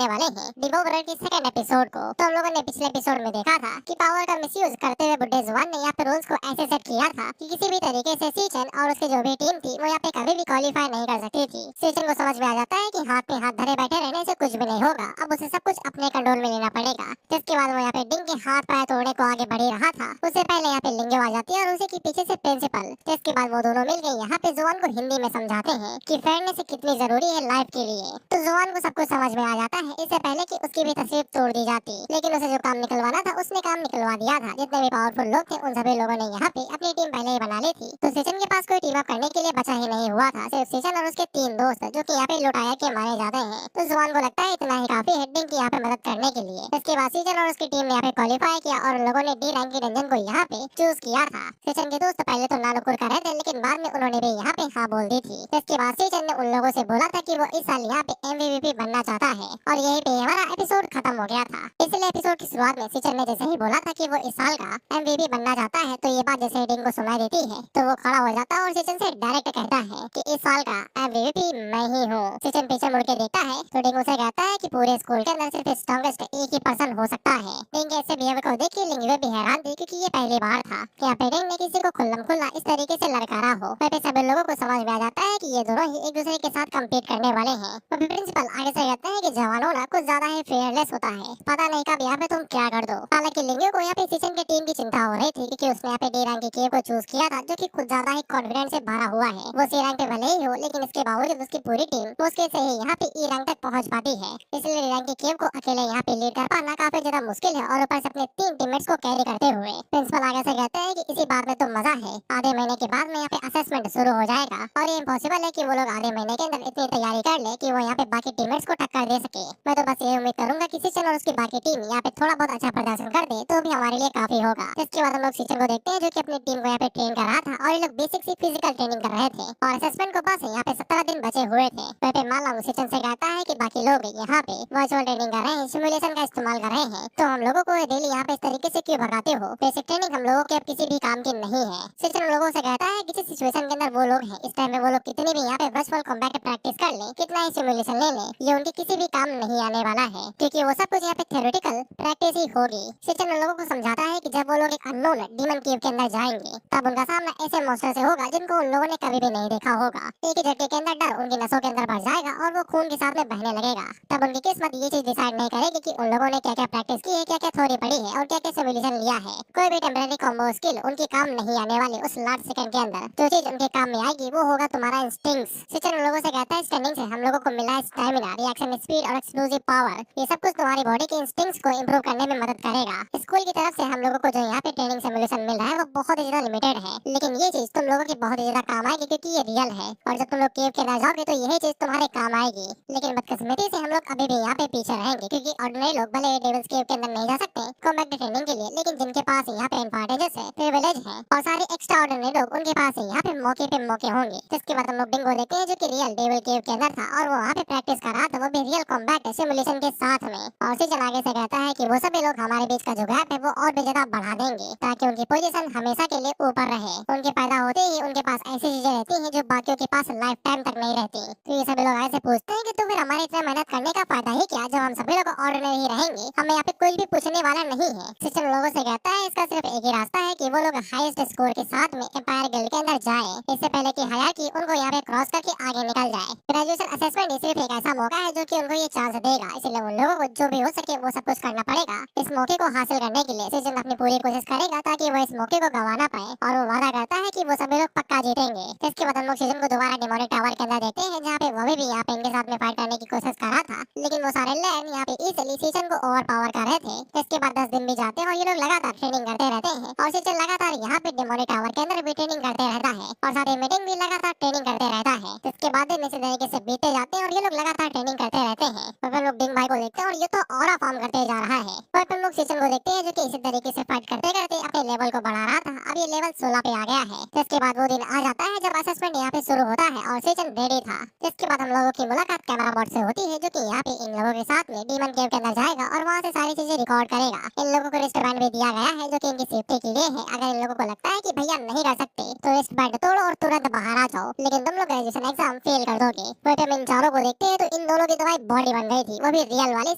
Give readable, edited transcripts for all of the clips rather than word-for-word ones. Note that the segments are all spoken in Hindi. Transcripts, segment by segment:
जानने वाले हैं डिंगो वर्ल्ड की सेकंड एपिसोड को। तो हम लोगों ने पिछले एपिसोड में देखा था कि पावर का मिसयूज करते हुए बुड्ढे जुआन ने यहाँ पे रूल्स को ऐसे सेट किया था कि किसी भी तरीके से सीचन और उसकी जो भी टीम थी वो यहाँ पे कभी भी क्वालिफाई नहीं कर सकती थी। सीचन को समझ में आ जाता है कि हाथ में हाथ धरे बैठे रहने से कुछ भी नहीं होगा, अब उसे सब कुछ अपने कंट्रोल में लेना पड़ेगा। जिसके बाद वो यहाँ पे डिंग के हाथ पैर तोड़ने को आगे बढ़ ही रहा था, उससे पहले यहाँ पे लिंगो आ जाती है और उसी के पीछे से प्रिंसिपल। जिसके बाद वो दोनों मिलकर यहाँ पे जुआन को हिंदी में समझाते हैं कि फेयरनेस कितनी जरूरी है लाइफ के लिए। तो जुआन को सब कुछ समझ में आ जाता है इससे पहले कि उसकी भी तस्वीर तोड़ दी जाती, लेकिन उसे जो काम निकलवाना था उसने काम निकलवा दिया था। जितने भी पावरफुल लोग थे उन सभी लोगों ने यहाँ पे अपनी टीम पहले ही बना ली थी, तो सेचन के पास कोई टीम अप करने के लिए बचा ही नहीं हुआ था, सिर्फ सेचन और उसके 3 दोस्त जो कि यहाँ पे लुटाया के मारे जाते हैं। तो जुआन को लगता है इतना ही काफी है डिंग की यहाँ पे मदद करने के लिए। इसके बाद सेचन और उसकी टीम ने यहाँ पे क्वालिफाई किया और लोगों ने डी रैंक की रंजन को यहाँ पे चूज किया था। सेचन के दोस्त पहले तो नानुकुर कर रहे थे, लेकिन बाद में उन्होंने भी यहाँ पे हाँ बोल दी थी। इसके बाद सेचन ने उन लोगों से बोला था कि वो इस साल यहाँ पे MVP बनना चाहता है और यही पे हमारा एपिसोड खत्म हो गया था। इसलिए एपिसोड की शुरुआत में सेचन ने जैसे ही बोला था कि वो इस साल का MVP बनना चाहता है, तो ये बात जैसे डिंग को सुनाई देती है तो वो खड़ा हो जाता है और सेचन से डायरेक्ट कहता है कि इस साल का MVP मैं ही हूँ। सेचन पीछे मुड़ के देखता है तो डिंग उसे कहता है कि पूरे स्कूल के अंदर सिर्फ स्ट्रॉन्गेस्ट एक ही पर्सन हो सकता है। डिंग के ऐसे बिहेवियर को देख के लिंगवे भी हैरान थी, क्योंकि ये पहली बार था कि यहाँ पे डिंग ने किसी को खुल्लम खुल्ला इस तरीके से लड़कारा हो। वहाँ पे सभी लोगों को समझ में आ जाता है कि ये दोनों ही एक दूसरे के साथ कम्पीट करने वाले हैं। प्रिंसिपल आगे से कहते हैं कि जवानों ना कुछ ज्यादा ही फेयरलेस होता है, पता नहीं कब यहाँ पे तुम क्या कर दो। हालांकि लिंगो को यहाँ पे सीजन की टीम की चिंता हो रही थी, क्योंकि उसने यहाँ पे डी रैंक की केव को चूज किया था, जो कि कुछ ज्यादा ही कॉन्फिडेंस से भरा हुआ है। वो सी रैंक पे भले ही हो, लेकिन इसके बावजूद उसकी पूरी टीम मुश्किल से ही यहाँ पे ई रैंक तक पहुंच पाती है। इसलिए डी रैंक की केव को अकेले यहाँ पे लीड कर पाना काफी ज्यादा मुश्किल है, और ऊपर से अपने 3 टीममेट्स को कैरी करते हुए। प्रिंसिपल आगे से कहते हैं कि इसी बात में तो मजा है, आधे महीने के बाद में यहाँ पे असेसमेंट शुरू हो जाएगा और ये इम्पॉसिबल है कि वो लोग आधे महीने के अंदर इतनी तैयारी कर ले कि वो यहाँ पे बाकी टीममेट्स को टक्कर दे सके। मैं तो बस ये उम्मीद करूंगा कि सीचन और उसकी बाकी टीम यहाँ पे थोड़ा बहुत अच्छा प्रदर्शन कर दे तो भी हमारे लिए काफी होगा। इसके बाद हम लोग सीचन को देखते हैं जो कि अपनी टीम को यहाँ पे ट्रेन कर रहा था, और ये लोग बेसिक सी फिजिकल ट्रेनिंग कर रहे थे और असेसमेंट को पास यहाँ पे 17 दिन बचे हुए थे। वहाँ पे मान लो सीचन से कहता है कि बाकी लोग यहाँ पे वर्चुअल ट्रेनिंग कर रहे हैं, सिमुलेशन का इस्तेमाल कर रहे हैं, तो हम लोगों को डेली यहाँ पे इस तरीके से क्यों भगाते हो? बेसिक ट्रेनिंग हम लोगों के अब किसी भी काम की नहीं है। सीचन लोगों से कहता है कि जिस सिचुएशन के अंदर वो लोग हैं इस टाइम में वो लोग कितनी भी यहाँ पे वर्चुअल कॉम्बैट प्रैक्टिस कर ले, कितना ही सिमुलेशन ले ले, ये उनके किसी भी काम नहीं आने वाला है, क्योंकि वो सब कुछ यहाँ पे थ्योरेटिकल प्रैक्टिस ही होगी। सीचन लोगों को समझाता है कि जब वो लोग एक अननोन डीमन केव के अंदर जाएंगे तब उनका सामना ऐसे मॉन्स्टर से होगा जिनको उन लोगों ने कभी भी नहीं देखा होगा। एक ही झटके के अंदर डर उनकी नसों के अंदर भर जाएगा और वो खून के साथ में बहने लगेगा। तब उनकी किस्मत ये चीज डिसाइड नहीं करेगी कि उन लोगों ने क्या क्या प्रैक्टिस की है, क्या क्या थ्योरी पढ़ी है और क्या क्या सिमुलेशन लिया है। कोई भी टेम्परेरी कॉम्बो स्किल उनके काम नहीं आने वाली उस लास्ट सेकंड के अंदर। जो चीज उनके काम में आएगी वो होगा तुम्हारा इंस्टिंक्ट्स। सीचन उन लोगों से कहता है स्टैंडिंग से हम लोगों को मिला है स्टैमिना, रिएक्शन स्पीड और एक्सप्लोसिव पावर। ये सब कुछ तुम्हारी बॉडी के इंस्टिंक्ट्स को इंप्रूव करने में मदद करेगा। स्कूल की तरफ से हम लोगों को जो यहाँ पे ट्रेनिंग सिमुलेशन मिल रहा है वो बहुत ही ज्यादा लिमिटेड है, लेकिन ये चीज तुम लोगों की बहुत ही ज्यादा काम आएगी, क्योंकि ये रियल है और जब तुम लोग केव के अंदर जाओगे तो यही चीज तुम्हारे काम आएगी। लेकिन बदकिस्मती से हम लोग अभी भी यहाँ पे पीछे रहेंगे, क्योंकि ऑर्डिनरी लोग भले डेविल्स केव के अंदर नहीं जा सकते कॉम्बैट ट्रेनिंग के लिए, लेकिन जिनके पास यहाँ पे एडवांटेजेस है, प्रिविलेज है और सारे एक्स्ट्रा ऑर्डिनरी लोग उनके पास यहाँ पे मौके होंगे। जिसके बाद हम लोग डिंगो देखते हैं जो कि रियल डेविल केव के अंदर था और वो वहाँ पे प्रैक्टिस कर रहा था, वो भी रियल कॉम्बैट सिमुलेशन के साथ में। और सीचन आगे से कहता है कि वो सभी लोग हमारे बीच का जो गैप है वो और भी ज्यादा बढ़ा देंगे, ताकि उनकी पोजीशन हमेशा के लिए ऊपर रहे। उनके पैदा होते ही उनके पास ऐसी चीजें रहती हैं जो बाकियों के पास लाइफ टाइम तक नहीं रहती। तो ये सभी लोग ऐसे पूछते हैं कि तो फिर हमारे इतना मेहनत करने का फायदा ही क्या, जब हम सभी लोग ऑर्डिनरी ही रहेंगे, हमें यहाँ पे कुछ भी पूछने वाला नहीं है। सीचन लोगों से कहता है इसका सिर्फ एक ही रास्ता है कि वो लोग हाईएस्ट स्कोर के साथ में एम्पायर गिल्ड के अंदर जाए, इससे पहले कि हायरार्की उनको यहाँ पे क्रॉस करके आगे निकल जाए। ग्रेजुएशन असेसमेंट सिर्फ एक ऐसा मौका है जो कि उनको ये चांस देगा, इसलिए उन लोगों को जो भी हो सके वो सब कुछ करना पड़ेगा इस मौके को हासिल करने के लिए। सीचन अपनी पूरी कोशिश करेगा ताकि वो इस मौके को गंवा ना पाए, और वो वादा करता है कि वो सभी लोग पक्का जीतेंगे। इसके बाद हम लोग सीजन को दोबारा डेमोनिक टावर के अंदर देखते हैं, जहाँ पे वो भी यहाँ पे इनके साथ में फाइट करने की कोशिश कर रहा था, लेकिन वो सारे लैंड यहाँ पे इजीली सीजन को ओवर पावर कर रहे थे। इसके बाद 10 दिन भी जाते हैं और ये लोग लगातार ट्रेनिंग करते रहते हैं, और सीजन लगातार यहाँ पे डेमोनिक टावर के अंदर भी ट्रेनिंग करते रहता है और साथ ही मीटिंग भी लगातार ट्रेनिंग करते रहता है। इसके बाद दिन इसी तरीके से बीते जाते हैं और ये लोग लगातार ट्रेनिंग करते रहते हैं। और फिर लोग डिंग भाई को देखते हैं और ये तो ऑरा फॉर्म करते जा रहा है। और फिर लोग सीजन को देखते हैं जो कि इसी तरीके से फाइट करते करते अपने लेवल को बढ़ा रहा था, अब ये लेवल 16 पे आ गया है। इसके बाद वो दिन आ जाता है जब असेसमेंट यहाँ पे शुरू होता है और सीजन रेडी था। इसके बाद हम लोगों की मुलाकात कैमरा बॉट से होती है, जो कि यहाँ पे इन लोगों के साथ में डीमन केव के अंदर जाएगा और वहाँ से सारी चीजें रिकॉर्ड करेगा। इन लोगों को रिस्ट बैंड भी दिया गया है जो कि इनकी सेफ्टी के लिए है। अगर इन लोगों को लगता है कि भैया नहीं कर सकते तो रिस्ट बैंड तोड़ो और तुरंत बाहर आ जाओ, लेकिन तुम लोग ग्रेजुएशन एग्जाम फेल कर दोगे। वहीं हम इन चारों को देखते हैं तो इन दोनों की तो भाई बॉडी बन गई थी, वो भी रियल वाली,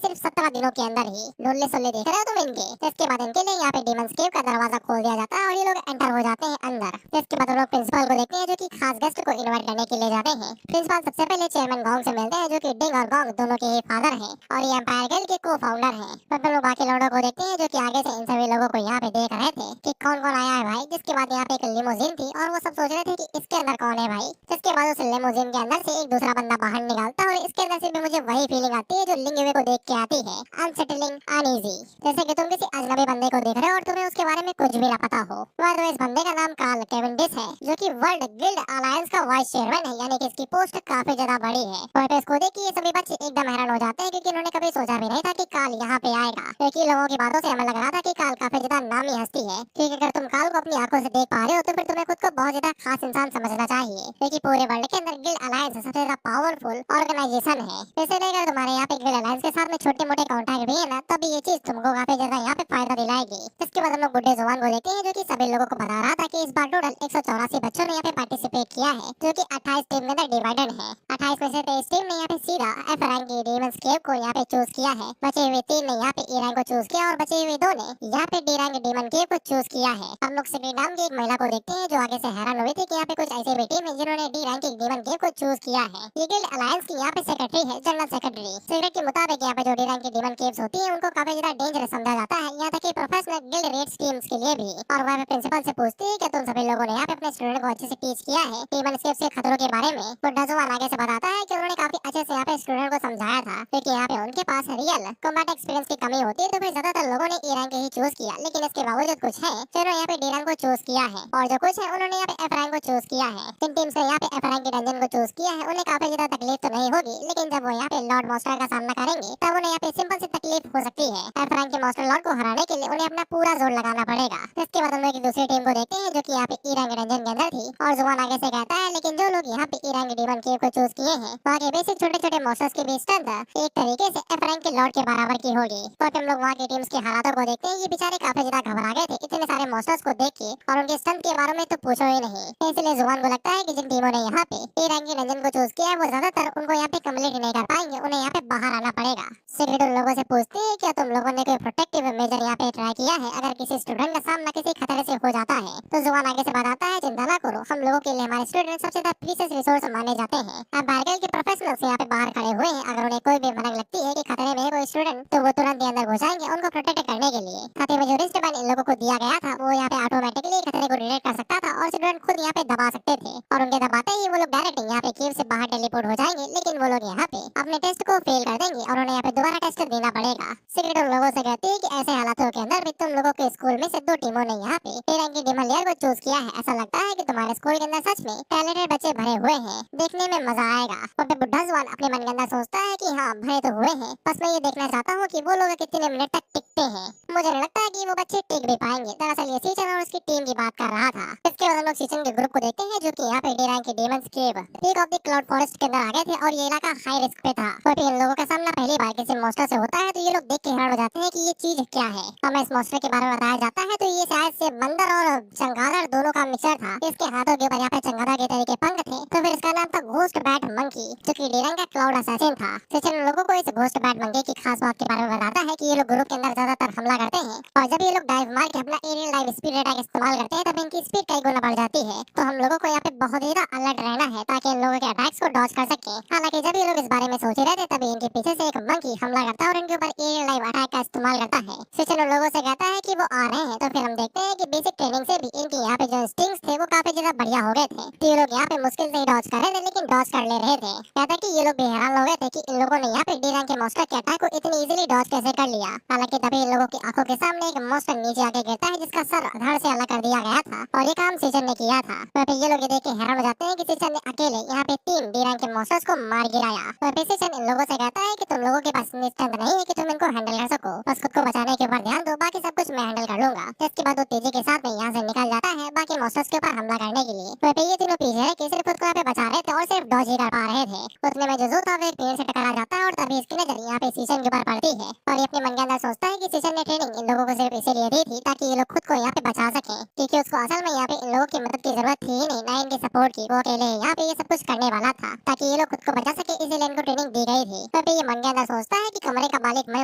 सिर्फ 17 दिनों के अंदर ही। लोल्ले सोल्ले देख रहे हो तुम इनके। इसके बाद इनके लिए यहाँ पे डीमन केव का दरवाजा खोल दिया जाता है और ये लोग एंटर हो जाते हैं अंदर। इसके बाद हम लोग प्रिंसिपल को देखते हैं जो कि खास गेस्ट को इनवाइट करने के लिए जाते हैं। प्रिंसिपल सबसे पहले चेयरमैन गॉन्ग से मिलते हैं जो कि डिंग और गॉन्ग दोनों के ही फादर हैं और ये एम्पायर गिल्ड के को फाउंडर हैं। फिर लोग बाकी लोगों को देखते हैं जो कि आगे से इन सभी लोगों को यहाँ पे देख रहे थे कि कौन कौन आया है भाई। जिसके बाद यहाँ पे एक लिमोजिन थी और वो सब सोच रहे थे कि इसके अंदर कौन है भाई। जिसके बाद उस लिमोजिन के अंदर से एक दूसरा बंदा बाहर निकलता है और इसके अंदर से भी मुझे वही फीलिंग आती है जो लिंगवे को देख के आती है, अनसेटलिंग, अनईजी। जैसे कि तुम किसी अजनबी बंदे को देख रहे हो और तुम्हें उसके बारे में कुछ भी ना पता हो। तो इस बंदे का नाम कार्ल केविंडिश है जो कि वर्ल्ड गिल्ड अलायंस का वाइस चेयरमैन है, यानी कि इसकी पोस्ट काफी ज्यादा बड़ी है। और इसको देख के ये सभी बच्चे एकदम हैरान हो जाते हैं क्योंकि इन्होंने कभी सोचा भी नहीं था कि कार्ल यहाँ पे आएगा। क्योंकि लोगों की बातों से हमें लग रहा था कि कार्ल काफी ज्यादा नामी हस्ती है, क्योंकि अगर तुम कार्ल को अपनी आंखों से देख पा रहे हो तो फिर तुम्हें खुद को बहुत ज्यादा खास इंसान समझना चाहिए। क्योंकि पूरे वर्ल्ड के अंदर गिल्ड अलायंस सबसे ज्यादा पावरफुल ऑर्गेनाइजेशन है। इसलिए अगर तुम्हारे यहाँ पे गिल्ड अलायंस के साथ में छोटे मोटे कॉन्टैक्ट भी है ना, तब ये चीज तुमको काफी ज्यादा यहाँ पे फायदा दिलाएगी। इसके बाद हम लोग बुड्ढे जुबान को देखते हैं जो कि सभी लोगों को बता रहा था कि इस बार टोटल 184 बच्चों ने यहाँ पे पार्टिसिपेट किया है जो कि 28 टीम के अंदर डिवाइडेड है। 28 में से 23 टीम ने यहाँ पे सीधा एफ रैंक की डीमन केव को यहाँ पे चूज किया है। बचे हुए 3 ने यहाँ पे ए रैंक को चूज किया और बचे हुए 2 ने यहाँ पे डी रैंक डीमन केव को चूज किया है। हम लोग सिगरेट नाम की एक महिला को देखते हैं जो आगे से हैरान हुई थी कि यहाँ पे कुछ ऐसे भी टीम है जिन्होंने डी रैंक की डीमन केव को चूज किया है। ये गिल्ड अलायंस की यहाँ पे सेक्रेटरी है, जनरल सेक्रेटरी। सिगरेट के मुताबिक यहाँ पे जो डी रैंक की डीमन केव्स होती है उनको काफी ज्यादा डेंजरस समझा जाता है, यहाँ तक कि प्रोफेशनल गिल्ड रेड्स टीम्स के लिए भी। और वह प्रिंसिपल से पूछती है कि तुम सभी लोगों ने यहाँ पे अपने स्टूडेंट को अच्छे से टीच किया है डीमन केव्स के खतरों के बारे में। बुड्ढा जुबान आगे से बताता है कि उन्होंने काफी अच्छे से यहाँ पे स्टूडेंट को समझाया था, क्योंकि यहाँ पे उनके पास रियल कॉम्बैट एक्सपीरियंस की कमी होती है। तो फिर ज्यादातर लोगों ने ए रैंक ही चूज किया, लेकिन इसके बावजूद कुछ है जिन्होंने यहाँ पे डी रैंक को चूज किया है और जो कुछ है उन्होंने यहाँ पे एफ रैंक को चूज किया है। जिन टीम्स ने यहाँ पे एफ रैंक की डंजन को चूज किया है उन्हें काफी ज्यादा तकलीफ तो नहीं होगी, लेकिन जब वो यहाँ पे लॉर्ड मॉन्स्टर का सामना करेंगे तब उन्हें यहाँ पे सिंपल सी तकलीफ हो सकती है। एफ रैंक के मॉन्स्टर लॉर्ड को हराने के लिए उन्हें अपना पूरा जोर लगाना पड़ेगा। इसके बाद हम लोग दूसरी टीम को देखते हैं जो कि यहाँ पे ई रैंक डंजन के अंदर थी और जुबान आगे से कहता है लेकिन जो लोग यहाँ पे ई रैंक डीमन केव को चूज किए हैं वहाँ के बेसिक छोटे छोटे मॉन्स्टर्स की भी स्ट्रेंथ एक तरीके से एफ रैंक के लॉर्ड के बराबर की होगी। तो हम लोग वहाँ की टीम्स के हालातों को देखते हैं। ये बेचारे काफी ज्यादा घबरा गए थे इतने सारे मॉन्स्टर्स को देख के और उनके स्ट्रेंथ के बारे में तो पूछो ही नहीं। इसलिए जुबान को लगता है कि जिन टीमों ने यहाँ पे ई रैंक की डंजन को चूज किया है वो ज्यादातर उनको यहाँ पे कम्प्लीट नहीं कर पाएंगे, उन्हें यहाँ पे बाहर आना पड़ेगा। सिगरेट उन लोगों से पूछती है क्या तुम लोगों ने कोई प्रोटेक्टिव मेजर यहाँ पे ट्राई किया है अगर किसी स्टूडेंट का सामना किसी खतरे से हो जाता है। तो जुबान आगे से बताता है चिंता ना करो, हम लोगों के लिए हमारे स्टूडेंट सबसे ज्यादा प्रीशियस रिसोर्स माने जाते हैं। अब बैरगल के प्रोफेशनल्स यहाँ पे बाहर खड़े हुए हैं, अगर उन्हें कोई भी भनक लगती है कि खतरे में है कोई स्टूडेंट तो वो तुरंत ही अंदर घुस जाएंगे उनको प्रोटेक्ट करने के लिए। खाते में जो रिस्ट बैंड इन लोगों को दिया गया था वो यहाँ पे ऑटोमेटिकली खतरे को डिटेक्ट कर सकता था और स्टूडेंट खुद यहाँ पे दबा सकते थे और उनके दबाते ही वो लोग डायरेक्ट यहाँ पे केव से बाहर टेलीपोर्ट हो जाएंगे। लेकिन वो लोग यहाँ पे अपने टेस्ट को फेल कर देंगे और उन्हें यहाँ पे दोबारा टेस्ट देना पड़ेगा। सिगरेट उन लोगों से कहती है कि ऐसे हालातों के अंदर भी तुम लोगों के स्कूल में से 2 टीमों ने यहाँ पे ए रैंक की डीमन लेयर को चूज किया है। ऐसा लगता है कि तुम्हारे स्कूल के अंदर सच में टैलेंटेड बच्चे भरे हुए हैं, देखने में मजा आएगा। और फिर बुड्ढा जुबान अपने मन के अंदर सोचता है कि हाँ भरे तो हुए हैं, बस मैं ये देखना चाहता हूँ कि वो लोग कितने मिनट तक टिकते हैं। मुझे नहीं लगता है कि वो बच्चे टिक भी पाएंगे। दरअसल ये सीचन और उसकी टीम की बात कर रहा था। इसके बाद हम लोग सीचन के ग्रुप को देखते हैं जो कि यहाँ पे डी रैंक की demon cave peak of the cloud forest के अंदर आ गए थे और ये इलाका हाई रिस्क पे था। और फिर इन लोगों का सामना पहली बार किसी मॉन्स्टर से होता है तो ये लोग देख के हैरान हो जाते हैं कि ये चीज क्या है। हमें इस मॉन्स्टर के बारे में बताया जाता है तो ये शायद से बंदर और चमगादड़ दोनों का मिक्सचर था। इसके हाथों के ऊपर यहाँ पे चमगादड़ के तरह के पंख थे, तो फिर इसका नाम था घोस्ट बैट मंकी जो कि डी रैंक का क्लाउड असैसिन था। सीचन लोगों को इस घोस्ट बैट मंकी की खास बात के बारे में बताता है कि ये लोग ग्रुप के अंदर ज्यादातर हमला करते हैं और जब ये लोग डाइव मार के अपना एरियल डाइव स्पीड अटैक इस्तेमाल करते हैं तब इनकी स्पीड कई गुना बढ़ जाती है। तो हम लोगों को यहाँ पे बहुत ही अलर्ट रहना है ताकि इन लोगों के अटैक्स को डॉज कर सके। हालांकि जब ये लोग इस बारे में सोच रहे थे तभी इनके पीछे से एक मंकी हमला करता है और इनके ऊपर एरियल डाइव अटैक का इस्तेमाल करता है। सीचन उन लोगों से कहता है कि वो आ रहे हैं। तो फिर हम देखते हैं कि बेसिक ट्रेनिंग से भी इनके यहाँ पे जो इंस्टिंक्ट्स थे वो काफी ज्यादा बढ़िया हो गए थे। तो ये लोग यहाँ पे मुश्किल से ही डॉज कर रहे थे लेकिन डॉज कर ले रहे थे। कहता कि ये लोग भी हैरान हो गए थे कि इन लोगों ने यहाँ पे डी रैंक के मॉन्स्टर के अटैक को इतनी इजीली डॉज कैसे कर लिया। हालांकि तभी इन लोगों की आंखों के सामने एक मॉन्स्टर नीचे आके गिरता है जिसका सर धड़ से अलग कर दिया गया था और ये काम सीचन ने किया था। तो फिर ये लोग ये देख के हैरान हो जाते हैं कि सीचन ने अकेले यहाँ पे 3 डी रैंक के मॉन्स्टर्स को मार गिराया। तो फिर सीचन इन लोगों से कहता है कि तुम लोगों के पास इतनी स्ट्रेंथ नहीं है कि तुम इनको हैंडल कर सको, बस खुद को बचाने के ऊपर ध्यान दो, बाकी सब कुछ मैं हैंडल कर लूंगा। इसके बाद वो तेजी के साथ में यहाँ से निकल जाता है बाकी मॉन्स्टर्स के ऊपर हमला करने के लिए। तो फिर ये तीनों पीछे है कि सिर्फ खुद को यहाँ पे बचा रहे थे और सिर्फ डॉज ही कर पा रहे थे। उतने में जो ज़ू था वो एक पेड़ से टकरा जाता है और तभी तभी इसकी नजर यहाँ पे सीजन के ऊपर पड़ती है और ये अपने मन के अंदर सोचता है कि सीजन ने ट्रेनिंग इन लोगों को सिर्फ इसीलिए दी थी ताकि ये लोग खुद को यहाँ पे बचा सके, क्योंकि उसको असल में यहाँ पे इन लोगों की मदद की जरूरत थी ही नहीं, ना इनके सपोर्ट की। वो अकेले यहाँ पे ये सब कुछ करने वाला था ताकि ये लोग खुद को बचा सके, इसीलिए इनको ट्रेनिंग दी गई थी। तो फिर ये मन के अंदर सोचता है कि कमरे का मालिक मैं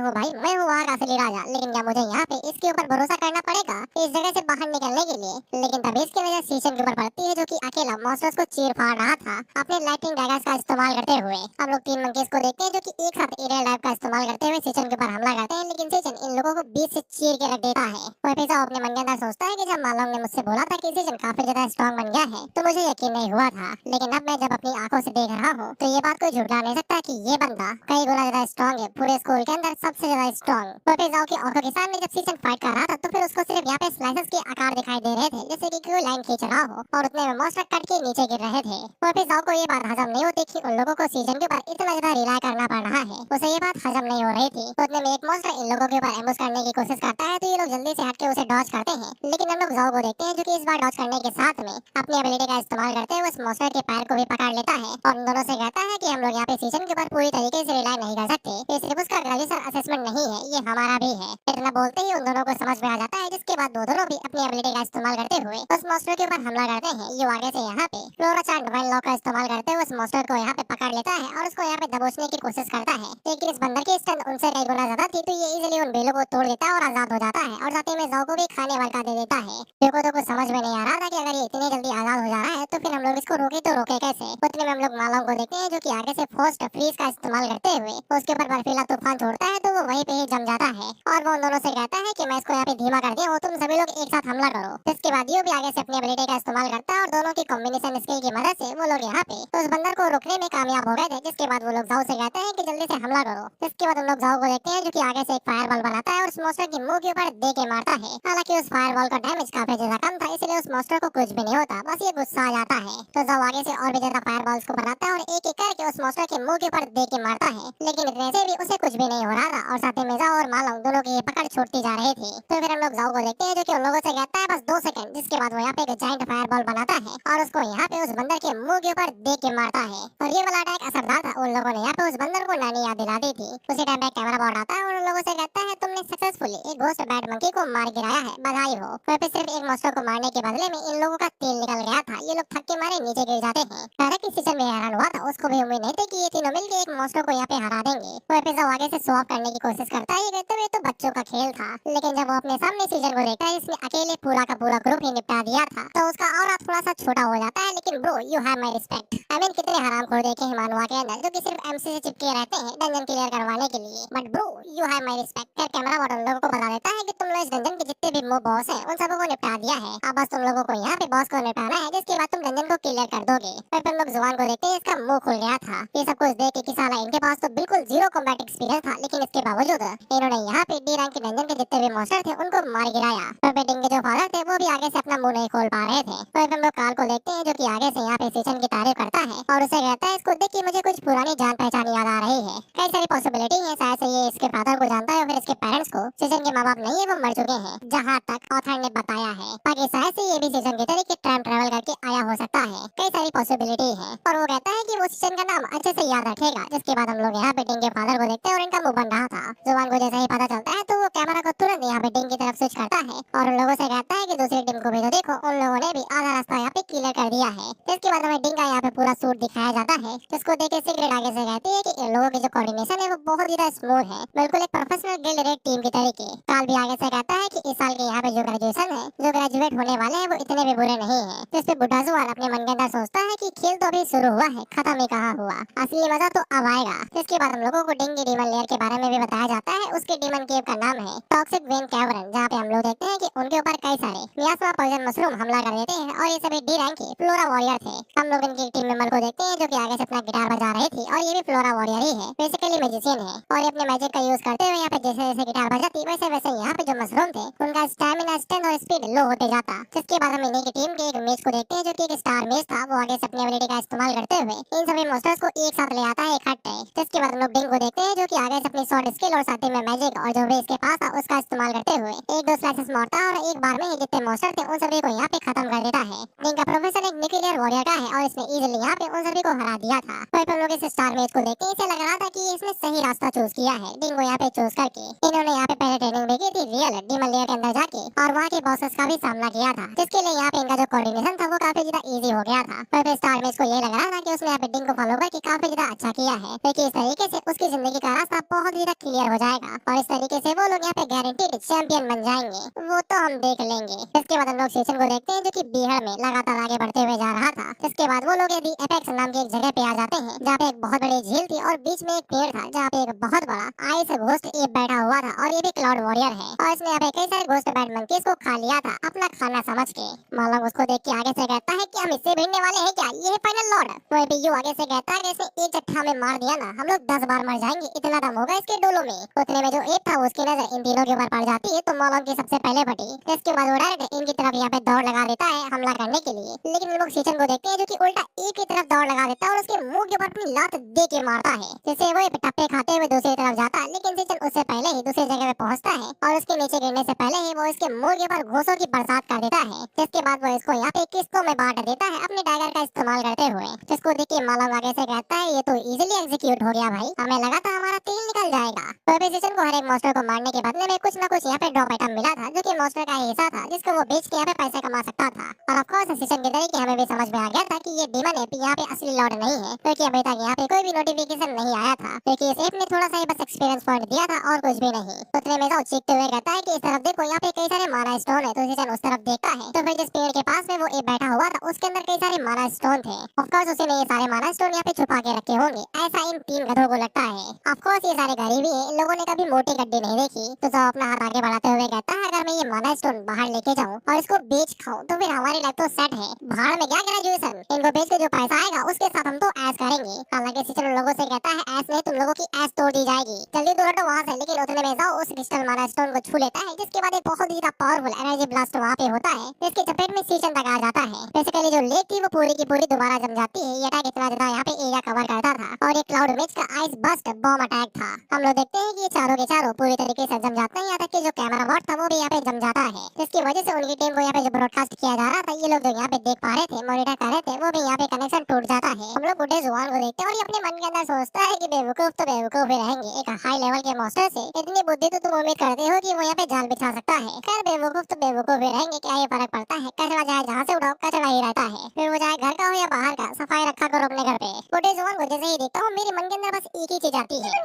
हूँ भाई, मैं हूँ वहाँ का असली राजा, लेकिन क्या मुझे यहाँ पे इसके ऊपर भरोसा करना पड़ेगा इस जगह से बाहर निकलने के लिए। लेकिन तभी इसकी नजर सीजन के ऊपर पड़ती है जो कि अकेला मॉन्स्टर्स को चीर फाड़ रहा था अपने लाइटिंग डैगर्स का इस्तेमाल करते हुए। हम लोग 3 मंकीज को देखते हैं जो कि एक साथ एरियल डाइव का इस्तेमाल करते हुए सीजन के ऊपर हमला करते हैं, लेकिन सीजन इन लोगों को बीच से चीर के रख देता है। वो एपिसोड अपने मन के अंदर सोचता है कि जब मालोंग ने मुझसे बोला था कि सीजन काफी ज्यादा स्ट्रॉन्ग बन गया है तो मुझे यकीन नहीं हुआ था, लेकिन अब मैं जब अपनी आंखों से देख रहा हूँ तो ये बात कोई झुठला नहीं सकता कि ये बंदा कई गुना ज्यादा स्ट्रॉन्ग है, पूरे स्कूल के अंदर सबसे ज्यादा स्ट्रॉन्ग। वो एपिसोड की आंखों के सामने जब सीजन फाइट कर रहा था तो फिर उसको सिर्फ यहाँ पे स्लाइसेस के आकार दिखाई दे रहे थे, जैसे कि कोई लाइन खींच रहा हो और उतने में मॉन्स्टर कट के नीचे गिर रहे थे। वो एपिसोड को ये बात हजम नहीं होती कि उन लोगों को सीजन के ऊपर इतना ज्यादा रिलाई करना पड़ रहा है, उसे ये बात हजम नहीं हो रही थी। तो उतने में एक मॉन्स्टर इन लोगों के ऊपर एम्बुश करने की कोशिश करता है तो ये लोग जल्दी से हटके उसे डॉज करते हैं, लेकिन हम लोग जाओ को देखते हैं जो कि इस बार डॉज करने के साथ में अपनी एबिलिटी का इस्तेमाल करते हुए उस मॉन्स्टर के पैर को भी पकड़ लेता है और उन दोनों से कहता है कि हम लोग यहाँ पे सीजन के ऊपर पूरी तरीके से रिलाई नहीं कर सकते, ये सिर्फ उसका ग्रेजुएशन असेसमेंट नहीं है, ये हमारा भी है। इतना बोलते ही उन दोनों को समझ में आ जाता है, जिसके बाद दोनों भी अपनी एबिलिटी का इस्तेमाल करते हुए उस मॉन्स्टर के ऊपर हमला करते हैं। ये आगे से यहाँ पे फ्लोरा चार्ट डिवाइन लॉ का इस्तेमाल करते हुए उस मॉन्स्टर को यहाँ पे पकड़ लेता है और उसको यहाँ पे दबोचने की कोशिश करता है, लेकिन इस बंदर की स्ट्रेंथ उनसे कई गुना ज्यादा थी तो ये इजीली उन बेलों को तोड़ देता है और आजाद हो जाता है और साथ ही में जाओ को भी खाने वाला दे देता है। देखो तो कुछ समझ में नहीं आ रहा था कि अगर ये इतनी जल्दी आजाद हो जा रहा है तो फिर हम लोग इसको रोके तो रोके कैसे। उतने में हम लोग मालों को देखते हैं जो कि आगे से फोर्स्ड फ्रीज का इस्तेमाल करते हुए उसके ऊपर बर्फीला तूफान छोड़ता है तो वो वहीं पे ही जम जाता है और वो उन दोनों से कहता है कि मैं इसको यहाँ पे धीमा कर दिया हूँ, तुम सभी लोग एक साथ हमला करो। इसके बाद ये भी आगे से अपनी एबिलिटी का इस्तेमाल करता है और दोनों की कॉम्बिनेशन स्किल की मदद से वो लोग यहाँ पे उस बंदर को रोकने में कामयाब हो गए थे, जिसके बाद वो लोग जाओ से कहते हैं कि जल्दी से हमला करो। इसके बाद हम लोग जाओ को देखते हैं जो कि आगे से एक फायरबॉल बनाता है और उस मॉन्स्टर की मुंह के ऊपर दे के मारता है। हालांकि उस फायरबॉल का डैमेज काफी ज्यादा कम था, इसलिए उस मॉन्स्टर को कुछ भी नहीं होता, बस ये गुस्सा आ जाता है। तो जाओ आगे से और भी ज्यादा फायरबॉल्स को बनाता है और एक एक करके उस मॉन्स्टर के मुंह के ऊपर दे के मारता है, लेकिन इतने से भी उसे कुछ भी नहीं हो रहा था और साथ ही में जाओ और मालोंग दोनों की पकड़ छूटती जा रही थी। तो फिर हम लोग जाओ को देखते हैं जो कि उन लोगों से कहता है बस 2 सेकंड, जिसके बाद वो यहाँ पे एक जायंट फायरबॉल बनाता है और उसको यहाँ पे उस बंदर के मुंह के ऊपर दे के मारता है। और ये वाला अटैक असरदार था, उन लोगों ने यहाँ पे उस बंदर को नानी याद दिला दी थी। उसी टाइम पे कैमरा बॉट आता है और उन लोगों से कहता है तुमने सक्सेसफुली एक घोस्ट बैड मंकी को मार गिराया है, बधाई हो। वहाँ पे सिर्फ एक मॉन्स्टर को मारने के बदले में इन लोगों का तेल निकल गया था, ये लोग थक के मारे नीचे गिर जाते हैं। हालांकि सीजन में हैरान हुआ था, उसको भी उम्मीद नहीं थी कि ये तीनों मिलकर एक मॉन्स्टर को यहाँ पे हरा देंगे। वो एपिसोड आगे से शो ऑफ करने की कोशिश करता है, ये कहते हुए तो बच्चों का खेल था, लेकिन जब वो अपने सामने सीजन को देखता है इसने अकेले पूरा का पूरा ग्रुप ही निपटा दिया था तो उसका और थोड़ा सा छोटा हो जाता है। लेकिन bro you have my respect. I mean कितने हरामखोर देखे हैं मानवा के अंदर जो कि सिर्फ एमसी से चिपके रहते हैं डंजन क्लियर करवाने के लिए, but bro you have my respect. फिर कैमरा बॉट उन लोगों को बता देता है कि तुम लोग इस डंजन के जितने भी मोब बॉस हैं उन सबको निपटा दिया है, अब बस तुम लोगों को यहाँ पे बॉस को निपटाना है, जिसके बाद तुम डंजन को क्लियर कर दोगे। फिर तुम लोग जुबान को देखते हैं, इसका मुंह खुल गया था। ये सब कुछ देख के साला इनके पास तो बिल्कुल जीरो कॉम्बैट एक्सपीरियंस था, लेकिन इसके बावजूद इन्होंने यहाँ पे डी रैंक के डंजन के जितने भी मॉन्स्टर थे उनको मार गिराया। फिर बेटिंग के जो फादर थे वो भी आगे से अपना मुंह नहीं खोल पा रहे थे। तो हम लोग काल को देखते हैं जो कि आगे से यहाँ पे सीजन की तारीफ करता है और उसे कहता है इसको देख के मुझे कुछ पुरानी जान पहचान याद आ रही है। कई सारी पॉसिबिलिटी है, शायद से ये इसके फादर को जानता है और फिर इसके पेरेंट्स को। सीजन के माँ बाप नहीं है, वो मर चुके हैं जहाँ तक ऑथर ने बताया है, बाकी शायद से ये भी सीजन की तरीके टाइम ट्रेवल करके आया हो सकता है। कई सारी पॉसिबिलिटी है और वो कहता है कि वो सीजन का नाम अच्छे से याद रखेगा। जिसके बाद हम लोग यहाँ पे टिंग के फादर को देखते हैं और इनका मुंह बन रहा था। जुबान को जैसे ही पता चलता है तो वो कैमरा को तुरंत यहाँ पे टिंग की तरफ स्विच करता है और उन लोगों से कहता है कि दूसरी टीम को भी तो देखो, उन लोगों ने भी आधा रास्ता यहाँ पे क्लियर कर दिया है। इसके बाद हमें टिंग का यहाँ पे पूरा सूट दिखाया जाता है, जिसको देख के सिगरेट आगे से कहती है कि इन लोगों की जो कोऑर्डिनेशन है वो बहुत ज्यादा स्मूथ है, बिल्कुल एक प्रोफेशनल गिल्ड रेड टीम की तरीके। काल भी आगे से कहता है कि इस साल के यहाँ पे जो ग्रेजुएशन है, जो ग्रेजुएट होने वाले हैं वो इतने भी बुरे नहीं है। जिस पे बुढ़ा जुआन अपने मन के अंदर सोचता है कि खेल तो अभी शुरू हुआ है, खत्म ही कहाँ हुआ, असली मजा तो अब आएगा। इसके बाद हम लोगों को टिंग की डीमन लेयर के बारे में भी बताया जाता है। उसके डीमन केव का नाम है टॉक्सिक वेन कैवर्न, जहाँ पे हम लोग देखते हैं कि उनके ऊपर कई सारे मियास्मा पॉइजन मशरूम हमला कर देते हैं और ये सभी डी रैंक के फ्लोरा वॉरियर थे। हम लोग इनकी टीम मेंबर को देखते हैं जो कि आगे से अपना गिटार बजा रही थी और ये भी फ्लोरा वॉरियर ही है, बेसिकली मैजिशियन है और ये अपने मैजिक का यूज करते हुए यहाँ पे जैसे जैसे गिटार बजाती वैसे वैसे यहाँ पे जो मशरूम थे उनका स्टैमिना, स्ट्रेंथ और स्पीड लो होते जाता। जिसके बाद हम इन्हीं की टीम के एक मेज को देखते हैं जो की एक स्टार मेज था, वो आगे से अपनी एबिलिटी का इस्तेमाल करते हुए इन सभी मॉन्स्टर्स को एक साथ ले आता है इकट्ठे। जिसके बाद हम लोग डिंग को देखते हैं जो कि आगे से अपनी स्वॉर्ड स्किल और साथ ही में मैजिक और जो भी इसके पास था उसका इस्तेमाल करते हुए एक दो स्लाइसेस मारता है और एक बार में ही जितने मॉन्स्टर थे उन सभी को यहाँ पे खत्म कर देता है। डिंग का प्रोफेशन एक न्यूक्लियर वॉरियर का है और इसने इजीली यहाँ पे उन सभी को हरा दिया था। वहीं पर हम लोग इस स्टार मेज को देखते हैं, इसे लग रहा था कि इसने सही रास्ता चूज किया है। डिंग को यहाँ पे चूज करके इन्होंने यहाँ पे पहले ट्रेनिंग भी की थी रियल डीमन लेयर के अंदर जाके और वहाँ के बॉसेस का भी सामना किया था, जिसके लिए यहाँ पे इनका जो कोऑर्डिनेशन था वो काफी ज्यादा इजी हो गया था। पर स्टार मेज को ये लग रहा था कि उसने यहाँ पे डिंग को फॉलो करके काफी ज्यादा अच्छा किया है, क्योंकि इस तरीके से उसकी जिंदगी का रास्ता बहुत ज्यादा क्लियर हो जाएगा और इस तरीके से वो लोग यहाँ पे गारंटीड चैंपियन बन जाएंगे। वो तो हम देख लेंगे। इसके बाद हम लोग सीजन को देखते हैं जो कि बीहड़ में लगातार आगे बढ़ते हुए जा रहा था। इसके बाद वो लोग यदि एपेक्स नाम की एक जगह पे आ जाते हैं जहाँ पे एक बहुत बड़ी झील थी और बीच में एक पेड़ था जहाँ पे एक बहुत बड़ा आइस घोस्ट एप बैठा हुआ था और ये भी क्लाउड वॉरियर है और इसने यहाँ पे कई सारे घोस्ट बैट मंकीज को खा लिया था अपना खाना समझ के। मालूम उसको देख के आगे से कहता है कि हम इससे भिड़ने वाले हैं क्या, ये है फाइनल लॉर्ड। वही भी यू आगे से कहता है कि इसने एक झटका में मार दिया ना हम लोग 10 बार मर जाएंगे, इतना दम होगा इसके डोलों में। उतने में जो एप था उसकी नजर इन तीनों के ऊपर पड़ जाती है तो मालूम की सबसे पहले फटी। इसके बाद वो डायरेक्ट इनकी तरफ यहाँ पे दौड़ लगा देता है हमला करने के लिए, लेकिन हम लोग सीजन को देखते हैं जो कि उल्टा एक की तरफ दौड़ लगा देता है और उसके मुंह के ऊपर अपनी लात दे के मारता है, जिससे वो टप्पे खाते हुए दूसरी तरफ जाता है। लेकिन सीजन उससे पहले ही दूसरी जगह पे पहुंचता है और उसके नीचे गिरने से पहले ही वो इसके मुंह के ऊपर घूंसों की बरसात कर देता है, जिसके बाद वो इसको यहाँ पे किस्तों में बांट देता है अपने डैगर का इस्तेमाल करते हुए। जिसको देख के मालूम आगे से कहता है ये तो इजीली एग्जीक्यूट हो गया भाई, हमें लगा था हमारा तेल निकल जाएगा। तो सीजन को हर एक मॉन्स्टर को मारने के बदले में कुछ ना कुछ यहाँ पे ड्रॉप आइटम मिला था जो कि मॉन्स्टर का हिस्सा था जिसको वो बेच के यहाँ पे पैसे कमा सकता था। और ऑफ कोर्स सीजन के तरीके हमें भी समझ में आ गया था कि ये डीमन एप यहाँ पे असली लॉर्ड नहीं है, क्योंकि अभी तक यहाँ पे कोई भी नोटिफिकेशन नहीं आया था, क्योंकि इस एप ने थोड़ा सा ही बस एक्सपीरियंस पॉइंट दिया था और कुछ भी नहीं। उतने में तो चीखते हुए कहता है कि इस तरफ देखो यहाँ पे कई सारे माना स्टोन है। तो सीजन उस तरफ देखता है तो फिर जिस पेड़ के पास में वो एप बैठा हुआ था उसके अंदर कई सारे माना स्टोन थे। ऑफ कोर्स उसी ने ये सारे माना स्टोन यहाँ पे छुपा के रखे होंगे, ऐसा इन 3 गधों को लगता है। ऑफ कोर्स ये सारे गरीबी है, इन लोगों ने कभी मोटी गड्डी नहीं देखी। तो जो अपना हाथ आगे बढ़ाते हुए कहता है अगर मैं ये माना स्टोन बाहर लेके जाऊँ और इसको बेच खाऊं तो फिर हमारी लाइफ तो सेट है, भाड़ में क्या ग्रेजुएशन, इनको बेच के जो पैसा आएगा उसके साथ हम तो ऐश करेंगे। हालांकि सीजन लोगों से कहता है ऐश नहीं तुम लोगों की ऐश तोड़ दी जाएगी, जल्दी दूर हटो वहाँ से। लेकिन उतने में जाओ उस क्रिस्टल माना स्टोन को छू लेता है, जिसके बाद एक बहुत ही पावरफुल एनर्जी ब्लास्ट वहाँ पे होता है, जिसके चपेट में सीजन तक आ जाता है। बेसिकली जो लेक थी वो पूरी की पूरी दोबारा जम जाती है। ये अटैक इतना ज्यादा यहाँ पे एरिया कवर करता था और एक क्लाउड मिक्स का आइस बस्ट बॉम्ब अटैक था। हम लोग देखते हैं कि ये चारों के चारों पूरी तरीके से जम जाते हैं, यहाँ तक कि जो कैमरा बॉट था वो भी यहाँ पे जम जाता है, जिसकी वजह से उनकी टीम को यहाँ पे जो ब्रॉडकास्ट किया जा रहा था ये लोग जो यहाँ पे देख पा रहे थे मॉनिटर कर रहे थे वो भी यहाँ पे कनेक्शन टूट जाता है। हम लोग बुढ़े जुआन को देखते हैं और ये अपने मन के अंदर सोचता है कि बेवकूफ तो बेवकूफ ही रहेंगे, एक हाई लेवल के मॉन्स्टर से इतनी बुद्धि तो तुम उम्मीद करते हो कि वो यहाँ पे जाल बिछा सकता है। खैर बेवकूफ तो बेवकूफ ही रहेंगे, क्या ये फर्क पड़ता है, कचरा जाए जहाँ से उठाओ कचरा ही रहता है, फिर वो चाहे घर का हो या बाहर का, सफाई रखा करो अपने घर पे। बुढ़े जुआन को जैसे ही देखता हूँ मेरे मन के अंदर बस एक ही चीज आती है।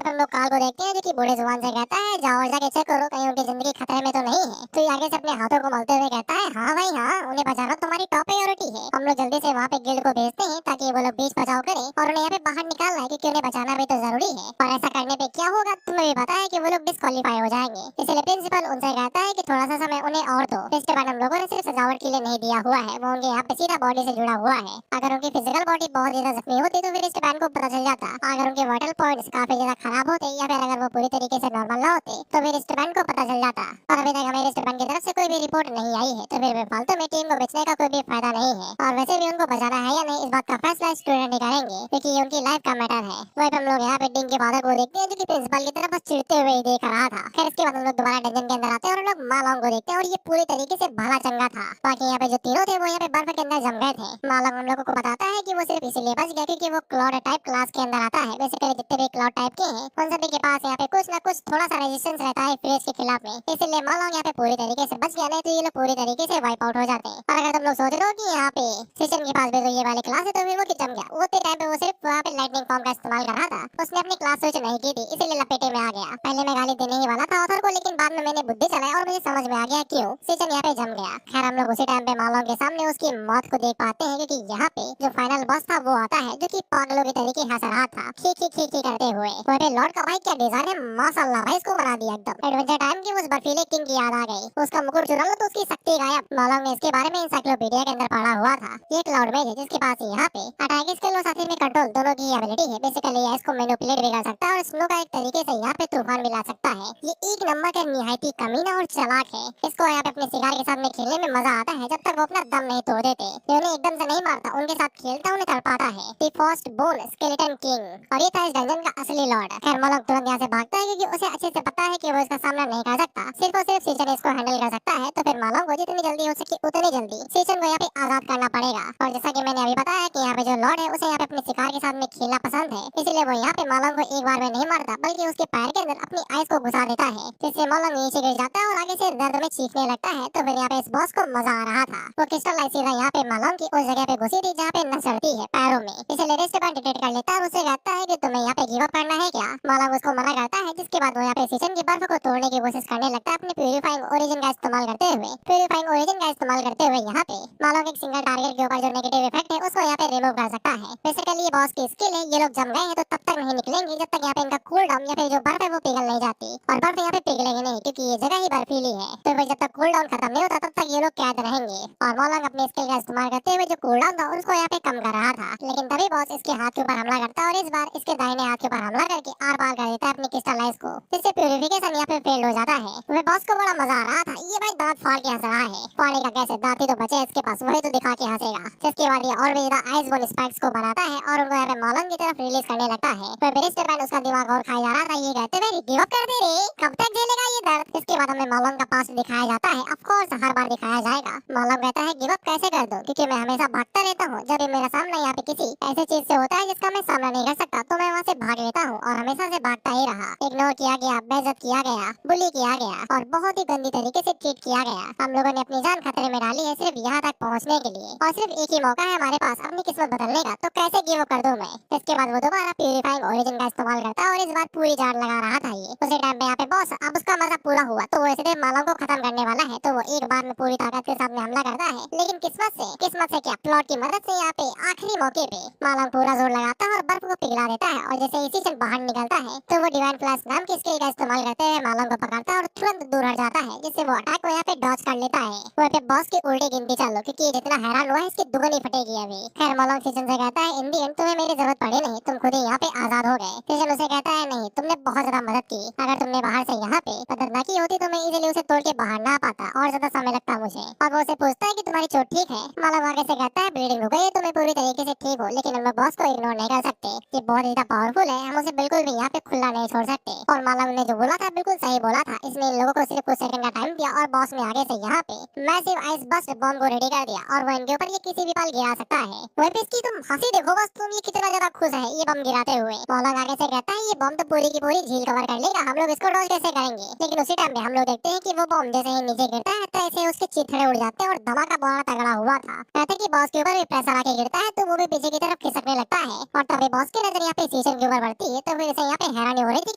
हम लोग काल को देखते हैं जो कि बूढ़े जुबान से कहता है जाओ जाके चेक करो कहीं उनकी जिंदगी खतरे में तो नहीं है। तो ये आगे से अपने हाथों को मलते हुए कहता है हाँ भाई हाँ, उन्हें बचाना तो हमारी टॉप प्रायोरिटी है। हम लोग जल्दी से वहाँ पे गिल्ड को भेजते हैं ताकि वो लोग बीच बचाव करें और उन्हें यहाँ पे बाहर निकालना है क्योंकि उन्हें बचाना भी तो जरूरी है। और ऐसा करने पे क्या होगा तुम्हें भी पता है कि वो लोग डिस्क्वालीफाई हो जाएंगे। इसलिए प्रिंसिपल उनसे कहता है कि थोड़ा सा समय उन्हें और दो। इसके बाद हम लोगों ने सिर्फ सजावट के लिए नहीं दिया हुआ है, वो उनके यहाँ पे सीधा बॉडी से जुड़ा हुआ है। अगर उनकी फिजिकल बॉडी बहुत ज्यादा जख्मी होती तो फिर इस को पता चल जाता। अगर उनके वाइटल पॉइंट्स काफी ज्यादा खराब होते या फिर अगर वो पूरी तरीके से नॉर्मल ना होते तो फिर स्टूडेंट को पता चल जाता। और अभी तक हमें स्टूडेंट की तरफ से कोई भी रिपोर्ट नहीं आई है, तो फिर फालतू में टीम को बेचने का कोई भी फायदा नहीं है। और वैसे भी उनको बचाना है या नहीं इस बात का फैसला स्टूडेंट ही करेंगे, क्योंकि ये उनकी लाइफ का मैटर है। वही हम लोग यहाँ पे डिंग के फादर को देखते हैं जो कि प्रिंसिपल की तरफ बस चिढ़ते हुए ही देख रहा था। फिर इसके बाद हम लोग दोबारा डंजन के अंदर आते हैं और हम लोग मालोंग को देखते हैं और ये पूरी तरीके से भला चंगा था। बाकी यहाँ पे जो तीनों थे वो यहाँ पे बर्फ के अंदर जम गए थे। मालोंग हम लोगों को बताता है कि वो सिर्फ इसीलिए बच गया क्योंकि वो क्लाउड टाइप क्लास के अंदर आता है। बेसिकली जितने भी क्लाउड टाइप के हैं उन सभी के पास यहाँ पे कुछ ना कुछ थोड़ा सा रेजिस्टेंस रहता है फ्रेज के खिलाफ में, इसलिए मालोंग यहाँ पे पूरी तरीके से बच गया, नहीं तो ये लोग पूरी तरीके से वाइप आउट हो जाते हैं। और अगर तुम लोग सोच रहे हो कि यहाँ पे सीजन के पास भी तो ये वाली क्लास है तो फिर वो क्यों जम गया, वो टाइम पे वो सिर्फ वहाँ पे लाइटनिंग फॉर्म का इस्तेमाल कर रहा था, उसने अपनी क्लास स्विच नहीं की थी इसीलिए लपेटे में आ गया। पहले मैं गाली देने ही वाला था ऑथर को, लेकिन बाद में मैंने बुद्धि चलाई और मुझे समझ में आ गया क्यों सीजन यहाँ पे जम गया। खैर हम लोग उसी टाइम पे मालोंग के सामने उसकी मौत को देख पाते हैं क्योंकि यहाँ पे जो फाइनल बॉस था वो आता है, जो कि पागलों की तरीके हंस रहा था खी करते हुए। वहाँ पे लॉर्ड का भाई क्या डिजाइन है, माशाल्लाह भाई, इसको बना दिया एकदम। एडवेंचर टाइम की उस बर्फीले किंग की याद आ गई। उसका मुकुट चुरा लो तो उसकी शक्ति गायब। मालूम ने इसके बारे में इंसाइक्लोपीडिया के अंदर पढ़ा हुआ था। ये क्लाउड मेज है जिसके पास यहाँ पे अटैक स्किल और साथ ही में कंट्रोल दोनों की एबिलिटी है। बेसिकली ये इसको मैनिपुलेट भी कर सकता है और स्नो का एक तरीके से यहाँ पे तूफान भी ला सकता है। ये एक नंबर का निहायती कमीना और चालाक है। इसको यहाँ पे अपने शिकार के साथ में खेलने में मजा आता है जब तक वो अपना दम नहीं तोड़ देते। ये उन्हें एकदम से नहीं मारता, उनके साथ खेलता उन्हें तड़पाता है। The first bone skeleton king, और ये था इस डंजन का असली लॉर्ड। खैर मॉलॉग तुरंत यहाँ से भागता है क्योंकि उसे अच्छे से पता है कि वो इसका सामना नहीं कर सकता। सिर्फ और सिर्फ सीजन इसको हैंडल कर सकता है। तो फिर मॉलॉग को जितनी जल्दी हो सके उतनी जल्दी सीजन को यहाँ पे आजाद करना पड़ेगा। और जैसा कि मैंने अभी बताया कि यहाँ पे जो लॉर्ड है उसे यहाँ पे अपने शिकार के साथ में खेलना पसंद है, इसलिए वो यहाँ पे मॉलॉग को एक बार में नहीं मारता बल्कि उसके पैर के अंदर अपनी आइस को घुसा देता है, जिससे मॉलॉग नीचे गिर जाता है और आगे से दर्द में चीखने लगता है। तो फिर यहाँ पे इस बॉस को मजा आ रहा था। वो क्रिस्टल लाइट सीधा यहाँ पे मॉलॉग की उस जगह पे घुसी थी जहाँ पे नस चढ़ती है पैरों में। इसलिए रेस्ट पॉइंट डिटेक्ट कर लेता है और उसे कहता है कि तुम्हें यहाँ पे गिव अप करना है क्या। मॉलॉग उसको मना करता है, जिसके बाद वो यहाँ पे सीजन की बर्फ को तोड़ने की कोशिश करने लगता है अपने प्यूरिफाइंग ओरिजिन का इस्तेमाल करते हुए। यहाँ पे मॉलॉग एक सिंगल टारगेट के ऊपर जो नेगेटिव इफेक्ट है उसको यहाँ पे रिमूव कर सकता है। बेसिकली ये बॉस की स्किल है। ये लोग जम गए हैं तो तब तक नहीं निकलेंगे जब तक यहाँ पे इनका कूल डाउन या फिर जो बर्फ है वो पिघल नहीं जाती। और बर्फ यहाँ पे पिघलेगी नहीं क्योंकि ये जगह ही बर्फीली है। तो फिर जब तक कूल डाउन खत्म नहीं होता तब तक ये लोग कैद रहेंगे। और मॉलॉग अपने स्किल का इस्तेमाल करते हुए जो कूल डाउन था उसको यहाँ पे कम कर रहा था, लेकिन तभी बॉस इसके हाथ के ऊपर हमला करता है और इस बार इसके दाहिने हाथ के ऊपर हमला करके आर पार कर देता है अपनी क्रिस्टलाइज को, जिससे प्यूरिफिकेशन यहाँ पे फेल हो जाता है। वह बॉस को बड़ा मजा आ रहा था। ये भाई दांत फाड़ के हंस रहा है। फाड़े का कैसे, दांत ही तो बचे इसके पास, वही तो दिखा के हंसेगा। जिसके बाद ये और भी ज्यादा आइस बोन स्पाइक्स को बनाता है और उनको यहाँ पे मॉलॉग की तरफ रिलीज करने लगता है। तो बेरिस्टर पैन उसका दिमाग और खाया जा रहा था। ये कहते हुए गिव अप कर दे रे, कब तक झेलेगा ये दर्द। इसके बाद हमें मॉलॉग का पास्ट दिखाया जाता है। ऑफ कोर्स हर बार दिखाया जाएगा। मॉलॉग कहता है गिव अप कैसे कर दूं, क्योंकि मैं हमेशा भागता रहता हूँ। जब भी मेरा सामना यहाँ पे किसी ऐसी चीज से होता है जिसका मैं सामना नहीं कर सकता तो मैं वहाँ से भाग लेता हूँ और हमेशा से भागता ही रहा। इग्नोर किया गया, बेइज्जत किया गया, बुली किया गया और बहुत ही गंदी तरीके से ट्रीट किया गया। हम लोगों ने अपनी जान खतरे में डाली है सिर्फ यहाँ तक पहुँचने के लिए, और सिर्फ एक ही मौका है हमारे पास अपनी किस्मत बदलने का। तो कैसे गिव अप कर दूं मैं। इसके बाद वो दोबारा प्यूरिफाइंग ओरिजिन का इस्तेमाल करता है और इस बार पूरी जान लगा रहा था। ये उसी टाइम पे यहाँ पे बॉस अब उसका मजा पूरा हुआ तो वो सीधे मॉलॉग को खत्म करने वाला है। तो वो एक बार में पूरी ताकत के साथ में हमला करता है, लेकिन किस्मत से क्या, प्लॉट की मदद से यहाँ पे आखिरी मौके पे मॉलॉग पूरा जोर लगाता है और बर्फ को पिघला देता है। और जैसे इसी से बाहर निकलता है तो वो डिवाइन फ्लैश नाम की स्किल का इस्तेमाल करते हुए मॉलॉग को पकड़ता है और तुरंत दूर हट जाता है, जिससे वो अटैक को यहाँ पे डॉज कर लेता है। वो पे बॉस की उल्टी गिनती चालू, क्योंकि ये जितना हैरान हुआ है इसकी दुगनी फटेगी अभी। खैर मॉलॉग सीजन से कहता है इन दी एंड तुम्हें मेरी जरूरत पड़ी नहीं, तुम खुद ही यहाँ पे आजाद हो गए। सीजन उसे कहता है नहीं, तुमने बहुत ज्यादा मदद की। अगर तुमने बाहर से यहाँ पे मदद न की होती तो मैं इजीली उसे तोड़ के बाहर ना पाता और ज्यादा समय लगता मुझे। और वो उसे पूछता है कि तुम्हारी चोट ठीक है। मॉलॉग आगे से कहता है ब्लीडिंग रुक गई है, तुम्हें पूरी तरीके से ठीक हो, लेकिन हम लोग बॉस को इग्नोर नहीं कर सकते। ये बहुत ज्यादा पावरफुल है, हम उसे बिल्कुल भी यहाँ पे खुला नहीं छोड़ सकते। और मॉलॉग ने जो बोला था बिल्कुल सही बोला था। इसने इन लोगों को सिर्फ कुछ सेकंड का टाइम दिया और बॉस ने आगे से यहाँ पे मैसिव आइस बस्ट बॉम्ब को रेडी कर दिया और वो इनके ऊपर ये किसी भी पल गिरा सकता है। वही पे इसकी तुम हंसी देखो बस, तुम ये कितना ज्यादा खुश है ये बम गिराते हुए। मॉलॉग आगे से कहता है ये बम तो पूरी की पूरी झील कवर कर लेगा, हम लोग इसको डॉज कैसे करेंगे। लेकिन उसी टाइम पे हम लोग देखते हैं कि वो बम जैसे ही नीचे गिरता है तो ऐसे उसके चिथड़े उड़ जाते हैं और धमाका बहुत तगड़ा हुआ था। कहते कि बॉस के ऊपर भी प्रेशर आके गिरता है तो वो भी पीछे की तरफ खिसकने लगता है। और तभी बॉस की नजर यहाँ पे सीजन के ऊपर पड़ती है। तो फिर इसे यहाँ पे हैरानी हो रही थी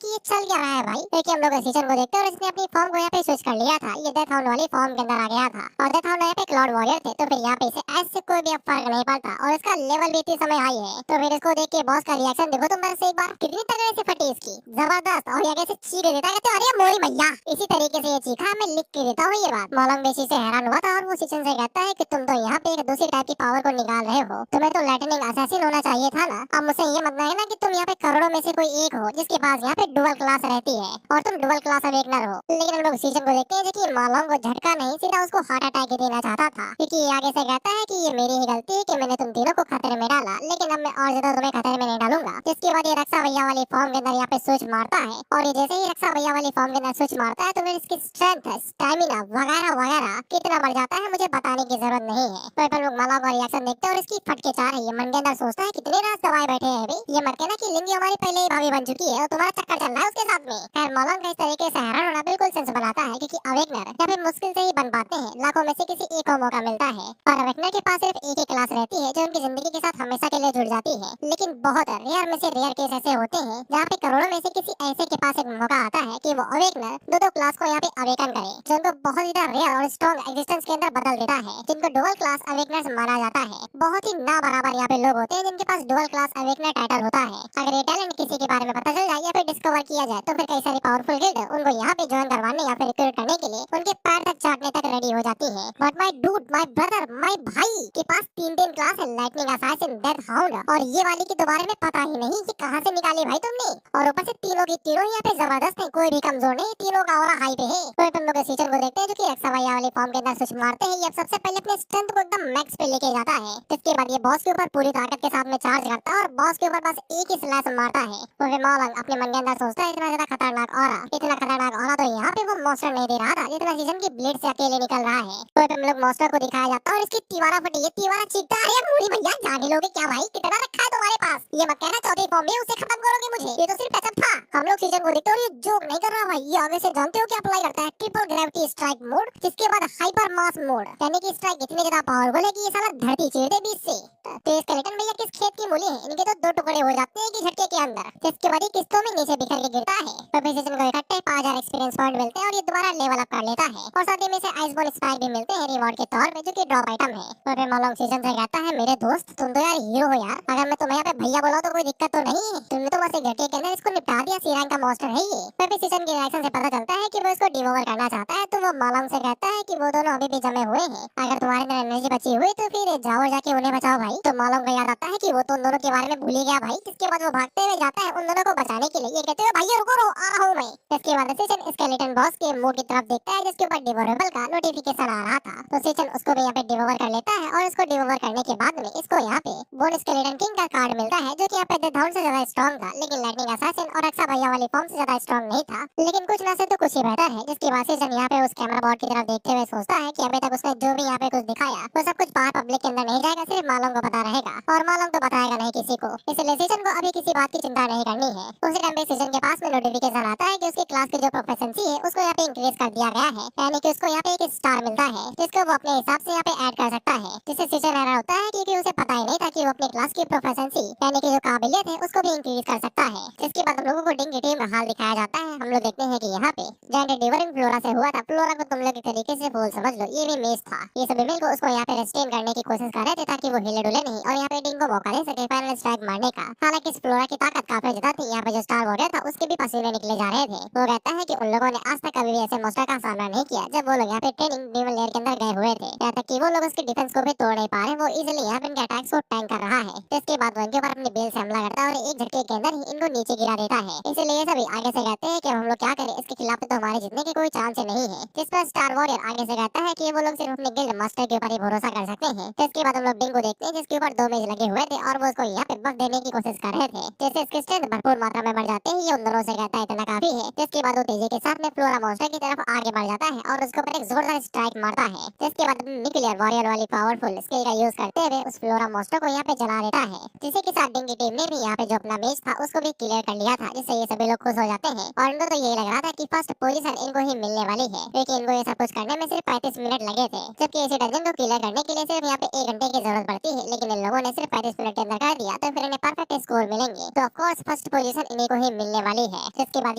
कि ये चल क्या रहा है भाई। देखिए हम लोग सीजन को देखते हैं और इसने अपनी फॉर्म को यहाँ पे स्विच कर लिया था। ये डेथ हाउंड वाली फॉर्म के अंदर आ गया था और डेथ हाउंड यहाँ पे क्लाउड वॉरियर थे। तो फिर यहाँ पे इसे ऐसे कोई भी फर्क नहीं पड़ता और इसका लेवल भी इतनी समय हाई है। तो फिर इसको देख के बॉस का रिएक्शन देखो तुम बस एक बार, कितनी तगड़े से फटी इसकी, जबरदस्त। और ये कैसे चीख देता है, कहते अरे मोरी मैया, इसी तरीके से ये चीखा। मैं लिख के देता हूँ ये बात। मॉलॉग बेसी से हैरान हुआ था और वो सीजन से कहता है कि तुम तो यहाँ पे एक दूसरी टाइप की पावर को निकाल रहे हो, तुम्हें तो लाइटनिंग असैसिन होना चाहिए था ना। अब मुझे ये मत है ना कि तुम यहाँ पे करोड़ों में से कोई एक हो जिसके पास यहाँ पे डुअल क्लास रहती है और तुम डुअल क्लास अवेकनर हो। लेकिन हम लोग सीजन को देखते हैं कि मॉलॉग को झटका नहीं सीधा उसको हार्ट अटैक ही देना चाहता था, क्योंकि ये आगे से कहता है कि ये मेरी ही गलती है कि मैंने तुम तीनों को खतरे में डाला, लेकिन अब मैं और ज्यादा तुम्हें खतरे में नहीं डालूंगा। जिसके बाद ये रक्षा भैया वाली फॉर्म के अंदर यहाँ पे स्विच मारता है और ये जैसे ही रक्षा भैया वाली फॉर्म के अंदर स्विच मारता है तो फिर इसकी स्ट्रेंथ, स्टैमिना वगैरह वगैरह कितना बढ़ जाता है मुझे बताने की जरूरत नहीं है। तो अपन लोग मॉलॉग का रिएक्शन देखते हैं और इसकी फटके चार है। ये मन के अंदर सोचता है कितने राज दबाए बैठे हैं अभी, ये मत कहना कि लिंगी हमारी पहले ही भाभी बन चुकी है और तुम्हारा चक्कर चल रहा है उसके साथ में। खैर मॉलॉग का इस तरीके से हैरान होना बिल्कुल सेंस बनाता है, क्योंकि अवेकनर या फिर मुश्किल से ही बन पाते हैं। लाखों में से किसी एक को मौका मिलता है और अवेकनर के पास सिर्फ एक ही क्लास रहती है जो उनकी जिंदगी के साथ हमेशा के लिए जुड़ जाती है। लेकिन बहुत रेयर में से रेयर केस ऐसे होते हैं जहाँ पे करोड़ों में से किसी ऐसे के पास एक मौका आता है कि वो अवेकनर दो क्लास को यहाँ पे अवेकन करे, जो उनको बहुत ही रेयर और स्ट्रॉन्ग एग्जिस्टेंस के अंदर बदल देता है, जिनको डुअल क्लास अवेकनर्स माना जाता है। बहुत ही ना बराबर यहाँ पे लोग होते हैं जिनके पास डुअल क्लास अवेकनर टाइटल होता है। अगर ये टैलेंट किसी के बारे में पता चल जाए या फिर डिस्कवर किया जाए तो फिर कई सारी पावरफुल गिल्ड उनको यहाँ पे ज्वाइन करवाने या फिर रिक्रूट करने के लिए उनके पैर तक चाटने तक रेडी हो जाती है। But my dude, my brother, my भाई के पास तीन क्लास है, लाइटनिंग असैसिन, डेथ हाउंड, और ये वाली के दोबारे में पता ही नहीं कि कहां से निकाली भाई तुमने। और ऊपर से तीनों की तीनों यहाँ पे जबरदस्त है, कोई भी कमजोर नहीं, तीनों का ऑरा हाई पे है। तो तुम लोग सीजन को देखते हैं जो कि रक्षावैया वाली फॉर्म के अंदर स्विच मारते हैं। ये सबसे पहले अपने स्ट्रेंथ को एकदम मैक्स पे लेके जाता है, इसके बाद ये बॉस के ऊपर पूरी ताकत के साथ में चार्ज करता है और बॉस के ऊपर बस एक ही स्लैश मारता है। तो फिर मॉलंग अपने मन के अंदर सोचता है इतना ज्यादा खतरनाक ऑरा तो यहाँ पे वो मॉन्स्टर नहीं दे रहा था जितना सीजन की ब्लेड से अकेले निकल रहा है। तो तुम लोग मॉन्स्टर को दिखाया जाता है और इसकी तिवारा फटी, ये तिवारा चीखता है, मुड़ी भैया जाने लोगे क्या भाई, कितना रखा है तुम्हारे पास, ये मत कहना चौथी फॉर्म में उसे खत्म करोगे मुझे, ये तो सिर्फ टचअप था। हम लोग सीजन को देखते हैं और ये जोक नहीं कर रहा भाई, ये आगे से जानते हो क्या अप्लाई करता है, ट्रिपल ग्रेविटी स्ट्राइक मोड, जिसके बाद हाइपर मास मोड, यानी कि स्ट्राइक इतनी ज्यादा पावरफुल है कि ये साला धरती चीर दे बीच से। तो स्केलेटन भैया किस खेत की मूली है, इनके तो दो टुकड़े हो जाते हैं एक ही झटके के अंदर, जिसके बाद किस्तों में नीचे बिखर के गिरता है। तो फिर सीजन को इकट्ठे 5000 एक्सपीरियंस पॉइंट मिलते हैं और ये दोबारा लेवल अप कर लेता है और साथ ही में से आइसबॉर्न स्पाइक भी मिलते हैं रिवॉर्ड के तौर पे, जो कि ड्रॉप आइटम है। तो फिर मॉलंग सीजन से कहता है मेरे दोस्त तुम तो यार हीरो हो यार, अगर मैं तुम्हें यहाँ पे भैया बोला तो कोई दिक्कत तो नहीं है, तुमने तो बस एक झटके के अंदर इसको निपटा दिया, सी रैंक का मॉन्स्टर है ये। तो फिर सीजन के रिएक्शन से पता चलता है कि वो इसको डिवोवर करना चाहता है। तो वो मॉलंग से कहता है कि वो दोनों अभी भी जमे हुए हैं, अगर तुम्हारे अंदर एनर्जी बची हुई तो फिर जाओ जाके उन्हें बचाओ भाई। तो मॉलंग को याद आता है कि वो तो उन दोनों के बारे में भूल ही गया भाई, जिसके बाद वो भागते हुए जाता है उन दोनों को बचाने के लिए। ये कहते हुए भैया रुको रो आ रहा हूँ मैं। इसके बाद सीजन स्केलेटन बॉस के मुंह की तरफ देखता है जिसके ऊपर डिवोरेबल का नोटिफिकेशन आ रहा था। तो सीजन उसको भी यहाँ पे डिवोवर कर लेता है और इसको डिवोवर करने के बाद में इसको यहाँ पे बोन स्केलेटन किंग का कार्ड मिलता है, जो कि यहाँ पे डेथ हाउंड से ज्यादा स्ट्रॉन्ग था, लेकिन लाइटनिंग असैसिन और रक्षा भैया वाली फॉर्म से ज्यादा स्ट्रॉन्ग नहीं था। लेकिन कुछ ना से तो कुछ ही बेहतर है। जिसके बाद सीजन यहाँ पे उस कैमरा बोर्ड की तरफ देखते हुए सोचता है कि अभी तक उसने जो भी यहाँ पे कुछ दिखाया वो सब कुछ बाहर पब्लिक के अंदर नहीं जाएगा, सिर्फ मॉलंग को पता रहेगा और मॉलंग तो बताएगा नहीं किसी को, इसलिए सीजन को अभी किसी बात की चिंता नहीं करनी है। उसी टाइम पे सीजन के पास में नोटिफिकेशन आता है कि उसकी क्लास की जो प्रोफेशनसी है उसको यहाँ पे इंक्रीज कर दिया गया है, यानी कि उसको यहाँ पे एक स्टार मिलता है जिसको वो अपने हिसाब से यहाँ पे ऐड कर सकता है, जिससे सीजन हैरान होता है क्योंकि उसे पता ही नहीं था कि वो अपनी क्लास की प्रोफेशनसी यानी कि जो काबिलियत है उसको भी इंक्रीज कर सकता है। जिसके बाद हम लोगों को डिंग की टीम का हाल दिखाया जाता है। हम लोग देखते हैं कि यहाँ पे जायंट डिवरिंग फ्लोरा से हुआ था। फ्लोरा को तुम लोग एक तरीके से फूल समझ लो, ये भी मेस था। ये सभी मिलकर उसको यहाँ पे रेस्टेन करने की कोशिश कर रहे थे ताकि वो हिले डुले नहीं और यहाँ पे डिंग को मौका दे सके फाइनल स्ट्राइक मारने का। हालांकि इस फ्लोरा की ताकत काफी ज्यादा थी, यहाँ पे जो स्टार वॉरियर था उसके भी पसीने निकले जा रहे थे। वो कहता है कि उन लोगों ने आज तक कभी भी ऐसे मॉन्स्टर का सामना नहीं किया जब वो लोग यहाँ पे ट्रेनिंग डेमन लेयर के अंदर गए हुए थे, यहाँ तक कि वो लोग उसके डिफेंस को भी तोड़ नहीं पा रहे, वो इजीली यहाँ पे इनके अटैक्स को टैंक कर रहा है। इसके बाद वो इनके ऊपर अपनी बेल से हमला करता है और एक झटके के अंदर ही इनको नीचे गिरा देता है। इसलिए सभी आगे से कहते हैं कि हम लोग क्या करें, इसके खिलाफ तो हमारे जीतने की कोई चांस ही नहीं है। जिस पर स्टार वॉरियर आगे से कहता है कि वो लोग सिर्फ अपने गिल्ड मास्टर के ऊपर ही भरोसा कर सकते हैं। इसके बाद हम लोग डिंग को देखते हैं जिसके ऊपर 2 मेज लगे हुए थे और वो उसको यहाँ पे बफ देने की कोशिश कर रहे थे, जैसे इसके स्ट्रेंथ भरपूर मात्रा में बढ़ जाते हैं। ये उन दोनों से कहता है इतना काफी है। जिसके बाद वो तेजी के साथ में फ्लोरा मॉन्स्टर की तरफ आगे बढ़ जाता है और उसके ऊपर एक जोरदार स्ट्राइक मारता है। जिसके बाद न्यूक्लियर वॉरियर वाली पावरफुल स्किल का यूज करते हुए उस फ्लोरा मॉन्स्टर को यहाँ पे जला देता है, जिसे के साथ डिंग की टीम ने भी यहाँ पे जो अपना मेज था उसको भी क्लियर कर लिया था, जिससे ये सभी लोग खुश हो जाते हैं। और इनको तो यही लग रहा था कि फर्स्ट पोजीशन इनको ही मिलने वाली है, लेकिन इनको ये सब कुछ करने में सिर्फ 35 मिनट लगे थे, जबकि इसी डंजन को क्लियर करने के लिए सिर्फ यहाँ पे 1 घंटे की जरूरत पड़ती है। लेकिन इन लोगों ने सिर्फ 35 मिनट के अंदर कर दिया, तो फिर इन्हें परफेक्ट स्कोर मिलेंगे। तो ऑफ कोर्स फर्स्ट पोजीशन इन्हीं को ही मिलने वाली है। जिसके बाद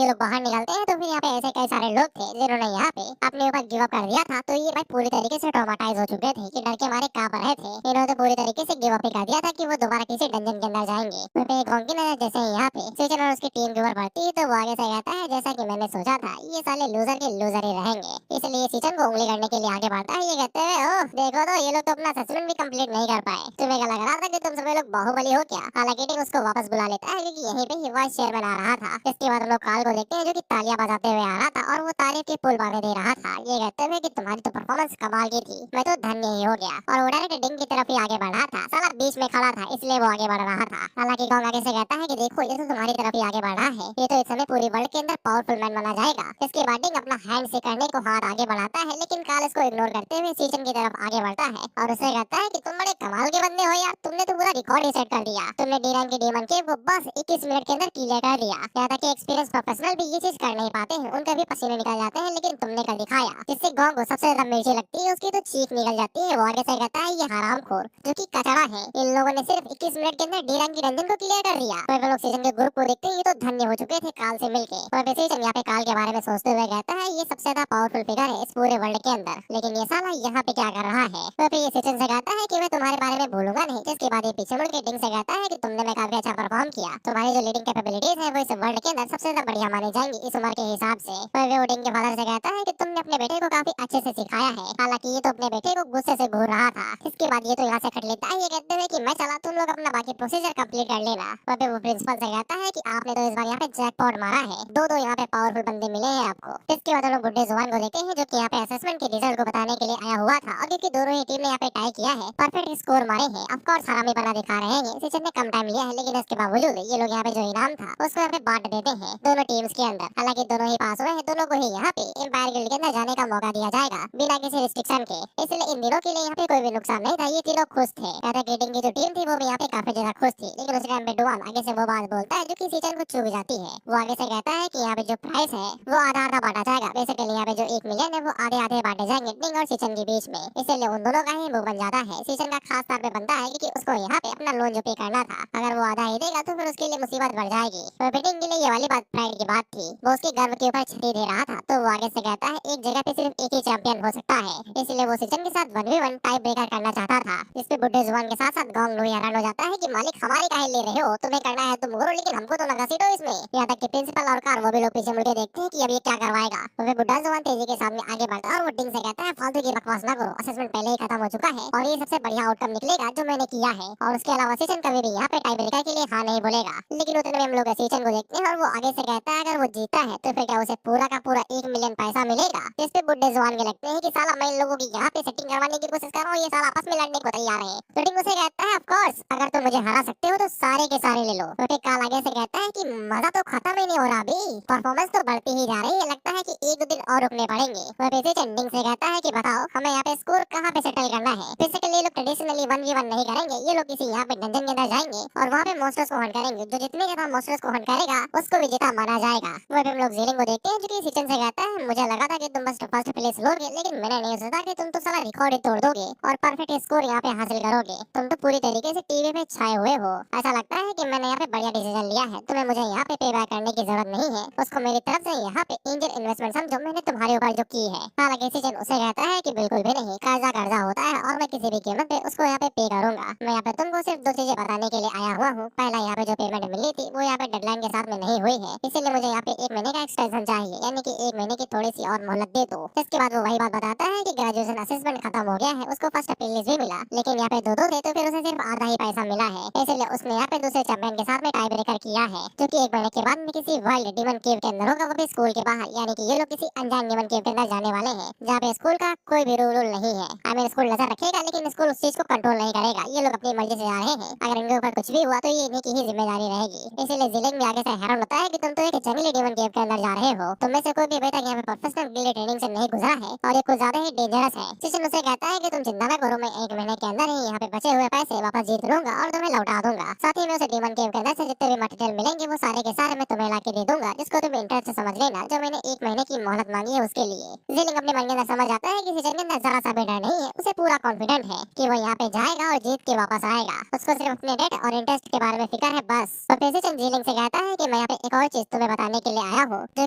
ये लोग बाहर निकलते हैं तो फिर यहाँ पे ऐसे कई सारे लोग थे जिन्होंने यहाँ पे अपने ऊपर गिव अप कर दिया था। तो ये भाई पूरी तरीके से ट्रॉमाटाइज हो चुके थे कि डर के मारे कांप रहे थे। इन्होंने तो पूरी तरीके से गिव अप कर दिया था कि वो दोबारा किसी डंजन के अंदर जाएंगे। तो फिर गोंकी नजर जैसे ही यहाँ पे सीजन और उसकी टीम के ऊपर बढ़ती है तो वो आगे से कहता है जैसा कि मैंने सोचा था, ये साले लूजर के लूजर ही रहेंगे। इसलिए सीजन को उंगली करने के लिए आगे बढ़ता है। ये कहते हैं ओह देखो तो ये लोग तो अपना असेसमेंट भी कंप्लीट नहीं कर पाए, तुम्हें क्या लग रहा था कि तुम सभी लोग बाहुबली हो क्या। हालांकि टिंग उसको वापस बुला लेता है क्योंकि यहीं पे ही वॉइस शेयर बना रहा था। इसके बाद हम लोग काल को देखते हैं जो कि तालियां बजाते हुए आ रहा था और वो तारीफ के पुल बांधे दे रहा था। ये कहते हुए कि तुम्हारी तो परफॉर्मेंस कमाल की थी, मैं तो धन्य ही हो गया। और वो डायरेक्ट डिंग की तरफ ही आगे बढ़ रहा था, साला बीच में खड़ा था इसलिए वो आगे बढ़ रहा था। हालांकि गॉन्ग आगे से कहता है कि देखो ये तो तुम्हारी तरफ ही आगे बढ़ रहा है, ये तो इस समय पूरी वर्ल्ड के अंदर पावरफुल मैन बना जाएगा। इसके बाद डिंग अपना हैंड से करने को हाथ आगे बढ़ाता है, लेकिन काल इसको इग्नोर करते हुए सीजन की तरफ आगे बढ़ता है और उसे कहता है कि तुम बड़े कमाल के बंदे हो यार, तुमने तो पूरा रिकॉर्ड ही सेट कर दिया। तुमने डी रैंक के डेमन के वो बस 21 मिनट के अंदर क्लियर कर दिया। यहाँ तक कि एक्सपीरियंस प्रोफेशनल भी ये चीज कर नहीं पाते हैं, उनके भी पसीने निकल जाते हैं, लेकिन तुमने कर दिखाया, जिससे गोंग को सबसे ज्यादा मिर्ची लगती है, उसकी तो चीख निकल जाती है। वो आगे से कहता है ये हरामखोर जो कि कचरा है, इन लोगों ने सिर्फ 21 मिनट के अंदर डी रैंक की डंजन को क्लियर कर दिया। तो लोग सीजन के ग्रुप को देखते हैं, ये तो धन्य हो चुके थे काल से मिलके। और सीजन यहाँ पे काल के बारे में सोचते हुए कहता है ये सबसे ज्यादा पावरफुल फिगर है इस पूरे वर्ल्ड के अंदर, लेकिन ये साला यहाँ पे क्या कर रहा है। तो फिर ये सीजन से कहता है कि मैं तुम्हारे बारे में भूलूंगा नहीं। जिसके बाद ये पीछे मुड़ के डिंग से कहता है कि तुमने में काफी अच्छा परफॉर्म किया, तुम्हारी जो लीडिंग कैपेबिलिटीज है वो इस वर्ल्ड के अंदर सबसे ज्यादा बढ़िया मानी जाएंगी इस उम्र के हिसाब से। तो वे डिंग के फादर से कहता है कि तुमने अपने बेटे को काफी अच्छे से सिखाया है। हालांकि ये तो अपने बेटे को गुस्से से घूर रहा था। इसके बाद ये तो यहाँ से कट लेता है, ये कहते हुए कि मैं चला, तुम लोग अपना बाकी प्रोसीजर कंप्लीट कर लेना। तो फिर वो प्रिंसिपल से कहता है कि आपने तो इस बार यहाँ पे जैकपॉट मारा है, दो यहाँ पे पावरफुल बंदे मिले हैं आपको। इसके बाद हम लोग बुड्ढे जुबान को देखते हैं जो कि यहाँ पे असेसमेंट के रिजल्ट को बताने के लिए आया हुआ था। और क्योंकि दोनों ही टीम ने यहाँ पे टाई किया है, परफेक्ट स्कोर मारे हैं, ऑफ कोर्स हरामी बना दिखा रहे हैं। सीजन ने कम टाइम लिया है, लेकिन इसके बावजूद ये लोग यहाँ पे जो इनाम था उसको यहाँ पे बांट देते हैं दोनों टीम्स के अंदर। हालांकि दोनों ही पास हुए हैं, दोनों को ही यहाँ पे एम्पायर गिल्ड के अंदर जाने का मौका दिया जाएगा बिना किसी रिस्ट्रिक्शन के। इसलिए इन दिनों के लिए यहाँ पे कोई भी नुकसान नहीं था, ये तीनों खुश थे। कहते गेटिंग की जो टीम थी वो भी यहाँ पे काफी ज्यादा खुश थी। लेकिन उस टाइम पे डुआन आगे से वो बात बोलता है जो कि सीजन को चुभ जाती है। वो आगे से कहता है कि यहाँ पे जो प्राइस है वो आधा आधा बांटा जाएगा। बेसिकली यहाँ पे जो 1 मिलियन है वो आधे आधे बांटे जाएंगे डिंग और सीजन के बीच में। इसलिए उन दोनों का ही मुंह बन जाता है। सीजन का खास तौर पे बनता है क्योंकि उसको यहाँ पे अपना लोन जो पे करना था, अगर वो आधा ही देगा तो फिर उसके लिए मुसीबत बढ़ जाएगी। तो बेटिंग के लिए ये वाली बात प्राइड की बात थी, वो उसके गर्व के ऊपर छतरी दे रहा था। तो वो आगे से कहता है एक जगह पे सिर्फ एक ही चैंपियन हो सकता है, इसलिए वो सीजन के साथ 1v1 टाई ब्रेकर करना चाहता था। इस पे बुड्ढे जुबान के साथ साथ गोंग लोई हैरान हो जाता है कि मालिक हमारी काहे ले रहे हो, तुम्हें करना है तुम करो, लेकिन हमको तो ना घसीटो इसमें। यहाँ तक कि प्रिंसिपल और कार वो भी लोग पीछे मुड़ के देखते हैं कि अब ये क्या करवाएगा। तो फिर बुड्ढा जुबान तेजी के साथ में आगे बढ़ता है और वो डिंग से कहता है फालतू की बकवास ना करो, असेसमेंट पहले ही खत्म हो चुका है और ये सबसे बढ़िया आउटकम निकलेगा जो मैंने किया है। और उसके अलावा सीजन कभी भी यहाँ पे टाई ब्रेकर के लिए हाँ नहीं बोलेगा। लेकिन उतने में हम लोग सीजन को देखते हैं और वो आगे से कहता है अगर वो जीता है तो फिर क्या उसे पूरा का पूरा 1 मिलियन पैसा मिलेगा। जिस पे बुड्ढे जुबान के लगते हैं कि साला मैं इन लोगों की यहाँ पे सेटिंग करवाने की कोशिश कर रहा हूँ, ये साला आपस में लड़ने को तैयार है। तो डिंग उसे कहता है ऑफ कोर्स अगर तुम मुझे हरा सकते हो तो सारे के सारे ले लो। तो फिर काल आगे से कहता है कि मजा तो खत्म ही नहीं हो रहा, अभी परफॉर्मेंस तो बढ़ती ही जा रही है, लगता है कि 1-2 दिन और रुकने पड़ेंगे। तो फिर डिंग से कहता है कि बताओ हमें यहाँ पे स्कोर कहाँ पे सेटल करना है। बेसिकली ये लोग ट्रेडिशनली 1v1 नहीं करेंगे, ये लोग किसी यहाँ पे डंजन के अंदर जाएंगे और वहाँ पे मॉन्स्टर्स को हंट करेंगे। जो जितने ज्यादा मॉन्स्टर्स को हंट करेगा उसको विजेता माना जाएगा। वह हम लोग जीलिंग को देखते हैं जो कि सीजन से कहता है मुझे लगा था कि तुम बस फर्स्ट प्लेस लोगे, लेकिन मैंने नहीं सोचा कि तुम तो साला रिकॉर्ड ही तोड़ दोगे और परफेक्ट स्कोर यहाँ पे हासिल करोगे। तुम तो पूरी तरीके से टीवी पे छाए हुए हो। ऐसा लगता है कि मैंने यहाँ पे बढ़िया डिसीजन लिया है, तुम्हें मुझे यहाँ पे पे बैक करने की जरूरत नहीं है, उसको मेरी तरफ से यहाँ पे एंजल इन्वेस्टमेंट समझो, मैंने तुम्हारे ऊपर जो की है। हालांकि सीजन उसे कहता है कि बिल्कुल भी नहीं, कर्जा कर्जा होता है और मैं किसी भी कीमत पे उसको यहाँ पे पे करूंगा। मैं यहाँ पे तुमको सिर्फ 2 चीजें बताने के लिए आया हुआ हूँ। पहला, यहाँ पे जो पेमेंट मिली थी वो यहाँ पे डेडलाइन के साथ में नहीं हुई है, इसीलिए मुझे यहाँ पे 1 महीने का एक्सटेंशन चाहिए, यानी कि 1 महीने की थोड़ी सी और मोहलत दे दो। इसके बाद वो वही बात बताता है कि ग्रेजुएशन असेसमेंट खत्म हो गया है, उसको फर्स्ट प्लेस भी मिला, लेकिन यहाँ पे 2-2 थे तो फिर उसे सिर्फ आधा ही पैसा मिला है। इसलिए उसने यहाँ पे दूसरे चैंपियन के साथ में टाई ब्रेकर किया है, जो कि 1 महीने के बाद में किसी वर्ल्ड डीमन केव के अंदर होगा, वो भी स्कूल के बाहर। यानी कि ये लोग किसी अनजान डीमन केव के अंदर जाने वाले हैं जहाँ पे स्कूल का कोई भी रूल नहीं है। आई मीन स्कूल नजर रखेगा लेकिन स्कूल उस चीज को कंट्रोल नहीं करेगा। ये लोग अपनी मर्जी से जा रहे हैं, अगर इनके ऊपर कुछ भी हुआ तो ये इन्हीं की ही जिम्मेदारी रहेगी। इसलिए जिलेंग भी आगे से हैरान होता है कि तुम तो एक जंगली डीमन केव के अंदर जा रहे हो, तुम में से कोई भी अभी तक यहाँ पे प्रोफेशनल गिल्ड ट्रेनिंग से नहीं गुजरा है और ये कुछ ज्यादा ही डेंजरस है। सीजन उसे कहता है कि तुम चिंता न करो, मैं 1 महीने के अंदर ही यहाँ पे बचे हुए पैसे वापस जीत लूंगा और तुम्हें लौटा दूंगा। साथ ही में उसे डीमन केव के अंदर से जितने भी मटेरियल मिलेंगे वो सारे के सारे मैं तुम्हें लाके दे दूंगा, जिसको तुम इंटरेस्ट से समझ लेना, जो मैंने 1 महीने की मोहलत मांगी है उसके लिए। जिलिंग अपने मन के अंदर समझ आता है कि सीजन के अंदर जरा सा भी डर नहीं है, उसे पूरा कॉन्फिडेंट है कि वो यहाँ पे जाएगा और जीत के वापस आएगा। उसको सिर्फ अपने डेट और इंटरेस्ट के बारे में फिक्र है बस। तो फिर सीजन जिलिंग से कहता है कि मैं यहाँ पे एक और चीज तुम्हें बताने के लिए आया हूँ, जो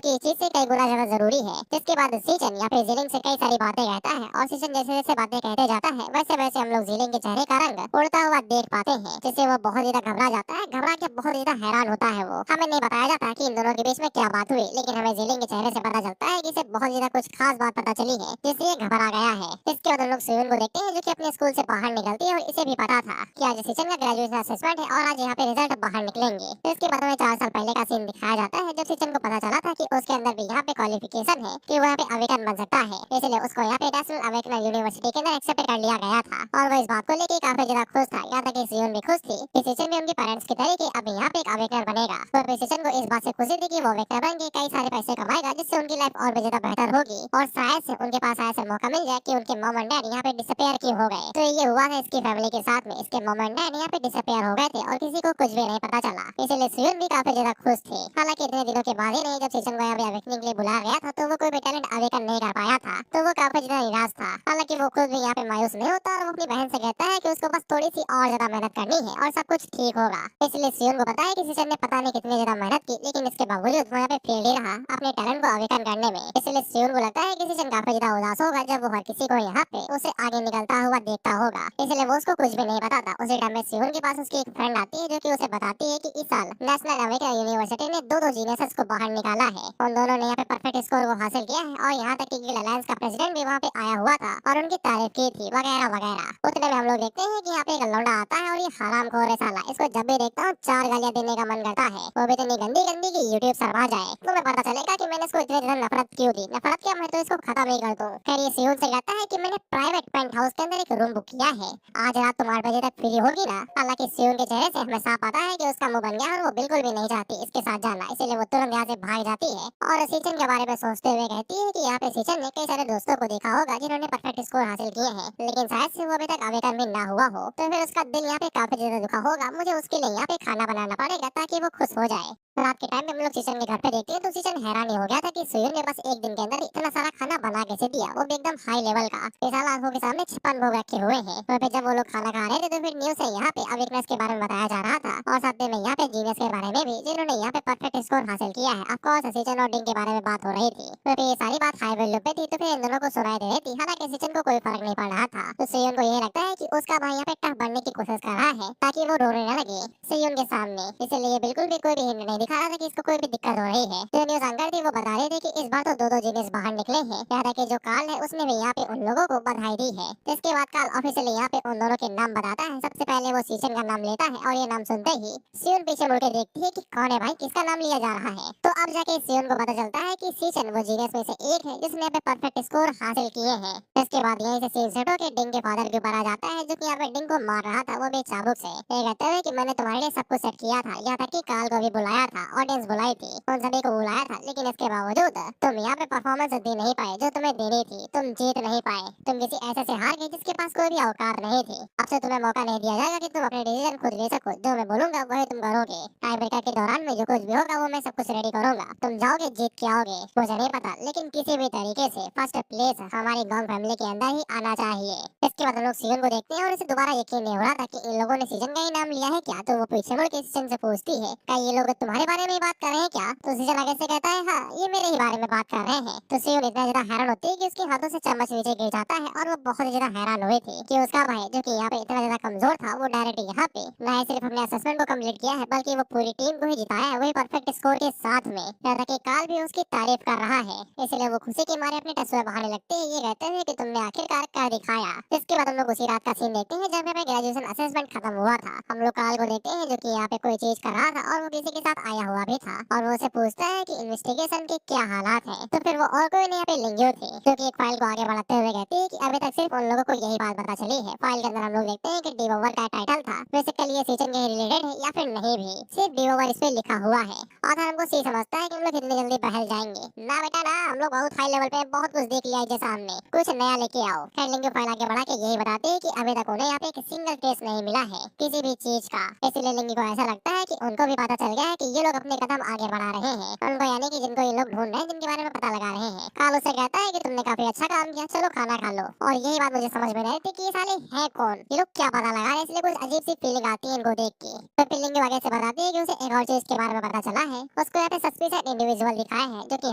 कि इस चीज से कई गुना ज्यादा जरूरी है। जिसके बाद सीजन यहाँ पे जिलिंग से कई सारी बातें कहता है और सीजन जैसे जैसे बातें कहते जाता है वैसे वैसे हम लोग जिलिंग के चेहरे का रंग उड़ता हुआ देख पाते हैं, जिससे वो बहुत ज्यादा घबरा जाता है। घबरा के बहुत ज्यादा हैरान होता है। वो हमें नहीं बताया जाता कि इन दोनों के बीच में क्या बात हुई, लेकिन हमें जिलिंग के चेहरे से पता चलता है कि इसे बहुत ज्यादा कुछ खास बात पता चली है जिससे ये घबरा गया है। इसके बाद हम लोग सियुन को देखते हैं जो कि अपने स्कूल से बाहर निकलती है और इसे भी पता था कि आज सीजन का ग्रेजुएशन असेसमेंट है और आज यहाँ पे रिजल्ट बाहर निकलेंगे। इसके बाद हमें 4 साल पहले का सीन दिखाया जाता है जब सीजन को पता चला था कि उसके अंदर भी यहाँ पे क्वालिफिकेशन है कि वो यहाँ पे अवेकन बन सकता है, इसलिए उसको यहाँ पे नेशनल अवेकनर यूनिवर्सिटी के अंदर एक्सेप्ट कर लिया गया था और वो इस बात को लेके काफी ज्यादा खुश था। यहाँ तक कि सियुन भी खुश थी कि सीजन भी उनके पेरेंट्स की तरीके अब यहाँ पे एक अवेकनर बनेगा। तो फिर सीजन को इस बात से खुशी थी कि वो अवेकनर बन के कई सारे पैसे कमाएगा, जिससे उनकी लाइफ और भी ज्यादा बेहतर होगी और शायद से उनके पास ऐसा मौका मिल जाए कि उनके मॉम एंड डैड यहाँ पे डिसअपियर क्यों हो गए। तो ये हुआ है इसकी फैमिली के साथ में, इसके मॉम एंड डैड यहाँ पे डिसअपियर हो गए थे और किसी को कुछ भी नहीं पता चला, इसलिए सियुन भी काफी ज्यादा खुश थे। हालांकि इतने दिनों के बाद ही नहीं, जब सीजन को यहाँ पे अवेकनिंग के लिए बुलाया गया था तो तो वो कोई भी टैलेंट अवेकन नहीं कर पाया था, तो वो काफी ज्यादा निराश था। हालांकि वो खुद भी यहाँ पे मायूस नहीं होता और वो अपनी बहन से कहता है कि उसको बस थोड़ी सी और ज्यादा मेहनत करनी है और सब कुछ ठीक होगा। इसलिए सियोन को पता है कि सीजन ने पता नहीं कितनी ज्यादा मेहनत की, लेकिन इसके बावजूद वो यहाँ पे फेल ही रहा अपने टैलेंट को अवेकन करने में। इसलिए सियोन को लगता है कि सीजन काफी ज्यादा उदास होगा जब वो हर किसी को यहाँ पे उसे आगे निकलता हुआ देखता होगा। इसलिए वो उसको कुछ भी नहीं बताता। उसी टाइम में सियोन के पास उसकी एक फ्रेंड आती है जो कि उसे बताती है कि इस साल नेशनल अमेरिकन यूनिवर्सिटी ने दो जीनियस को बाहर निकाला है। उन दोनों ने यहाँ पे परफेक्ट स्कोर को हासिल किया है और यहाँ तक कि गिल अलायंस का प्रेसिडेंट भी वहाँ पे आया हुआ था और उनकी तारीफ की थी, वगैरह वगैरह। उतने में हम लोग देखते हैं कि यहाँ पे एक लौंडा आता है और ये हरामखोर है साला। इसको जब भी देखता हूँ चार गालियां देने का मन करता है, वो भी इतनी गंदी गंदी की यूट्यूब शर्मा जाए। तो मैं पता चलेगा कि मैंने इसको इतनी ज्यादा नफरत क्यों दी। नफरत क्या, मैं तो इसको खत्म ही कर दूं। खैर ये सियोन से कहता है कि मैंने प्राइवेट पेंट हाउस के अंदर एक रूम बुक किया है, आज रात तुम 8 बजे तक फ्री होगी ना। हालांकि सियोन के चेहरे से हमें साफ आता है कि उसका मुंह बन गया और वो बिल्कुल भी नहीं चाहती इसके साथ जाना। इसलिए वो तुरंत यहाँ से भाग जाती है और सीचन के बारे में सोचते हुए कहती है कि यहाँ पे सीचन ने कई सारे दोस्तों को देखा होगा जिन्होंने परफेक्ट स्कोर हासिल किए हैं, लेकिन शायद से वो अभी तक अवेकन भी ना हुआ हो, तो फिर उसका दिल यहाँ पे काफी ज्यादा दुखा होगा। मुझे उसके लिए यहाँ पे खाना बनाना पड़ेगा ताकि वो खुश हो जाए। रात के टाइम में हम लोग सीचन के घर पे देखते हैं तो सीचन हैरान ही हो गया था कि सियोन ने बस एक दिन के अंदर इतना सारा खाना बना कैसे दिया, वो भी एकदम हाई लेवल का। विशाल आंखों के सामने 56 भोग रखे हुए हैं। तो फिर जब वो लोग खाना खा रहे थे तो फिर न्यूज से यहाँ पे अवेकनेस के बारे में बताया जा रहा था और साथ में यहाँ पे जीनियस के बारे में भी जिन्होंने यहाँ पे परफेक्ट स्कोर हासिल किया है। ऑफकोर्स सीचन और डिंग के बारे में बात हो रही थी, तो फिर ये सारी बात हाई वैल्यू पे थी, तो फिर इन दोनों को सुनाई दे रही थी। हालांकि सीचन को कोई फर्क नहीं पड़ रहा था, तो सियोन को ये लगता है कि उसका भाई यहाँ पे टफ बनने की कोशिश कर रहा है ताकि वो रोने न लगे सियोन के सामने। इसलिए बिल्कुल भी कोई भी हिंट नहीं दिखा रहा था कि इसको कोई भी दिक्कत हो रही है। जो न्यूज एंकर थी वो बता रहे थे कि इस बार तो दो जीनियस बाहर निकले हैं। यहाँ तक कि जो कार्ल है उसने भी यहाँ पे उन लोगों को बधाई दी है। इसके बाद कार्ल ऑफिशियली यहाँ पे उन दोनों के नाम बताता है। सबसे पहले वो सीचन का नाम लेता है और ये नाम सुनते ही सियोन पीछे मुड़ के देखती है कि कौन है भाई, किसका नाम लिया जा रहा है। तो अब जाके सियोन को पता चलता है कि सीचन वो जीनियस में से एक है जिसने यहाँ पे परफेक्ट स्कोर हासिल किए हैं। इसके बाद यहीं से सीन सेट होकर डिंग के फादर के ऊपर आ जाता है जो कि यहाँ पे डिंग को मार रहा था, वो भी चाबुक से। ये कहते हुए कि मैंने तुम्हारे लिए सब कुछ सेट किया था, यहाँ तक कि कार्ल को भी बुलाया था, ऑडियंस बुलाई थी, उन सभी को बुलाया था, लेकिन इसके बावजूद तुम यहाँ पे परफॉर्मेंस दे नहीं पाए जो तुम्हें देनी थी। तुम जीत नहीं पाए, तुम किसी ऐसे से हार गए जिसके पास कोई भी औकात नहीं थी। अब से तुम्हें मौका नहीं दिया जाएगा कि तुम अपने डिसीजन खुद ले सको। जो मैं बोलूंगा वही तुम करोगे। टाई ब्रेकर के दौरान में जो कुछ भी होगा वो मैं सब कुछ रेडी करूंगा। तुम जाओगे, जीत के आओगे, मुझे नहीं पता, लेकिन किसी भी तरीके से फर्स्ट प्लेस हमारी गॉन्ग फैमिली के अंदर ही आना चाहिए। इसके बाद हम लोग सीजन को देखते हैं और इसे दोबारा यकीन नहीं हो रहा था कि इन लोगों ने सीजन का ही नाम लिया है क्या। तो वो पीछे मुड़ के सीजन से पूछती है क्या ये लोग तुम्हारे बारे में ही बात कर रहे हैं क्या। तो सीजन आगे से कहता है हाँ, ये मेरे ही बारे में बात कर रहे हैं। तो सीजन इतना ज्यादा हैरान होती है कि उसके हाथों से चम्मच नीचे गिर जाता है और वो बहुत ज्यादा हैरान हुई थी कि उसका भाई जो कि यहाँ पे इतना ज्यादा कमजोर था वो डायरेक्ट यहाँ पे ना ही सिर्फ अपने असेसमेंट को कम्प्लीट किया है बल्कि वो पूरी टीम को ही जिताया है, वही परफेक्ट स्कोर के साथ में। यहाँ तक कि कार्ल भी उसकी तारीफ कर रहा है, इसलिए वो खुशी के मारे अपने टसुए बहाने लगते हैं, ये कहते हैं कि तुमने आखिरकार कर दिखाया। इसके बाद हम लोग उसी रात का सीन देखते हैं जब हमें ग्रेजुएशन असेसमेंट खत्म हुआ था। हम लोग कार्ल को देखते हैं जो कि यहाँ पे कोई चीज कर रहा था और वो किसी के साथ आया हुआ भी था और वो उसे पूछता है कि इन्वेस्टिगेशन के क्या हालात है। तो फिर वो और कोई नहीं यहाँ पे लिंग्यो थी जो कि एक फाइल को आगे बढ़ाते हुए कहती है कि अभी तक सिर्फ उन लोगों को यही बात पता चली है। फाइल के अंदर हम लोग देखते हैं कि डिवोवर का टाइटल था, बेसिकली ये सीजन के रिलेटेड है या फिर नहीं भी, सिर्फ डिवोवर इस पे लिखा हुआ है। और हमको सही समझता है कि हम लोग इतनी जल्दी बहल जाएंगे ना बेटा ना, हम लोग बहुत हाई लेवल पे बहुत कुछ देख लिया है सामने, कुछ नया लेके आओ। खैर लिंग्यो फाइल आगे बढ़ा के यही बताते हैं कि अभी तक उन्हें यहाँ पे एक सिंगल केस नहीं मिला है किसी भी चीज का। इसलिए लिंगी को ऐसा लगता है कि उनको भी पता चल गया है कि ये लोग अपने कदम आगे बढ़ा रहे हैं, उनको यानी कि जिनको ये लोग ढूंढ रहे हैं, जिनके बारे में पता लगा रहे हैं। कार्ल उससे कहता है कि तुमने काफी अच्छा काम किया, चलो खाना खा लो। और यही बात मुझे समझ में नहीं थी कि ये साले हैं कौन, ये लोग क्या पता लगा रहे हैं, इसलिए कुछ अजीब सी फीलिंग आती है इनको देख के। तो फिर लिंगी आगे से बताती है कि उसे एक और चीज के बारे में पता चला है, उसको यहाँ पे सस्पिशियस इंडिविजुअल दिखाया है जो कि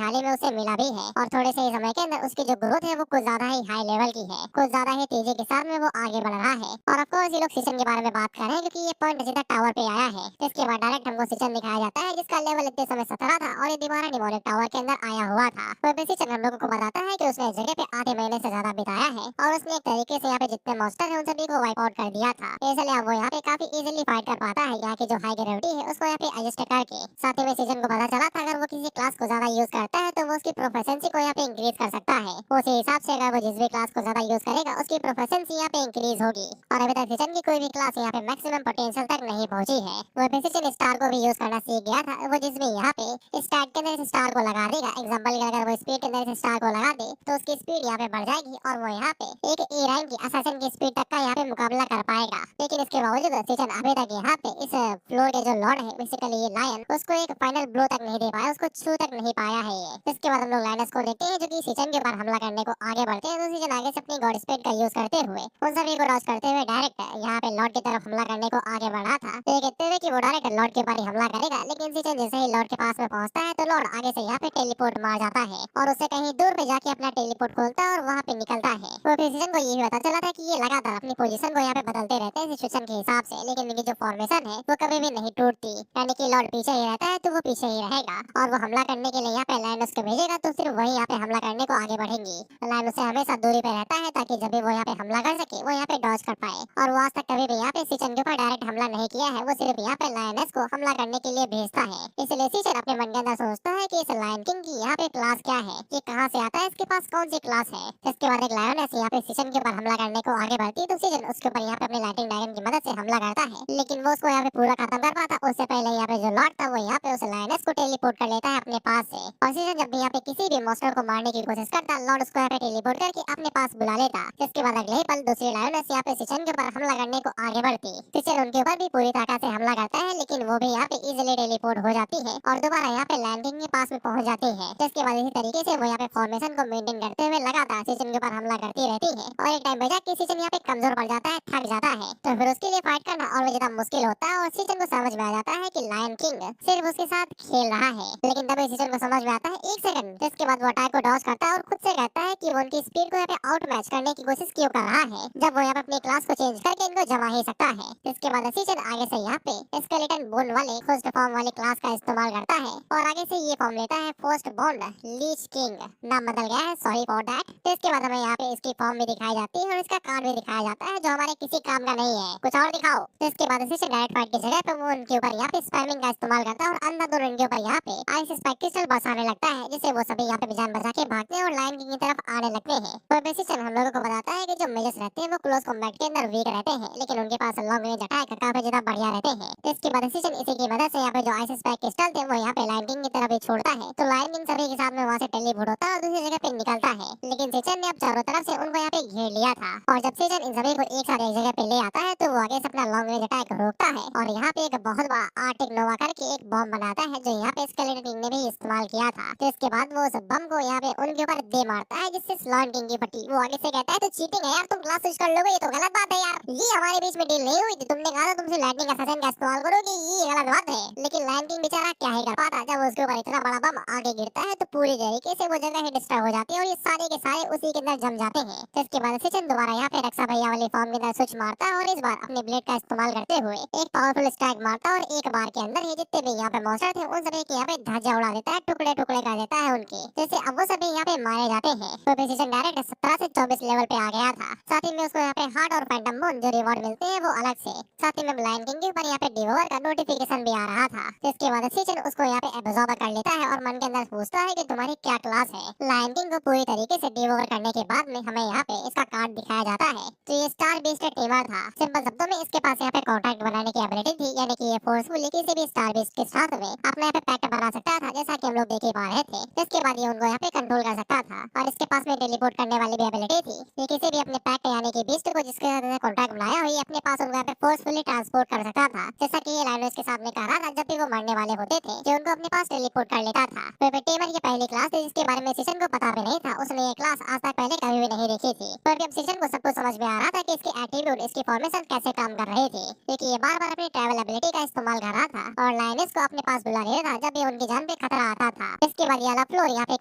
हाल ही में उसे मिला भी है और थोड़े से ही समय के अंदर उसकी जो ग्रोथ है वो कुछ ज्यादा ही हाई लेवल की है, कुछ ज्यादा ही तेजी के साथ में वो आगे बढ़ रहा है। और ऑफकोर्स ये लोग सीजन के बारे में बात कर रहे हैं क्योंकि ये पॉइंट सीधा टावर पे आया है। इसके बाद डायरेक्ट हमको सीजन दिखाया जाता है जिसका लेवल इतने समय 17 था और ये दोबारा निमोनिक टावर के अंदर आया हुआ था। तो सीजन हम लोगों को बताता है कि उसने इस जगह पे आधे महीने से ज्यादा बिताया है और उसने एक तरीके से यहाँ पे जितने मॉन्स्टर है उन सभी को वाइप आउट कर दिया था। इसलिए अब वो यहाँ पे काफी इजीली फाइट कर पाता है, यहाँ की जो हाई ग्रेविटी है उसको यहाँ पे एडजस्ट करके। साथ ही में सीजन को पता चला था अगर वो किसी क्लास को ज्यादा यूज करता है तो वो उसकी प्रोफेशनसी को यहाँ पे इंक्रीज कर सकता है। उसी हिसाब से अगर वो जिस भी क्लास को ज्यादा यूज करेगा उसकी प्रोफेशनसी यहाँ पे इंक्रीज होगी। और अभी तक सीजन की कोई भी क्लास यहाँ पे मैक्सिमम पोटेंशियल तक नहीं पहुंची है। वो सीजन स्टार को भी यूज करना सीख गया था, वो जिसमें यहाँ पे स्टार्ट के अंदर स्टार को लगा देगा। एग्जांपल के अगर वो स्पीड के अंदर स्टार को लगा दे तो उसकी स्पीड यहाँ पे बढ़ जाएगी और वो यहाँ पे एक ए रैंक की असैसिन की स्पीड तक का यहाँ पे मुकाबला कर पाएगा। लेकिन इसके बावजूद सीजन अभी तक यहाँ पे इस फ्लोर के जो लॉर्ड है बेसिकली ये लायन, उसको एक फाइनल ब्लो तक नहीं दे पाया, उसको छू तक नहीं पाया है ये। जिसके बाद हम लोग लायनस को देखते हैं जो कि सीजन के ऊपर हमला करने को आगे बढ़ते हैं। तो सीजन आगे से अपनी गॉड स्पीड का यूज करते हुए उन सभी को डॉज करते हुए डायरेक्ट यहाँ पे लॉर्ड की तरफ हमला करने को आगे बढ़ा था। तो ये कहते हुए कि वो डायरेक्ट लॉर्ड के ऊपर ही हमला करेगा, लेकिन सीजन जैसे ही लॉर्ड के पास में पहुंचता है तो लॉर्ड आगे से यहाँ पे टेलीपोर्ट मार जाता है और उससे कहीं दूर पे जाके अपना टेलीपोर्ट खोलता है और वहाँ पे निकलता है। तो फिर सीजन को यही पता चला था कि ये लगातार अपनी पोजीशन को यहाँ पे बदलते रहते हैं सिचुएशन के हिसाब से, लेकिन इनकी जो फॉर्मेशन है वो कभी भी नहीं टूटती। यानी कि लॉर्ड पीछे ही रहता है तो वो पीछे ही रहेगा और वो हमला करने के लिए यहाँ पे लायनस को भेजेगा तो फिर वही यहाँ पे हमला करने को आगे बढ़ेंगी। लायनस से हमेशा दूरी पे रहता है ताकि जब भी वो यहाँ पे हमला कर सके वो यहाँ पे डॉज कर पाए, और वो आज तक कभी भी यहाँ पे सीजन के ऊपर डायरेक्ट हमला नहीं किया है। वो सिर्फ यहाँ पे लायनस को हमला करने के लिए भेजता है। इसलिए सीजन अपने मन के अंदर सोचता है कि इस लायन किंग की यहाँ पे क्लास क्या है, ये कहाँ से आता है, इसके पास कौन सी क्लास है। इसके बाद एक लायनस यहाँ पे सीजन के ऊपर हमला करने को आगे बढ़ती है तो सीजन उसके ऊपर यहाँ पे अपने लाइटिंग ड्रैगन की मदद से हमला करता है, लेकिन वो उसको यहाँ पे पूरा खत्म कर पाता उससे पहले यहाँ पे जो लॉर्ड था वो यहाँ पे उस लायनस को टेलीपोर्ट कर लेता है अपने पास से। और सीजन जब भी यहाँ पे किसी भी मॉन्स्टर को मारने की कोशिश करता, लॉर्ड उसको यहाँ पे टेलीपोर्ट करके अपने पास बुला लेता। जिसके बाद अगले ही पल दूसरी लायनस यहाँ पे सीजन के ऊपर हमला करने को आगे बढ़ती। सीजन उनके ऊपर भी पूरी ताकत से हमला करता है, लेकिन वो भी यहाँ पे इजीली टेलीपोर्ट हो जाती है और दोबारा यहाँ पे लैंडिंग के पास में पहुंच जाती है। जिसके बाद इसी तरीके से वो यहाँ पे फॉर्मेशन को मेंटेन करते हुए लगातार सीजन के ऊपर हमला करती रहती है और एक टाइम पे जाके सीजन यहाँ पे कमजोर पड़ जाता है, थक जाता है। तो फिर उसके लिए फाइट करना और भी ज्यादा मुश्किल होता है और सीजन को समझ में आ जाता है कि लायन किंग सिर्फ उसके साथ खेल रहा है। लेकिन तभी सीजन को समझ में आता है एक सेकंड, जिसके बाद वो अटैक को डॉज करता है और खुद से कहता है कि वो उनकी स्पीड को यहाँ पे आउट मैच करने की कोशिश क्यों कर रहा है जब वो यहाँ पे अपनी क्लास को चेंज करके इनको जमा ही सकता है। इसके बाद सीजन आगे से यहाँ पे स्केलेटन बोन वाले फर्स्ट फॉर्म वाली क्लास का इस्तेमाल करता है और आगे से ये फॉर्म लेता है फर्स्ट बॉन्ड लीच किंग, नाम बदल गया है, सॉरी फॉर दैट। तो इसके बाद हमें यहाँ पे इसकी फॉर्म भी दिखाई जाती है और इसका कार्ड भी दिखाया जाता है जो हमारे किसी काम का नहीं है, कुछ और दिखाओ। तो इसके बाद सीजन डायरेक्ट फाइट की जगह पे वो उनके ऊपर यहाँ पे स्पैमिंग का इस्तेमाल करता है और अंधाधुन उनके ऊपर यहाँ पे आइस स्पाइक क्रिस्टल बरसाने लगता है, जिससे वो सभी यहाँ पे जान बचा के भागते हैं और लायन किंग की तरफ आने लगते हैं। तो बेसिकली हम लोगों को बताता है कि जो मेजर्स रहते हैं वो क्लोज कॉम्बैट के अंदर वीक रहते हैं, लेकिन उनके पास लॉन्ग रेंज अटैक काफी ज्यादा बढ़िया रहते हैं। तो इसके बाद सीजन इसी की मदद से यहाँ पे जो आइस स्पाइक क्रिस्टल थे वो यहाँ पे लायन किंग की तरफ ही छोड़ता है। तो लायन किंग सभी के साथ में वहाँ से टेलीपोर्ट होता है और दूसरी जगह पे निकलता है, लेकिन सीजन ने अब चारों तरफ से उनको यहाँ पे घेर लिया था। और जब सीजन इन सभी को एक साथ एक जगह पे ले आता है तो वो आगे से अपना लॉन्ग रेंज अटैक रोकता है और यहाँ पे एक बहुत बड़ा आर्टिक नोवा करके एक बॉम्ब बनाता है जो यहाँ पे स्केलेटन किंग ने भी इस्तेमाल किया था। तो इसके बाद वो उस बम को यहाँ पे उनके ऊपर दे मारता है, जिससे लायन किंग की फटी। वो आगे से कहता है तो चीटिंग है यार, तुम क्लास स्विच कर लोगे, ये तो गलत बात है यार, ये हमारे बीच में डील नहीं हुई थी, तुमने कहा था तुमसे लाइटनिंग असैसिन का इस्तेमाल करोगे, ये गलत बात है। लेकिन लायन किंग बेचारा क्या ही कर पाता, जब उसके ऊपर इतना बड़ा बम आगे गिरता है तो पूरी तरीके से वो जगह ही डिस्टर्ब हो जाती है और ये सारे के सारे उसी के अंदर जम जाते हैं। तो इसके बाद सीजन दोबारा यहाँ पे रक्षा भैया वाली फॉर्म के अंदर स्विच मारता है और इस बार अपने ब्लेड का इस्तेमाल करते हुए एक पावरफुल स्ट्राइक मारता है और एक बार के अंदर ही जितने भी यहाँ पे मॉन्स्टर थे उन सभी के यहाँ पे धज्जियां उड़ा देता है, टुकड़े टुकड़े कर देता है उनके, जैसे अब वो सभी यहाँ पे मारे जाते हैं। तो सीजन डायरेक्ट 17 से 24 लेवल पे आ गया था। साथ ही में उसको यहाँ पे हार्ट और फैंटम बोन जो रिवॉर्ड मिलते हैं वो अलग से, साथ ही में लायन किंग के ऊपर यहाँ पे डिवोर का नोटिफिकेशन भी आ रहा था। इसके बाद सीजन उसको यहाँ पे एब्जॉर्ब कर लेता है और मन के अंदर पूछता है कि तुम्हारी क्या क्लास है। लायन किंग को पूरी तरीके से डिवोर करने के बाद में हमें यहाँ पे इसका कार्ड दिखाया जाता है। तो ये स्टार बीस्ट टेमर था। सिंपल शब्दों में इसके पास यहाँ पे कॉन्ट्रैक्ट बनाने की एबिलिटी थी, यानी कि ये फोर्सफुली किसी भी स्टार बीस्ट के साथ में अपने यहाँ पे पैक्ट बना सकता था, जैसा कि हम लोग देख ही पा रहे थे। इसके बाद ये उनको यहाँ पे कंट्रोल कर सकता था और इसके पास में टेलीपोर्ट करने वाली भी एबिलिटी थी। ये किसी भी अपने पैक्ट यानी कि बीस्ट को जिसके साथ कॉन्ट्रैक्ट बनाया हुई अपने पास उनको यहाँ पे फोर्सफुली ट्रांसपोर्ट कर सकता था, जैसा कि ये लाइनर्स के साथ में कह रहा था जब भी वो मरने वाले होते थे जो उनको अपने पास टेलीपोर्ट कर लेता था। तो टेमर की पहली क्लास थी जिसके बारे में सीजन को पता भी नहीं था, उसने ये क्लास आज तक पहले कभी भी नहीं देखी थी। तो अब सीजन को सब कुछ समझ में आ रहा था कि इसके एटीट्यूड, इसकी फॉर्मेशन कैसे काम कर रहे थे, क्योंकि ये बार बार अपनी ट्रैवल एबिलिटी का इस्तेमाल कर रहा था और लाइनर्स को अपने पास बुला रहा था जब भी उनकी जान पे खतरा आता था। इसके बाद ये वाला फ्लोर यहाँ पे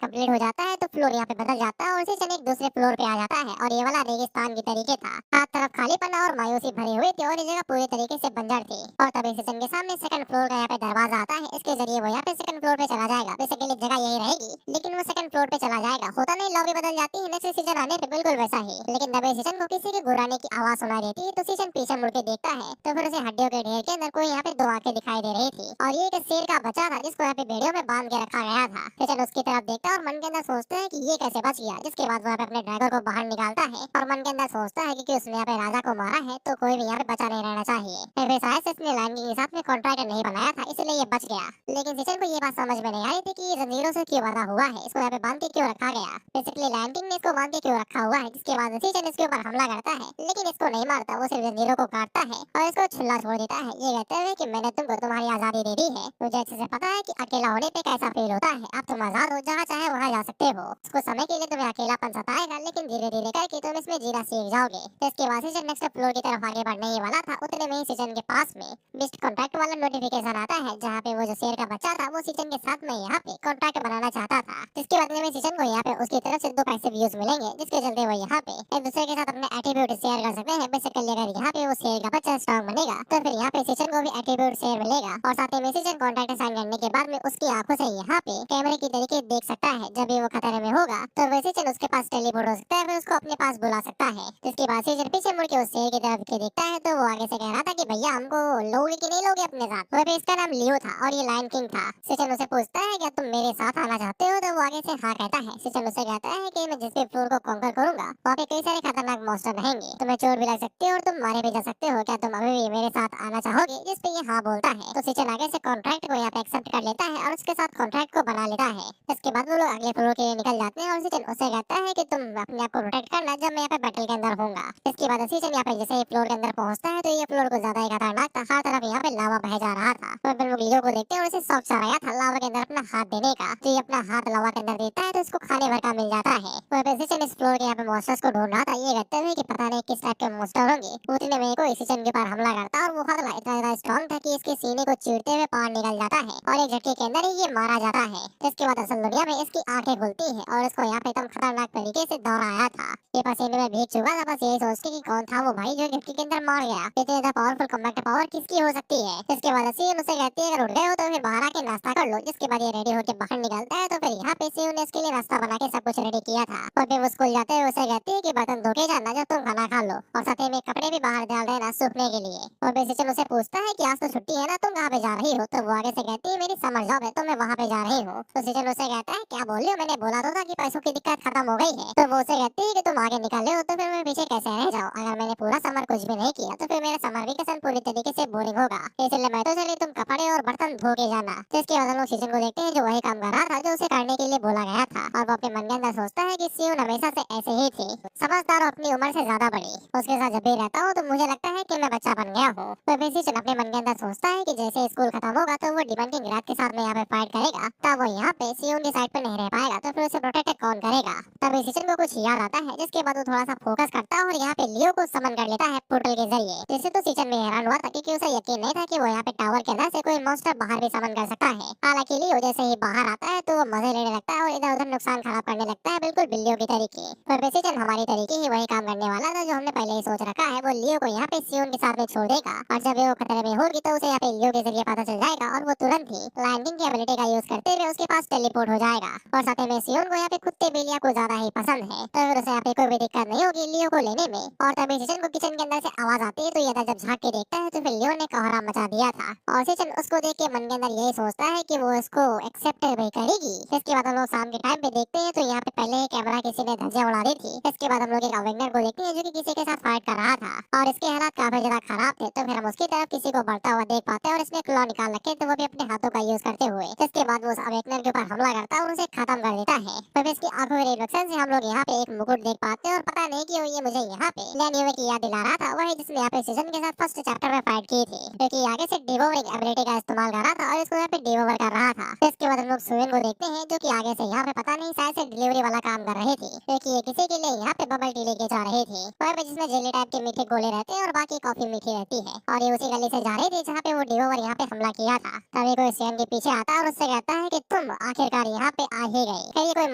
कंप्लीट हो जाता है तो फ्लोर यहाँ पे बदल जाता है और सीजन एक दूसरे फ्लोर पे आ जाता है और ये वाला रेगिस्तान की तरीके था, हर तरफ खालीपन और मायूसी भरी हुई थी और ये जगह पूरी तरीके से बंजर थी। और तभी सीजन के सामने सेकंड फ्लोर का यहाँ पे दरवाजा आता है, इसके जरिए वो यहाँ पे सेकंड फ्लोर पे चला जाएगा। बेसिकली जगह यही रहेगी लेकिन वो सेकंड फ्लोर पे चला जाएगा, होता नहीं लॉबी बदल जाती है नेक्स्ट सीजन आने पे बिल्कुल वैसा ही। लेकिन तभी सीजन को किसी के गुर्राने की आवाज सुनाई देती है तो सीजन पीछे मुड़ के देखता है तो फिर उसे हड्डियों के ढेर के अंदर कोई यहाँ पे दो आंखें दिखाई दे रही थी और ये एक शेर का बच्चा था जिसको यहाँ पे भेड़ियों में बांध के रखा गया था। सीजन उसकी तरफ देखता है और मन के अंदर सोचता है कि ये कैसे बच गया। जिसके बाद वो यहाँ पे अपने ड्रैगन को बाहर निकालता है और मन के अंदर सोचता है कि उसने यहाँ पे राजा को मारा है तो कोई भी यहाँ पे बचा नहीं रहना चाहिए। फिर शायद से इसने लायन किंग के साथ में कॉन्ट्रैक्ट नहीं बनाया था इसलिए ये बच गया। लेकिन सीजन को ये बात समझ में नहीं आई थी कि ये जंजीरों से क्यों बंधा हुआ है, इसको यहाँ पे बांध के क्यों रखा गया। बेसिकली बेसिकली लायन किंग ने इसको बांध के क्यों रखा हुआ है, जिसके बाद सीजन इसके ऊपर हमला करता है, लेकिन इसको नहीं मारता, वो सिर्फ जंजीरों को काटता है और इसको छुल्ला छोड़ देता है, ये कहते हुए कि मैंने तुमको तुम्हारी आजादी दे दी है, मुझे अच्छे से पता है कि अकेला होने पे कैसा फील होता है, अब तुम आजाद हो, जहाँ चाहे वहाँ जा सकते हो। कुछ समय के लिए तुम्हें अकेलापन सताएगा, लेकिन धीरे धीरे करके तुम इसमें जीना सीख जाओगे। इसके बाद सीजन नेक्स्ट फ्लोर की तरफ आगे बढ़ने ही वाला था, उतने में ही सीजन के पास में बिस्ट कॉन्ट्रैक्ट वाला नोटिफिकेशन आता है, जहाँ पे वो जो शेर का बच्चा था वो सीजन के साथ में यहाँ पे कॉन्ट्रैक्ट बनाना चाहता था, जिसके बदले में सीजन को यहाँ पे उसकी तरफ से 2 पैसे व्यूज मिलेंगे, जिसके चलते वो यहाँ पे एक दूसरे के साथ अपने एट्रीब्यूट शेयर कर सकते हैं। बेसिकली अगर यहाँ पे वो शेर का बच्चा स्ट्रॉन्ग बनेगा तो फिर यहाँ पे सीजन को भी एट्रीब्यूट शेयर मिलेगा, और साथ ही में सीजन कॉन्ट्रैक्ट साइन करने के बाद में उसकी आंखों से यहाँ पे कैमरे की तरीके देख सकता है, जब भी वो खतरे में होगा तो वह सीजन उसके पास टेलीपोर्ट हो सकता है, फिर उसको अपने पास बुला सकता है। जिसके बाद सीजन पीछे मुड़ के उस शेर की तरफ के देखता है तो वो आगे से कह रहा था कि भैया हमको लोगे कि नहीं लोगे अपने साथ। वह इसका नाम लियो था और ये लायन किंग था। सीजन उसे पूछता है क्या तुम मेरे साथ आना चाहते हो, तो वो आगे से हाँ कहता है। सीजन उसे कहता है कि मैं जिस भी फ्लोर को कॉन्कर करूंगा वहाँ पे कई सारे खतरनाक मॉन्स्टर रहेंगे, तुम्हें चोट भी लग सकती है और तुम मारे भी जा सकते हो, क्या तुम अभी भी मेरे साथ आना चाहोगे, जिस पे ये हाँ बोलता है। तो सीजन आगे से कॉन्ट्रैक्ट को यहाँ पे एक्सेप्ट कर लेता है और उसके साथ कॉन्ट्रैक्ट को बना लेता है। इसके बाद वो लोग अगले फ्लोर के लिए निकल जाते हैं और सीजन उसे कहता है कि तुम अपने आप को प्रोटेक्ट करना जब मैं यहाँ पे बैटल के अंदर होऊंगा। इसके बाद सीजन यहाँ पे जैसे ही फ्लोर के अंदर पहुंचता है तो ये फ्लोर को ज्यादा ही खतरनाक था, हर तरफ यहाँ पे लावा बह जा रहा था। तो फिर वो लियो को देखते हैं और उसे शौक चढ़ गया था लावा के अंदर अपना हाथ देने का, तो ये अपना हाथ लावा के अंदर देता है तो इसको खाने भर का मिल जाता है। तो सीजन इस फ्लोर के यहाँ पे मॉन्स्टर्स को ढूंढ रहा था, ये कहते हुए कि पता नहीं किस टाइप के मॉन्स्टर होंगे। उतने में कोई सीजन के ऊपर हमला करता और वो हथला इतना ज्यादा स्ट्रॉन्ग था कि इसके सीने को चीरते हुए पार निकल जाता है और एक झटके के अंदर ही ये मारा जाता है। इसके बाद असल दुनिया में इसकी आंखें खुलती है और इसको यहाँ पे एकदम खतरनाक तरीके से दौड़ाया था। ये पसीने में भीग चुका था, बस यही सोच के कि कौन था वो भाई जो झटके के अंदर मार गया, इतनी ज्यादा पावरफुल कॉम्बैट पावर किसकी हो सकती है। इसके बाद सीजन उसे कहती है अगर उठ गए हो तो फिर बाहर आके नाश्ता कर लो। जिसके बाद ये रेडी होकर बाहर निकलता है तो फिर यहाँ पे सीजन ने इसके लिए नाश्ता बना के सब कुछ रेडी किया था और फिर वो स्कूल जाते हुए उसे कहती है कि बर्तन धो के जाना जब तुम खाना खा लो और साथ में कपड़े भी बाहर डाल देना सूखने के लिए। और फिर सीजन उसे पूछता है कि आज तो छुट्टी है ना, तुम कहाँ पे जा रही हो, तो वो आगे से कहती है मेरी समर जॉब है तो मैं वहाँ पे जा रही हूँ। तो सीजन उसे कहता है क्या बोल रही हो, मैंने बोला तो था कि पैसों की दिक्कत खत्म हो गई है। तो वो उसे कहती है कि तुम आगे निकाले हो तो फिर मैं पीछे कैसे रह जाऊँ, अगर मैंने पूरा समर कुछ भी नहीं किया तो फिर मेरा समर वेकेशन पूरी तरीके से बोरिंग होगा, इसलिए मैं तो चली तुम कपड़े और बर्तन धो के जाना। जिसके बाद लोग सीजन को देखते हैं जो वही काम कर रहा था जो उसे करने के लिए बोला गया था और वो अपने मन के अंदर सोचता है कि सीजन हमेशा से ऐसे ही थी, समझदार और अपनी उम्र से ज्यादा बड़ी, उसके साथ जब भी रहता हूँ तो मुझे लगता है कि मैं बच्चा बन गया हूँ। तो फिर सीजन अपने मन के अंदर सोचता है कि जैसे स्कूल खत्म होगा तो वो डिमन किंग रात के साथ में यहाँ पे फाइट करेगा, तब वो यहाँ पे सीजन की साइड पे नहीं रह पाएगा, तो फिर उसे प्रोटेक्ट कौन करेगा। तभी सीजन को कुछ याद आता है, जिसके बाद वो थोड़ा सा फोकस करता है और यहाँ पे लियो को समन कर लेता है पोर्टल के जरिए। जिससे तो सीजन में हैरान हुआ था क्योंकि उसे यकीन नहीं था कि वो यहाँ पे टावर के अंदर से कोई मॉन्स्टर बाहर भी समन कर सकता है। हालांकि लियो जैसे ही बाहर आता है तो वो मजे लेने लगता है और इधर उधर नुकसान खराब करने लगता है, बिल्कुल बिल्लियों की तरीके। पर सीजन हमारी तरीके ही वही काम करने वाला था जो हमने पहले ही सोच रखा है, वो लियो को यहाँ पे सीजन के साथ में छोड़ देगा और जब वो खतरे में होगी तो उसे यहाँ पे लियो के जरिए पता चल जाएगा और वो तुरंत ही लायन किंग की एबिलिटी का यूज करते हुए उसके पास टेलीपोर्ट हो जाएगा। और साथ में सीजन को यहाँ पे कुत्ते बिल्लियां को ज्यादा ही पसंद है, तो फिर उसे यहाँ पे कोई भी दिक्कत नहीं होगी लियो को लेने में। और तभी सीजन को किचन के अंदर से आवाज आती है तो ये जब झांक के देखता है तो फिर लियो ने कोहराम मचा दिया था और सीजन उसको देख के मन के अंदर यही सोचता है कि वो इसको एक्सेप्ट भी करेगी। इसके बाद हम लोग शाम के टाइम पे देखते हैं तो यहाँ पे पहले ही कैमरा किसी ने धज्जियां उड़ा दी थी। इसके बाद हम लोग एक अवेंजर को देखते हैं जो कि किसी के साथ फाइट कर रहा था और इसके हालात काफी ज्यादा खराब थे, तो फिर हम उसकी तरफ किसी को बढ़ता हुआ देख पाते हैं और इसने क्लॉ निकाल रखे तो वो भी अपने हाथों का यूज करते हुए। इसके बाद वो उस अवेंजर के ऊपर हमला करता है और उसे खत्म कर देता है। फिर इसकी आंखों के रिफ्लेक्शन से हम लोग यहाँ पे एक मुकुट देख पाते हैं और पता नहीं क्यों ये मुझे यहाँ पे लैनियो की याद दिला रहा था, वही जिसने यहाँ पे सीजन के साथ फर्स्ट चैप्टर में फाइट की थी, क्योंकि आगे से डिवोवरिंग एबिलिटी का इस्तेमाल कर रहा था और इसको यहाँ पे डिवोवर कर रहा था। इसके बाद हम लोग सुएन को देखते हैं जो कि आगे से यहाँ पे पता नहीं शायद से डिलीवरी वाला काम कर रही थी, क्योंकि ये किसी के लिए यहाँ पे बबल टी लेके जा रही थी, वहाँ पे जिसमें जेली टाइप के मीठे गोले रहते हैं और बाकी कॉफी मीठी रहती है। और ये उसी गली से जा रही थी जहाँ पे वो डिवोवर यहाँ पे हमला किया था। तभी कोई सीएन के पीछे आता है और उससे कहता है कि तुम आखिरकार यहाँ पे आ ही गए। खैर ये कोई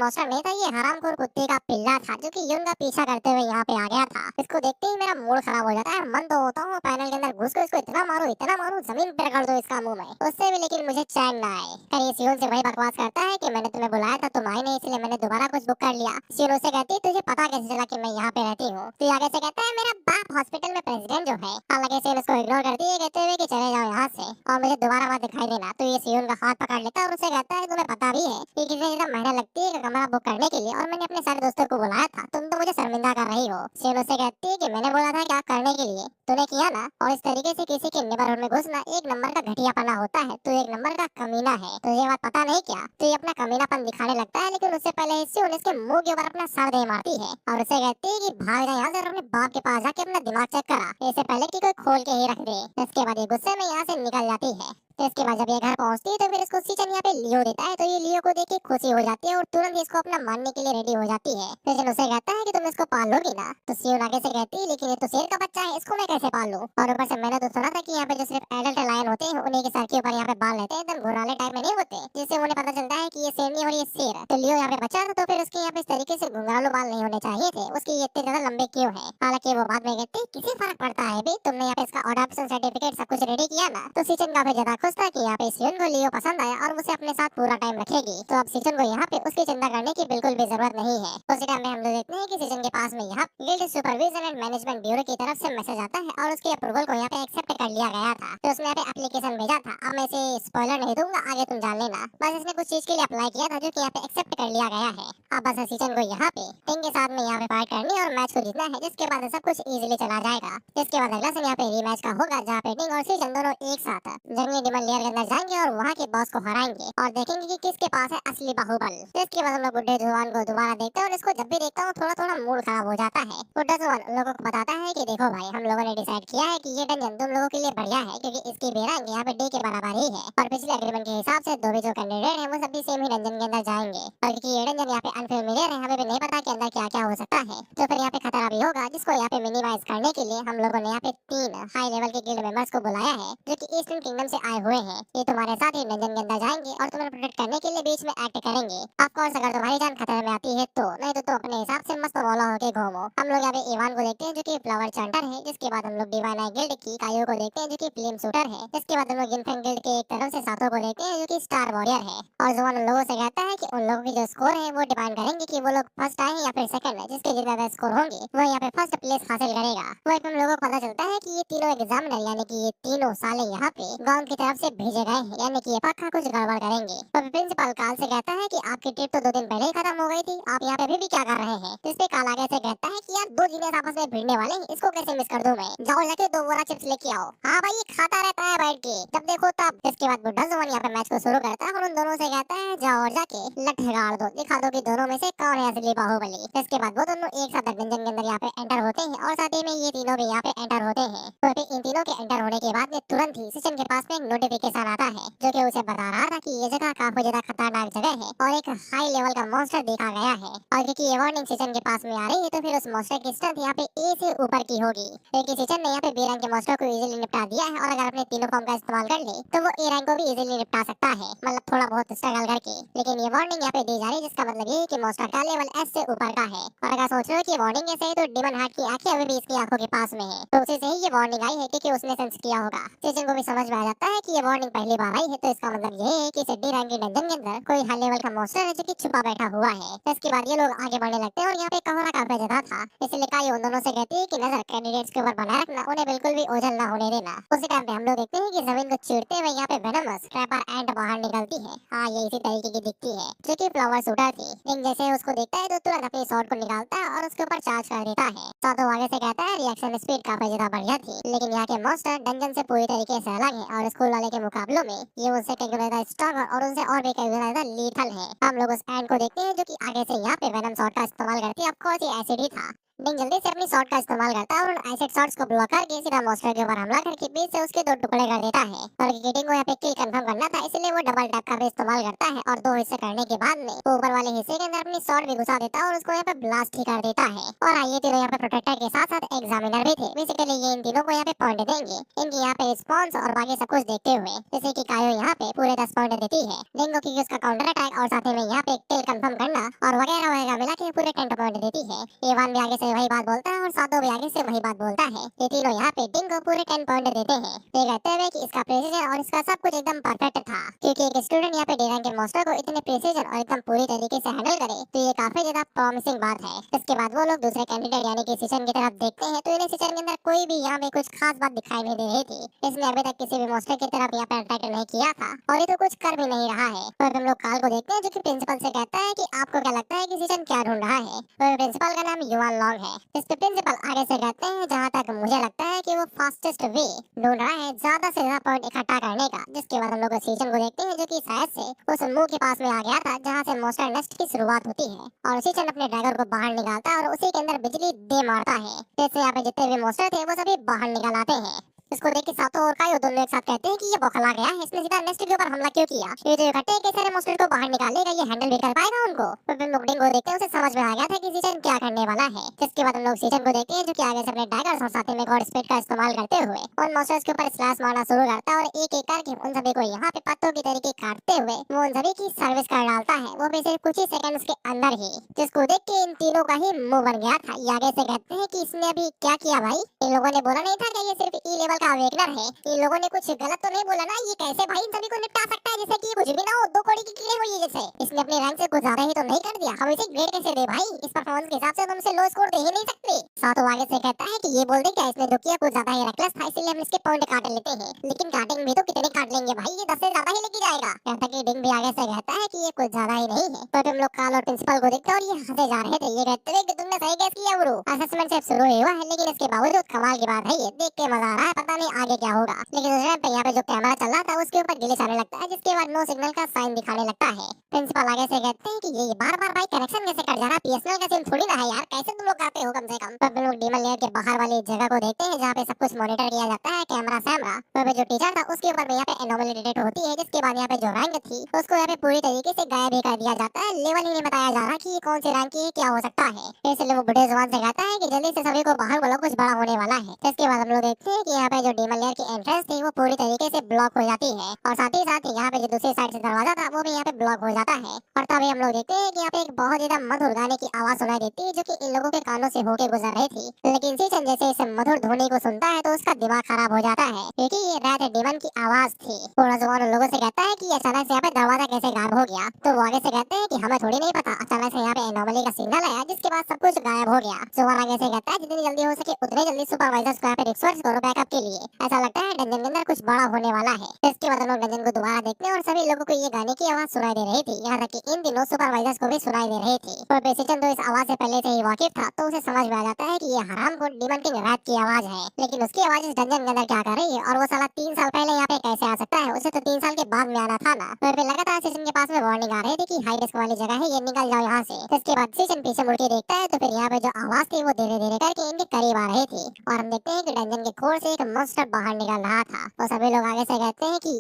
मौसम नहीं था, ये हरामखोर कुत्ते का पिल्ला था जो कि यून का पीछा करते हुए यहाँ पे आ गया था। इसको देखते ही मेरा मूड खराब हो जाता है, मन तो होता हूँ पैनल के अंदर घुस के इसको इतना मारूं जमीन पे रगड़ दो इसका मुंह में, उससे भी लेकिन मुझे चैन ना आए। खैर ये सीओन से वही बकवास करता है कि मैंने तुम्हें बुलाया था तुम आए नहीं, इसलिए मैंने दोबारा कुछ बुक कर लिया। सीओन उससे कहती है तुझे पता कैसे चला कि मैं यहाँ पे रहती हूँ, तो आगे से कहता है मेरा बाप हॉस्पिटल में प्रेसिडेंट जो है। हालांकि सीओन उसको इग्नोर करती है कहते हुए कि चले जाओ यहाँ से और मुझे दोबारा वहाँ दिखाई देना। तो ये सीओन का हाथ पकड़ लेता है और उसे कहता है तुम्हें पता भी है कि कितनी ज्यादा मेहनत लगती है कमरा बुक करने के लिए और मैंने अपने सारे दोस्तों को बुलाया था, तुम तो मुझे शर्मिंदा कर रही हो। सीओन उससे कहती है कि मैंने बोला था क्या करने के लिए, तूने किया ना। और इस तरीके से किसी के नेबरहुड में घुसना एक नंबर का घटियापना होता है, तो एक नंबर का कमीना है। तो ये बात पता नहीं क्या, तो ये अपना कमीनापन दिखाने लगता है, लेकिन उससे पहले हिस्से इसके मुंह के ऊपर अपना सर दे मारती है और उसे कहती है कि भाग जा यहाँ से और अपने बाप के पास जाके अपना दिमाग चेक करा, इससे पहले कि कोई खोल के ही रख दे। इसके बाद ये गुस्से में यहाँ से निकल जाती है। तो इसके बाद जब ये घर पहुंचती है तो फिर इसको सीचन यहाँ पे लियो देता है। तो ये लियो को देख के खुशी हो जाती है और तुरंत इसको अपना मारने के लिए रेडी हो जाती है। सीचन उसे कहता है कि तुम इसको पाल लोगी ना। तो सियोन आगे से कहती है लेकिन ये तो शेर का बच्चा है, इसको मैं कैसे पाल लूं। और ऊपर से मैंने तो सुना था कि यहाँ पे जो सिर्फ एडल्ट लायन होते हैं उन्हीं के सर के ऊपर यहाँ पे बाल रहते हैं, एकदम घुराले टाइप में नहीं होते, जिससे उन्हें पता चलता है कि ये शेरनी और ये शेर। तो लियो यहाँ पे बच्चा था तो फिर उसके यहाँ पे इस तरीके से घुंघरालू बाल नहीं होने चाहिए थे, उसके ये इतने ज्यादा लंबे क्यों है। हालांकि वो बाद में कहती है किसी फर्क पड़ता है बे, तुमने यहाँ पे इसका अडॉप्शन सर्टिफिकेट सब कुछ रेडी किया ना। तो सीचन काफी ज्यादा खुश था कि यहाँ पे सियोन को लियो पसंद आया और उसे अपने साथ पूरा टाइम रखेगी। तो अब सीचन को यहाँ पे उसकी चिंता करने की बिल्कुल भी जरूरत नहीं है। उसी टाइम में हम लोग देखते हैं कि सीचन के पास में यहाँ guild supervision and management bureau की तरफ से मैसेज आता है और उसके अप्रूवल को यहाँ पे एक्सेप्ट कर लिया गया था। तो उसने यहाँ पे एप्लीकेशन भेजा था। अब मैं इसे स्पॉइलर नहीं दूंगा, आगे तुम जान लेना। बस इसने कुछ चीज के लिए अप्लाई किया था जो कि यहाँ पे एक्सेप्ट कर लिया गया है। अब बस सीचन को यहाँ पे टीम के साथ में यहाँ पे फाइट करनी और मैच को जीतना है, जिसके बाद सब कुछ इजीली चला जाएगा। जिसके बाद अगला सीन यहाँ पे रीमैच का होगा जहाँ पे टिंग और सीचन दोनों एक साथ जंगली डिमन लेयर के अंदर जाएंगे और वहाँ के बॉस को हराएंगे और देखेंगे कि किसके पास है असली बाहुबल। इसके बाद हम लोग बुड्ढे जुबान को दोबारा देखते हैं और इसको जब भी देखता हूँ थोड़ा थोड़ा मूड खराब हो जाता है। बुड्ढा जुबान लोगों को बताता है कि देखो भाई, हम लोगों ने डिसाइड किया है कि ये डंजन तुम लोगों के लिए बढ़िया है क्योंकि इसकी बेरंग यहाँ पे डे के बराबर ही है और पिछले एग्रीमेंट के हिसाब से दो भी जो कैंडिडेट है वो सब भी सेम ही डंजन के अंदर जाएंगे। और क्योंकि ये डंजन यहाँ पे अनफेमिलियर है, हमें भी नहीं पता कि अंदर क्या क्या हो सकता है, तो फिर यहाँ पे खतरा भी होगा, जिसको यहाँ पे मिनिमाइज करने के लिए हम लोगों ने यहाँ पे 3 हाई लेवल के गिल्ड मेंबर्स को बुलाया है जो कि ईस्टर्न किंगडम से आए हुए हैं। ये तुम्हारे साथ ही डंजन के अंदर जाएंगे और तुम्हें प्रोटेक्ट करने के लिए बीच में एक्ट करेंगे। ऑफ कोर्स अगर तुम्हारी जान खतरे में आती है तो, नहीं तो तुम अपने हिसाब से मस्त मौला होके घूमो। हम लोग यहाँ पे इवान को देखते हैं जो कि फ्लावर चांटर है। जिसके बाद हम लोग डिवाइन आई गिल्ड की कायो को देखते हैं जो कि फ्लेम शूटर है। इसके बाद हम लोग गिनफेंग गिल्ड के एक तरफ से साथों को देखते हैं जो कि स्टार वॉरियर है। और जुबान उन लोगों से कहता है कि उन लोगों की जो स्कोर है वो डिपेंड करेंगे कि वो लोग फर्स्ट आए या फिर सेकंड है, जिसके जितने ज्यादा स्कोर होंगे वो यहाँ पे फर्स्ट प्लेस हासिल करेगा। वो हम लोगों को पता चलता है कि ये तीनों एग्जामिनर यानी कि ये तीनों साले यहाँ पे गांव की तरफ से भेजे गए हैं, यानी कि ये पक्का कुछ गड़बड़ करेंगे। तो प्रिंसिपल काल से कहता है कि आपकी ट्रिप तो 2 दिन पहले ही खत्म हो गई थी, आप यहाँ पे अभी भी क्या कर रहे हैं। इस पे काल आगे से कहता है कि यार 2 जीनियस आपस में भिड़ने वाले हैं, इसको कैसे मिस कर दूं मैं। जाओ जाके 2 बोरा चिप्स लेके आओ। हाँ भाई, ये खाता रहता है बैठ के, जब देखो तब। इसके बाद बुड्ढा जुबान यहाँ पे मैच को शुरू करता है और उन दोनों से कहता है जाओ और जाके लठ गाड़ दो, दिखा दो कि दोनों में से कौन है असली बाहुबली। इसके बाद वो दोनों एक साथ डंजन के अंदर यहाँ पे एंटर होते हैं और साथ ही में ये तीनों भी यहाँ पे एंटर होते हैं। तो फिर इन तीनों के एंटर होने के बाद में तुरंत ही सिचन के पास में एक नोटिफिकेशन आता है जो कि उसे बता रहा था कि ये जगह काफी ज्यादा खतरनाक जगह है और एक हाई लेवल का मॉन्स्टर देखा गया है। और क्योंकि ये वार्निंग सिचन के पास में आ रही है तो फिर उस मॉन्स्टर की स्ट्रेंथ यहाँ पे ए से ऊपर की होगी, क्योंकि सिचन ने यहाँ पे बी रैंक के मॉन्स्टर को इजीली निपटा दिया है और अगर अपने तीनों फॉर्म का इस्तेमाल कर ले तो वो ए रैंक को भी इजीली निपटा सकता है, मतलब थोड़ा बहुत स्ट्रगल करके। लेकिन ये वार्निंग यहाँ पे दी जा रही है जिसका मतलब ये है कि मॉन्स्टर का लेवल एस से ऊपर का है। और अगर सोच रहे हो कि वार्निंग ऐसे है तो डिमन हार्ट की आंखें अभी भी इसकी आंखों के पास में है, तो उसी से ही ये वार्निंग आई है क्योंकि उसने सेंस किया होगा। सिचन को भी समझ में आ जाता है कि ये वार्निंग पहली बार आई है, तो इसका मतलब ये है कि डी रैंक के डंजन के अंदर कोई हाई लेवल का मॉन्स्टर है जो कि छुपा बैठा हुआ है। इसके बाद ये लोग आगे बढ़ने लगते हैं और यहाँ पे कोहरा काफी ज्यादा था, इसलिए काई उन दोनों से कहती है कि नजर कैंडिडेट्स के ऊपर बनाए रखना, उन्हें बिल्कुल भी ओझल ना होने देना। उसी टाइम पे हम लोग देखते हैं कि जमीन को चीरते हुए यहाँ पे वेनमस ट्रैपर एंट बाहर निकलती है। हाँ, ये इसी तरीके की दिखती है जो कि फ्लावर शूटर थी। लेकिन जैसे उसको देखता है तो तुरंत अपनी शॉट को निकालता है और उसके ऊपर चार्ज कर देता है। साथों आगे से कहता है रिएक्शन स्पीड काफी ज्यादा बढ़िया थी, लेकिन यहाँ के मॉन्स्टर डंजन से पूरी तरीके से अलग है और स्कूल वाले के मुकाबलों में ये उनसे कई गुना ज्यादा स्ट्रॉन्ग और उनसे और भी कई गुना ज्यादा लीथल है। हम लोग उस एंट को देखते हैं जो कि आगे से यहाँ पे वेनम शॉट का इस्तेमाल करती है। ऑफ कोर्स ये एसिड ही था। डिंग जल्दी से अपनी शॉट का इस्तेमाल करता है और उन एसिड शॉट्स को ब्लॉक करके सीधा मॉन्स्टर के ऊपर हमला करके बीच से उसके 2 टुकड़े कर देता है। और डिंग को यहाँ पे किल कंफर्म करना था, इसलिए वो डबल टैप का भी इस्तेमाल करता है और 2 हिस्से करने के बाद में वो ऊपर वाले हिस्से के अंदर अपनी शॉट भी घुसा देता है और उसको यहाँ पे ब्लास्ट ही कर देता है। और ये तीनों यहाँ पे प्रोटेक्टर के साथ साथ एग्जामिनर भी थे। बेसिकली ये इन तीनों को यहाँ पे पॉइंट देंगे, इनकी यहाँ पे रिस्पॉन्स और बाकी सब कुछ देखते हुए, जैसे कि कायो यहाँ पे पूरे 10 पॉइंट देती है, डिंगो की उसका काउंटर अटैक और साथ में यहाँ पे किल कंफर्म करना और वगैरह वगैरह मिला के पूरे 10 पॉइंट देती है। इवान भी आगे से वही बात बोलता है और सादो भी आगे से वही बात बोलता है। ये तीनों यहाँ पे डिंग को पूरे 10 पॉइंट देते हैं, ये कहते हुए कि इसका प्रिसीजन और इसका सब कुछ एकदम परफेक्ट था, क्योंकि एक स्टूडेंट यहाँ पे डी रैंक के मॉन्स्टर को इतने प्रिसीजन और एकदम पूरी तरीके से हैंडल करे तो ये काफी ज्यादा प्रॉमिसिंग बात है। इसके बाद वो लोग दूसरे कैंडिडेट यानी कि सिचन की तरफ देखते हैं तो इन्हें सिचन के अंदर कोई भी यहाँ पे कुछ खास बात दिखाई नहीं दे रही थी। इसने अभी तक किसी भी मॉन्स्टर की तरफ यहाँ पे अटैक नहीं किया था और ये तो कुछ कर भी नहीं रहा है। तो हम लोग काल को देखते हैं जो कि प्रिंसिपल से कहता है कि आपको क्या लगता है कि सिचन क्या ढूंढ रहा है। तो प्रिंसिपल का नाम युवान लॉन्ग रॉन्ग है। इस पे प्रिंसिपल आगे से कहते हैं जहाँ तक मुझे लगता है कि वो फास्टेस्ट वे ढूंढ रहा है ज्यादा से ज्यादा पॉइंट इकट्ठा करने का। जिसके बाद हम लोग सीजन को देखते हैं जो कि शायद से उस मुंह के पास में आ गया था जहाँ से मॉन्स्टर नेस्ट की शुरुआत होती है और सीजन अपने ड्रैगन को बाहर निकालता है और उसी के अंदर बिजली दे मारता है। जैसे यहाँ पे जितने भी मॉन्स्टर थे वो सभी बाहर निकल आते हैं। इसको देख के सातो और कायो दोनों एक साथ कहते हैं कि ये बौखला गया है, इसने सीधा नेस्ट के ऊपर हमला क्यों किया? ये जो इकट्ठे कई सारे मॉन्स्टर को बाहर निकालेगा, ये हैंडल भी कर पाएगा उनको? तो फिर लोग डिंगो देखते हैं, उसे समझ में आ गया था कि सीजन क्या करने वाला है। जिसके बाद हम लोग सीजन को देखते हैं जो कि आगे से अपने डैगर्स और साथ ही में गॉड स्पीड का इस्तेमाल करते हुए उन मॉन्स्टर्स के ऊपर स्लैश मारना शुरू करता है और एक एक करके उन सभी को यहाँ पे पत्तों की तरीके काटते हुए वो उन सभी की सर्विस कर डालता है, वो भी सिर्फ कुछ ही सेकंड्स के अंदर ही। जिसको देख के इन तीनों का ही मुंह बन गया था। ये आगे से कहते हैं कि इसने अभी क्या किया भाई? इन लोगों ने बोला नहीं था कि ये सिर्फ ई लेवल का अवेकनर है? इन लोगों ने कुछ गलत तो नहीं बोला ना? ये कैसे भाई इन सभी को निपटा सकता है जैसे कि कुछ भी ना हो, दो कौड़ी की कीड़े हुई है जैसे? इसने अपने रैंक से कुछ ज्यादा ही तो नहीं कर दिया? हम इसे ग्रेड कैसे दे भाई? इस परफॉर्मेंस के हिसाब से तुम इसे लो स्कोर दे ही नहीं सकते। सातो आगे से कहता है कि ये बोल दे क्या इसने जो किया कुछ ज्यादा ही रेकलेस था, इसलिए हम इसके पॉइंट काट लेते हैं। लेकिन काटेंगे भी तो कितने काट लेंगे भाई? ये 10 से ज्यादा ही लेके जाएगा। कहता कि डिंग भी आगे से कहता है कि ये कुछ ज्यादा ही नहीं है। तो हम लोग काल और प्रिंसिपल को देखते हैं और ये हंसे जा रहे थे। ये कहते थे कि तुमने सही गैस किया ब्रो, असेसमेंट सिर्फ शुरू ही हुआ है लेकिन इसके बावजूद कमाल की बात है, ये देख के मजा आ रहा है, पता नहीं आगे क्या होगा। लेकिन उस टाइम पे यहाँ पे जो कैमरा चल रहा था उसके ऊपर ग्लिच आने लगता है, जिसके बाद नो सिग्नल का साइन दिखाने लगता है। प्रिंसिपल आगे से कहते हैं कि ये बार-बार भाई कनेक्शन कैसे कट जा रहा है? पीएसएनएल का सिम थोड़ी ना है यार, कैसे तुम लोग करते हो कम से कम? तब हम लोग डीमन लेयर के बाहर वाली जगह को देखते हैं जहाँ पे सब कुछ मॉनिटर किया जाता है कैमरा सैमरा। तो जो टीचर था उसके ऊपर यहाँ पे एनोमली डिटेक्ट होती है, जिसके बाद यहाँ पे जो रैंक थी उसको यहाँ पे पूरी तरीके से गायब भी कर दिया जाता है। लेवल ही नहीं बताया जा रहा कि ये कौन सी रैंक की है, क्या हो सकता है। इसलिए वो बुढ़े जवान से कहता है कि जल्दी से सभी को बाहर बोलो, कुछ बड़ा होने वाला है। इसके बाद हम लोग देखते हैं कि यहाँ पे जो डीमन लेयर की एंट्रेंस थी वो पूरी तरीके से ब्लॉक हो जाती है और साथ ही यहाँ पे जो दूसरी साइड से दरवाजा था वो भी यहाँ पे ब्लॉक हो जाता है। और तभी हम लोग देखते हैं कि यहाँ पे एक बहुत ज्यादा मधुर गाने की आवाज सुनाई देती है जो कि इन लोगों के कानों से होके गुजर रही थी। लेकिन सीजन जैसे इस मधुर ध्वनि को सुनता है तो उसका दिमाग खराब हो जाता है क्योंकि ये रैट डीमन की आवाज थी। थोड़ा जवान उन लोगों से कहता है कि अचानक से यहाँ पे दरवाजा कैसे गायब हो गया? तो वो आगे से कहते हैं कि हमें थोड़ी नहीं पता, अचानक से यहाँ पे एनोमली का सिग्नल आया जिसके बाद सब कुछ गायब हो गया। जवान आगे से कहता है जितनी जल्दी हो सके उतने जल्दी सुपरवाइजर्स को यहाँ पे रिक्वेस्ट करो बैकअप के लिए, ऐसा लगता है डंजन के अंदर कुछ बड़ा होने वाला है। इसके बाद हम लोग डंजन को दोबारा देखते हैं और सभी लोगों को ये गाने की आवाज सुनाई दे रही थी, यहाँ तक कि इन दिनों सुपरवाइजर्स को भी सुनाई दे रही थी। और बेसिचन तो इस आवाज से पहले से ही वाकिफ था तो उसे समझ में आ जाता है कि ये हराम को डीमन किंग रैट की आवाज है। लेकिन उसकी आवाज इस डंजन के अंदर क्या कर रही है और वो साला 3 साल पहले यहाँ पे कैसे आ सकता है? उसे तो 3 साल के बाद में आना था ना। तो फिर लगातार सीजन के पास में वार्निंग आ रही थी कि हाई रिस्क वाली जगह है, ये निकल जाओ यहाँ से। इसके बाद सीजन पीछे मुड़ के देखता है तो फिर यहाँ पे जो आवाज थी वो धीरे धीरे करके इनके करीब आ रही थी और हम देखते हैं कि डंजन के खोर से एक मॉन्स्टर बाहर निकल रहा था। तो सभी लोग आगे से कहते हैं कि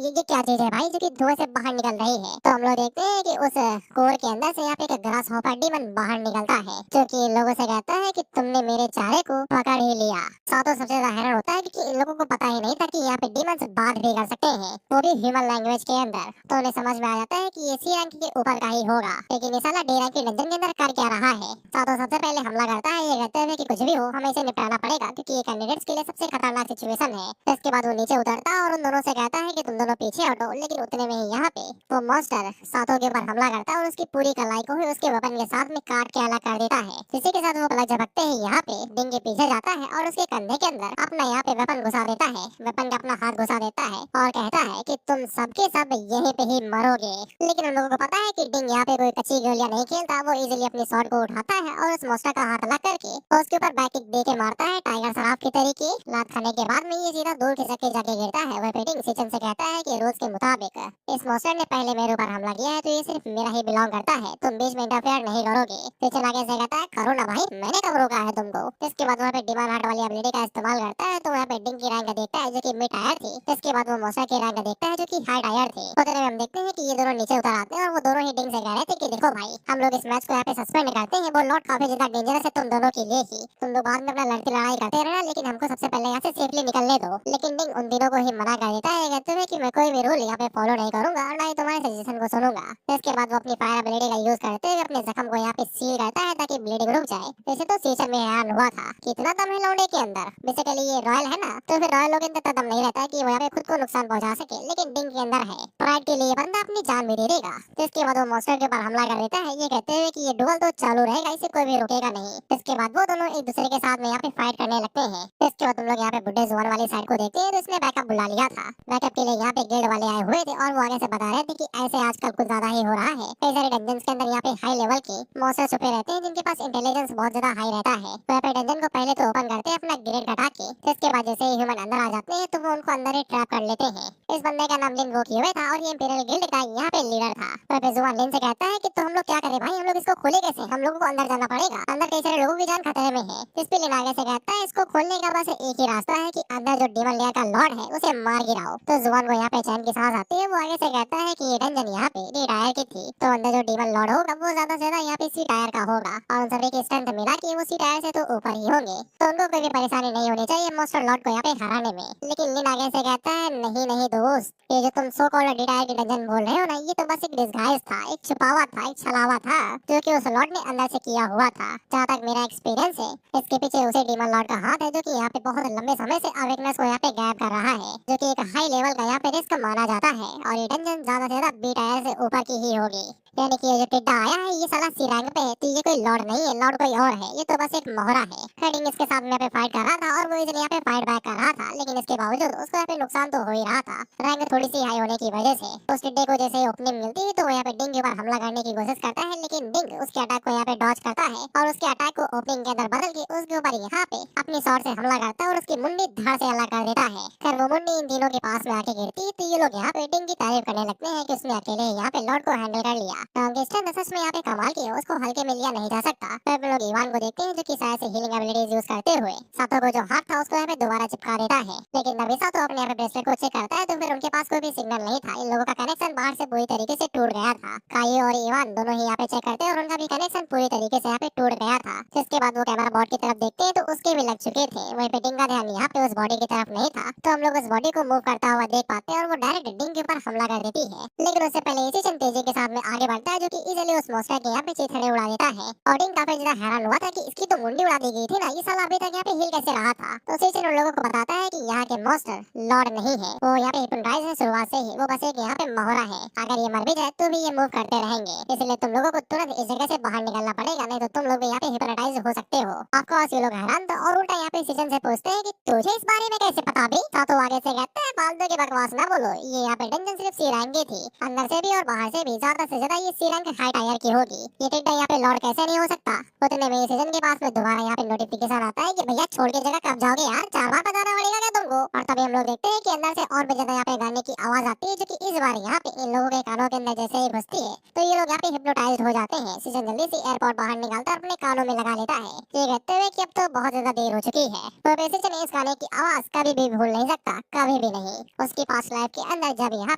ये क्या चीज है भाई जो कि धुएं से बाहर निकल रही है? तो हम लोग देखते हैं कि उस कोर के अंदर से यहाँ पे एक ग्रास हॉपर डीमन बाहर निकलता है जो कि इन लोगों से कहता है कि तुमने मेरे चारे को पकड़ ही लिया। सातो सबसे ज्यादा हैरान होता है क्योंकि इन लोगों को पता ही नहीं था कि यहाँ पे डीमंस बात भी कर सकते हैं, वो भी ह्यूमन लैंग्वेज के अंदर। तो उन्हें समझ में आ जाता है कि ये सी रैंक के ऊपर का ही होगा, लेकिन ये साला डी रैंक के डंजन के अंदर कर क्या रहा है? सातो सबसे पहले हमला करता है, ये कहते हुए कि कुछ भी हो हमें इसे निपटाना पड़ेगा क्योंकि ये कैंडिडेट्स के लिए सबसे खतरनाक सिचुएशन है। इसके बाद वो नीचे उतरता है और उन दोनों से कहता है कि तुम दोनों पीछे हटो। लेकिन उतने में ही यहाँ पे वो मॉन्स्टर सातो के ऊपर हमला करता है और उसकी पूरी कलाई को ही उसके वेपन के साथ में काट के अलग कर देता है। इसी के साथ वो कलाई झपकते ही यहाँ पे डिंग के पीछे जाता है और उसके कंधे के अंदर अपना यहाँ पे वेपन घुसा देता है, वेपन का अपना हाथ घुसा देता है और कहता है कि तुम सबके सब यहीं पे ही मरोगे। लेकिन उन लोगों को पता है कि डिंग यहाँ पे कोई कच्ची गोलियां नहीं खेलता, वो इजीली अपनी शॉट को उठाता है और उस मॉन्स्टर का हाथ अलग करके उसके ऊपर बैक किक दे के मारता है टाइगर शराफ की तरीके। लात खाने के बाद में ये सीधा दूर खिसक के जाके गिरता है। वह पेटिंग सीजन से कहता है कि रूल्स के मुताबिक इस मॉन्स्टर ने पहले मेरे ऊपर हमला किया है तो ये सिर्फ मेरा ही बिलोंग करता है, तुम बीच में इंटरफेयर नहीं करोगे। सीजन आगे से कहता है करो ना भाई, मैंने कब रोका है तुमको। इसके बाद वहाँ पे डिमांड हार्ट वाली एबिलिटी का इस्तेमाल करता है तो वहाँ पे डिंग की रैंक देखता है जो कि मिड टायर थी। इसके बाद वो मॉन्स्टर की रैंक देखता है जो कि हाई टायर थी। तो हम देखते हैं कि ये दोनों नीचे उतर आते हैं और वो दोनों ही डिंग से कह रहे थे कि देखो भाई हम लोग इस मैच को यहाँ पे सस्पेंड करते हैं, वो लॉट काफी ज्यादा डेंजरस है तुम दोनों के लिए ही, तुम लोग बाद में अपना लड़ती लड़ाई करते रहना लेकिन हमको सबसे पहले यहाँ से सेफली निकलने दो। लेकिन डिंग उन तीनों को ही मना कर देता है, कहते हुए कि मैं कोई भी रूल यहाँ पे फॉलो नहीं करूंगा और ना ही तुम्हारे सजेशन को सुनूंगा। इसके बाद वो अपनी फायर एबिलिटी का यूज करते हुए अपने जख्म को यहाँ पे सील करता है ताकि ब्लीडिंग रुक जाए। वैसे तो सीजन में हैरान हुआ था कि इतना दम है लौंडे के अंदर। बेसिकली ये रॉयल है ना, तो फिर रॉयल लोग के अंदर दम नहीं रहता है कि वो यहाँ पे खुद को नुकसान पहुंचा सके, लेकिन डिंग के अंदर है। प्राइड के लिए बंदा अपनी जान भी दे देगा। तो इसके बाद वो मॉन्स्टर के ऊपर हमला कर देता है, ये कहते हुए कि ये डुअल तो चालू रहेगा, इसे कोई भी रोकेगा नहीं। इसके बाद वो दोनों एक दूसरे के साथ में यहाँ पे फाइट करने लगते हैं। इसके बाद तुम लोग यहाँ पे बुड्ढे जुआन वाली साइड को देखते हैं, तो इसने बैकअप बुला लिया था। बैकअप के लिए यहाँ पे गिल्ड वाले आए हुए थे और वो आगे से बता रहे थे कि ऐसे आजकल कुछ ज्यादा ही हो रहा है। कई सारे डंजन्स के अंदर यहाँ पे हाई लेवल के मॉन्स्टर छुपे रहते हैं, जिनके पास इंटेलिजेंस बहुत ज्यादा हाई रहता है। तो यहाँ पे डंजन को पहले तो ओपन करते हैं अपना ग्रेड घटा के, इसके बाद जैसे ही ह्यूमन अंदर आ जाते हैं तो वो उनको अंदर ही ट्रैप कर लेते हैं। इस बंदे का नाम लिन वो किए हुए था और ये इंपीरियल गिल्ड का यहाँ पे लीडर था। तो जुआन लिन से कहता है कि तो हम लोग क्या करें भाई, हम लोग इसको खोले कैसे, हम लोगों को अंदर जाना पड़ेगा, अंदर कई सारे लोगों की जान खतरे में है। इस पे लिन आगे से कहता है इसको खोलने का बस एक ही रास्ता है कि अंदर जो डीमन लेयर का लॉर्ड है उसे मार गिराओ। तो जुआन को यहाँ पे चैन की सांस आती है, वो आगे से कहता है कि ये डंजन यहाँ पे डी टायर की थी, तो अंदर जो डीमन लॉर्ड होगा वो ज्यादा से ज्यादा यहाँ पे सी टायर का होगा और उन सभी की स्ट्रेंथ मिला कि वो सी टायर से तो ऊपर ही होंगे, तो उनको कोई भी परेशानी नहीं होनी चाहिए मॉन्स्टर लॉर्ड को यहाँ पे हराने में। लेकिन लिन आगे से कहता है नहीं नहीं दोस्त, ये जो तुम सो कॉल्ड डी टायर की डंजन बोल रहे हो ना, ये तो बस एक डिस्गाइज था, एक छुपावा था, एक छलावा था जो कि उस लॉर्ड ने अंदर से किया हुआ था। जहाँ तक मेरा एक्सपीरियंस है, इसके पीछे उसे डीमन लॉर्ड का हाथ है जो कि यहाँ पे बहुत लंबे समय से अवेकनेस को यहाँ पे गायब कर रहा है, जो कि एक हाई लेवल का यहाँ पे रिस्क माना जाता है और ये डंजन ज्यादा से ज्यादा बी टायर से ऊपर की ही होगी। यानी कि ये जो टिड्डा आया है ये साला सी रैंक पे है, तो ये कोई लॉर्ड नहीं है, लॉर्ड कोई और है, ये तो बस एक मोहरा है। हेडिंग इसके साथ में यहाँ पे फाइट कर रहा था और वो इसलिए यहाँ पे फाइट बैक कर रहा था, लेकिन इसके बावजूद उसको यहाँ पे नुकसान तो हो ही रहा था रैंक थोड़ी सी हाई होने की वजह से। उस टिड्डे को जैसे ही ओपनिंग मिलती है तो वो यहाँ पे डिंग के ऊपर हमला करने की कोशिश करता है, लेकिन डिंग उसके अटैक को यहाँ पे डॉज करता है और उसके अटैक को ओपनिंग के अंदर बदल के उसके ऊपर यहाँ पे अपनी शॉट से हमला करता है और उसकी मुंडी धड़ से अलग कर देता है। फिर वो मुंडी इन तीनों के पास में आके गिरती है, तो ये लोग यहाँ पे डिंग की तारीफ करने लगते हैं कि उसने अकेले यहाँ पे लॉर्ड को हैंडल कर लिया। सच में यहाँ पे कमाल की है, उसको हल्के में लिया नहीं जा सकता। फिर लोग इवान को देखते हैं जो कि शायद से हीलिंग एबिलिटीज यूज करते हुए सातो को जो हाथ था उसको यहाँ पे दोबारा चिपका देता है, लेकिन नबीसा तो अपने यहाँ पे ब्रेसलेट को चेक करता है तो फिर उनके पास कोई भी सिग्नल नहीं था। इन लोगों का कनेक्शन बाहर से पूरी तरीके से टूट गया था। काई और इवान दोनों ही यहाँ पे चेक करते हैं और उनका भी कनेक्शन पूरी तरीके से यहाँ पे टूट गया था। जिसके बाद वो कैमरा बॉट की तरफ देखते हैं तो उसके भी लग चुके थे। वहीं पे डिंग का ध्यान यहाँ पे उस बॉडी की तरफ नहीं था, तो हम लोग उस बॉडी को मूव करता हुआ देख पाते हैं और वो डायरेक्ट डिंग के ऊपर हमला कर देती है। लेकिन उससे पहले इसी चंद तेजी के साथ में आगे बढ़ता है जो कि इजीली उस मॉन्स्टर के यहाँ पे चीथड़े उड़ा देता है। और डिंग काफी ज्यादा हैरान हुआ था कि इसकी तो मुंडी उड़ा दी गई थी ना, ये साला अभी तक यहाँ पे हिल कैसे रहा था। तो सीचन उन लोगों को बताता है कि यहाँ के मॉन्स्टर लॉर्ड नहीं है, वो यहाँ पे हिप्नोटाइज है शुरुआत से ही, वो बस एक यहाँ पे मोहरा है। अगर ये मर भी जाए तो भी ये मूव करते रहेंगे, इसलिए तुम लोगों को तुरंत इस जगह से बाहर निकलना पड़ेगा, नहीं तो तुम लोग भी यहाँ पे हिप्नोटाइज हो सकते हो। ऑफकोर्स ये लोग हैरान था और उल्टा यहाँ पे सीजन से पूछते हैं कि तुझे इस बारे में कैसे पता भी। तो आगे से कहते हैं फालतू की बकवास ना बोलो, ये यहाँ पे डंजन सिर्फ सी रैंक की थी, अंदर से भी और बाहर से भी ज्यादा से ज्यादा ये सी रैंक हाई टायर की होगी। ये टिड्डा यहाँ पे लॉर्ड कैसे नहीं हो सकता। उतने में सीजन के पास में दोबारा यहाँ पे नोटिफिकेशन आता है कि भैया छोड़ के जगह कब जाओगे यार, 4 बार बताना पड़ेगा क्या तुमको। और तभी हम लोग देखते हैं कि अंदर से और भी ज्यादा यहाँ पे गाने की आवाज आती है जो कि इस बार यहाँ पे इन लोगों के कानों के अंदर जैसे ही घुसती है तो ये लोग यहाँ पे हिप्नोटाइज्ड हो जाते हैं। सीजन जल्दी से एयरपोर्ट बाहर निकालता है और अपने कानों में लगा लेता है, ये कहते हुए कि अब तो बहुत ज्यादा देर हो चुकी है। तो सीजन इस गाने की आवाज कभी भी भूल नहीं सकता, कभी भी नहीं। उसकी पास्ट लाइफ के अंदर जब यहाँ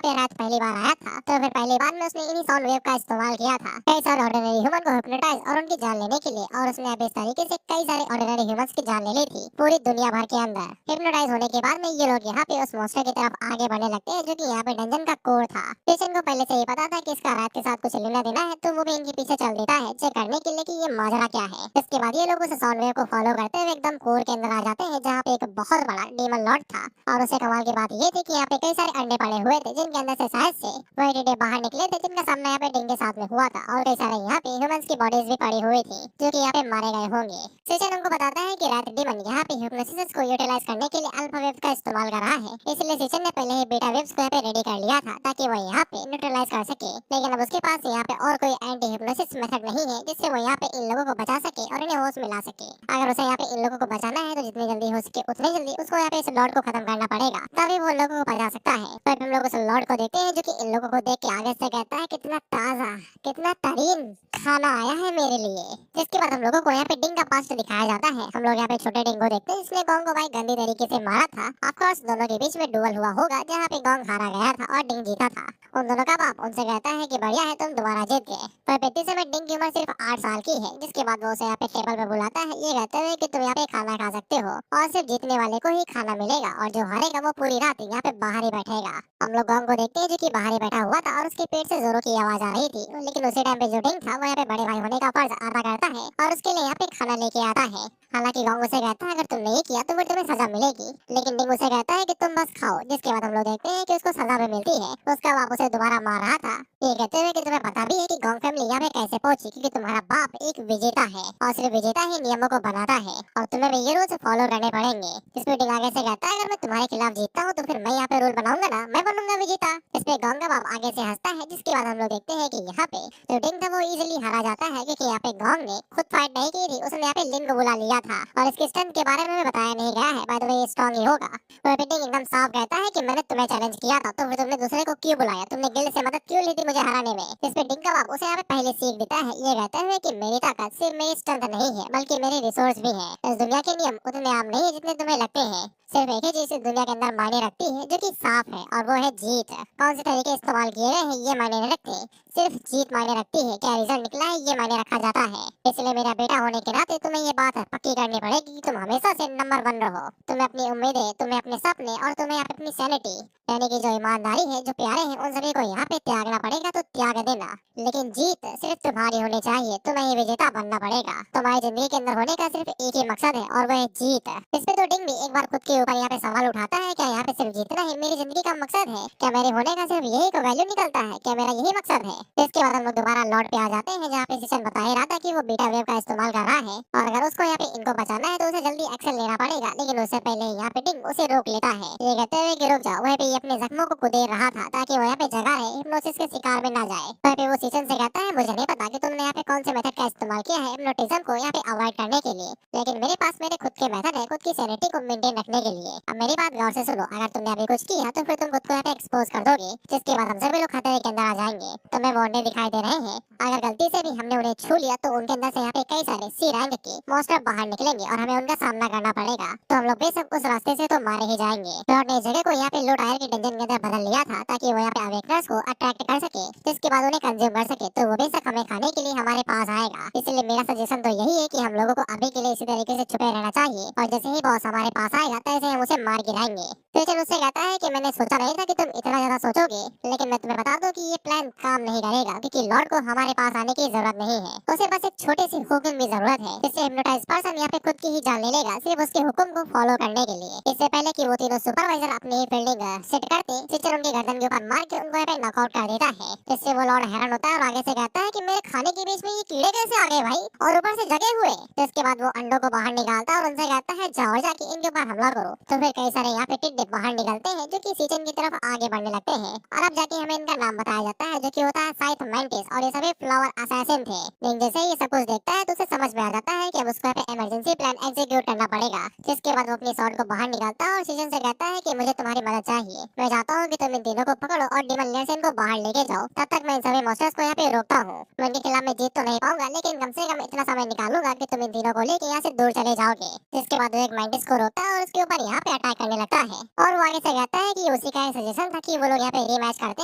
पे रात पहली बार आया था तो फिर पहली बार में उसने इन्हीं साउंड वेव का इस्तेमाल किया था कई सारे ऑर्डिनरी ह्यूमन को हिप्नोटाइज और उनकी जान लेने के लिए, और उसने अब इस तरीके से कई सारे ऑर्डिनरी ह्यूमंस की जान ले ली थी पूरी दुनिया भर के अंदर। हिप्नोटाइज होने के बाद में ये लोग यहाँ पे उस मॉन्स्टर की तरफ आगे बढ़ने लगते हैं जो कि यहाँ पे डंजन का कोर था। पेशेंट को पहले से ही पता था कि इसका रात के साथ कुछ लेना देना है, तो वो भी इनके पीछे चल देता है चेक करने के लिए कि ये माजरा क्या है। इसके बाद ये लोग उस साउंड वेव को फॉलो करते हुए एकदम कोर के अंदर आ जाते हैं जहाँ पे एक बहुत बड़ा डीमन लॉर्ड था। और उसे कमाल की बात ये थी कि यहाँ पे कई सारे अंडे पड़े हुए थे जिनके अंदर से शायद से वही टिड्डे बाहर निकले थे जिनका सामना यहाँ पे डिंग के साथ में हुआ था, और कई सारे यहाँ पे ह्यूमंस की बॉडीज भी पड़ी हुई थी जो कि यहाँ पे मारे गए होंगे। सेशन उनको बताता है कि रात डीमन यहाँ पे हिप्नोसिस को यूटिलाइज करने के लिए अल्फा वेव्स का इस्तेमाल कर रहा है, इसलिए सेशन ने पहले ही बीटा वेव्स को यहाँ पे रेडी कर लिया था ताकि वो यहाँ पे न्यूट्रलाइज कर सके। लेकिन अब उसके पास यहाँ पे और कोई एंटी हिप्नोसिस मेथड नहीं है जिससे वो यहाँ पे इन लोगों को बचा सके और इन्हें होश में ला सके। अगर उसे यहाँ पे इन लोगों को बचाना है तो जितनी जल्दी हो सके उतनी जल्दी उसको यहाँ पे इस लॉर्ड को खत्म करना पड़ेगा, तभी वो लोगों को बचा सकता है। तो हम लोग उस लॉर्ड को देखते हैं जो कि इन लोगों को देख के आगे से कहता है कितना ताजा कितना तरीन खाना आया है मेरे लिए। जिसके बाद हम लोगों को यहाँ पे डिंग का पास्ट दिखाया जाता है। हम लोग यहाँ पे छोटे डिंग को देखते हैं जिसने गोंग को भाई गंदी तरीके से मारा था। ऑफकोर्स दोनों के बीच में डुअल हुआ होगा जहाँ पे गोंग हारा गया था और डिंग जीता था। उन दोनों का बाप उनसे कहता है कि बढ़िया है तुम दोबारा जीत गए। पर बेटी से डिंग की उम्र सिर्फ 8 साल की है। जिसके बाद वो उसे यहाँ पे टेबल पे बुलाता है ये कहते हुए कि तुम यहाँ पे खाना खा सकते हो और सिर्फ जीतने वाले को ही खाना मिलेगा और जो हारेगा वो पूरी रात यहाँ पे बाहर ही बैठेगा। हम लोग गोंग को देखते हैं जो कि बाहर ही बैठा हुआ था और उसके पेट से जोरों की आवाज आ रही थी, लेकिन उसी टाइम पे जो डिंग था वो यहाँ पे बड़े भाई होने का फर्ज अदा करता है और उसके लिए यहाँ पे खाना लेके आता है। हालांकि गोंग उसे कहता है अगर तुमने ये किया तो फिर तुम्हें सजा मिलेगी, लेकिन डिंग उसे कहता है कि तुम बस खाओ, जिसके बाद हम लोग देखते हैं कि उसको सजा भी मिलती है। उसका बाप उसे दोबारा मार रहा था, ये कहते हुए कि तुम्हें पता भी है कि गोंग फैमिली यहाँ पे कैसे पहुंची, क्योंकि तुम्हारा बाप एक विजेता है और सिर्फ विजेता ही नियमों को बनाता है और तुम्हें भी ये रूल्स फॉलो करने पड़ेंगे। इस पे डिंग आगे से कहता है अगर मैं तुम्हारे खिलाफ जीतता हूँ तो फिर मैं यहाँ पे रूल बनाऊंगा ना, मैं बनूंगा विजेता। इस पे गोंग का बाप आगे से हंसता है, जिसके बाद हम लोग देखते हैं कि यहाँ पे जो डिंग था वो इजीली हारा जाता है, क्योंकि यहाँ पे गोंग ने खुद फाइट नहीं की थी, उसने यहाँ पे लिन को बुला लिया था और इसके स्ट्रेंथ के बारे में भी बताया नहीं गया है। बाय द वे ये स्ट्रांग ही होगा। वो डिंग एकदम साफ कहता है कि मैंने तुम्हें चैलेंज किया था तो फिर तुमने दूसरे को क्यों बुलाया, तुमने गिल्ड से मदद क्यों ली थी मुझे हराने में। इस पे डिंग का बाप उसे यहाँ पे पहले सीख देता है, ये कहते हुए कि मेरी ताकत सिर्फ मेरी स्ट्रेंथ नहीं है बल्कि मेरे रिसोर्स भी है। इस दुनिया के नियम उतने आम नहीं है जितने तुम्हें लगते हैं। सिर्फ एक ही चीज इस दुनिया के अंदर मायने रखती है जो कि साफ है और वो है जीत। कौन से तरीके इस्तेमाल किए गए हैं ये मायने नहीं रखते, सिर्फ जीत मायने रखती है। क्या रिजल्ट निकला है ये मायने रखा जाता है। इसलिए मेरा बेटा होने के नाते तुम्हें ये बात पक्की करनी पड़ेगी कि तुम हमेशा से नंबर 1 रहो। तुम्हें अपनी उम्मीदें, तुम्हें अपने सपने और तुम्हें अपनी सैनिटी यानी कि जो ईमानदारी है, जो प्यारे हैं, उन सभी को यहाँ पे त्यागना पड़ेगा तो त्याग देना, लेकिन जीत सिर्फ तुम्हारी होनी चाहिए। तुम्हें ही विजेता बनना पड़ेगा। तुम्हारी जिंदगी के अंदर होने का सिर्फ एक ही मकसद है और वो है जीत। इस पे तो डिंग भी एक बार खुद के ऊपर यहाँ पे सवाल उठाता है, क्या यहाँ पे सिर्फ जीतना ही मेरी जिंदगी का मकसद है? क्या मेरे होने का सिर्फ यही को वैल्यू निकलता है? क्या मेरा यही मकसद है? इसके बाद हम लोग दोबारा लॉर्ड पे आ जाते हैं, जहाँ पे सिचन बता ही रहा था कि वो बीटा वेव का इस्तेमाल कर रहा है और अगर उसको यहाँ पे इनको बचाना है तो उसे जल्दी एक्शन लेना पड़ेगा, लेकिन उससे पहले यहाँ पे डिंग उसे रोक लेता है, ये कहते हुए कि रुक जाओ। वहीं पे अपने जख्मों को कुदेर रहा था ताकि वो यहाँ पे जगह रहे, हिप्नोसिस के शिकार में ना जाए। वहीं पे वो सिचन से कहता है मुझे नहीं पता कि तुमने यहाँ पे कौन से मेथड का इस्तेमाल किया है हिप्नोटिज्म को यहाँ पे अवॉइड करने के लिए, लेकिन मेरे पास मेरे खुद के मेथड है खुद की सैनिटी को मेंटेन रखने के लिए। अब मेरी बात गौर से सुनो, अगर तुमने अभी कुछ किया तो फिर तुम खुद को यहाँ पे एक्सपोज कर दोगे, जिसके बाद हम सभी लोग खतरे के अंदर आ जाएंगे। तुम्हें वार्डे दिखाई दे रहे हैं, अगर गलती से भी हमने उन्हें छू लिया तो उनके अंदर से यहाँ पे कई सारे सी रैंक के मॉन्स्टर बाहर निकलेंगे और हमें उनका सामना करना पड़ेगा। तो हम लोग बेशक उस रास्ते से तो मारे ही जाएंगे। लॉर्ड ने इस जगह को यहाँ पे लो टायर के डंजन के अंदर बदल लिया था ताकि वो यहाँ पे अवेकनर्स को अट्रैक्ट कर सके, जिसके बाद उन्हें कंज्यूम कर सके, तो वो बेशक हमें खाने के लिए हमारे पास आएगा। इसलिए मेरा सजेशन तो यही है कि हम लोगों को अभी के लिए इसी तरीके से छुपे रहना चाहिए और जैसे ही बॉस हमारे पास आएगा तैसे हम उसे मार गिराएंगे। सिचन उससे कहता है कि मैंने सोचा नहीं था कि तुम इतना ज्यादा सोचोगे, लेकिन मैं तुम्हें बता दूं कि ये प्लान काम नहीं करेगा, क्योंकि लॉर्ड को हमारे पास आने की जरूरत नहीं है। उसे बस एक छोटे से हुक्म की जरूरत है, जिससे हिप्नोटाइज पर्सन यहाँ पे खुद की ही जान ले लेगा सिर्फ उसके हुक्म को फॉलो करने के लिए। इससे पहले कि वो तीनों सुपरवाइजर अपनी ही फील्डिंग सेट करते, सिचन उनकी गर्दन के ऊपर मार के उनको यहाँ पे नॉकआउट कर देता है। इससे वो लॉर्ड हैरान होता है और आगे से कहता है कि मेरे खाने के बीच में ये कीड़े कैसे आ गए भाई, और ऊपर से जगे हुए। तो इसके बाद वो अंडों को बाहर निकालता है और उनसे कहता है जाओ जाके इनके ऊपर हमला करो। तो फिर कई सारे यहाँ पे टिड्डे बाहर निकलते हैं जो कि सिचन की तरफ आगे बढ़ने लगते हैं और अब जाके हमें इनका नाम बताया जाता है, जो कि होता है साइथ मेंटिस, और ये सभी फ्लावर असैसिन थे। लेकिन जैसे ही ये सब कुछ देखता है तो उसे समझ में आ जाता है कि अब उसको इमरजेंसी प्लान एग्जीक्यूट करना पड़ेगा। जिसके बाद वो अपनी स्वॉर्ड को बाहर निकालता है और सिचन से कहता है कि मुझे तुम्हारी मदद चाहिए। मैं चाहता हूँ कि तुम इन तीनों को पकड़ो और डीमन लेयर से इनको बाहर लेके जाओ, तब तक मैं इन सभी मॉन्स्टर्स को यहाँ पे रोकता हूँ। मैं इनके खिलाफ में जीत तो नहीं पाऊंगा, लेकिन कम से कम इतना समय निकालूंगा कि तुम इन तीनों को लेके यहाँ से दूर चले जाओगे। जिसके बाद वो एक मेंटिस को रोकता है और उसके ऊपर यहाँ पे अटैक करने लगता है और वो आगे से कहता है कि उसी का सजेशन था कि वो लोग यहाँ पे रीमैच करते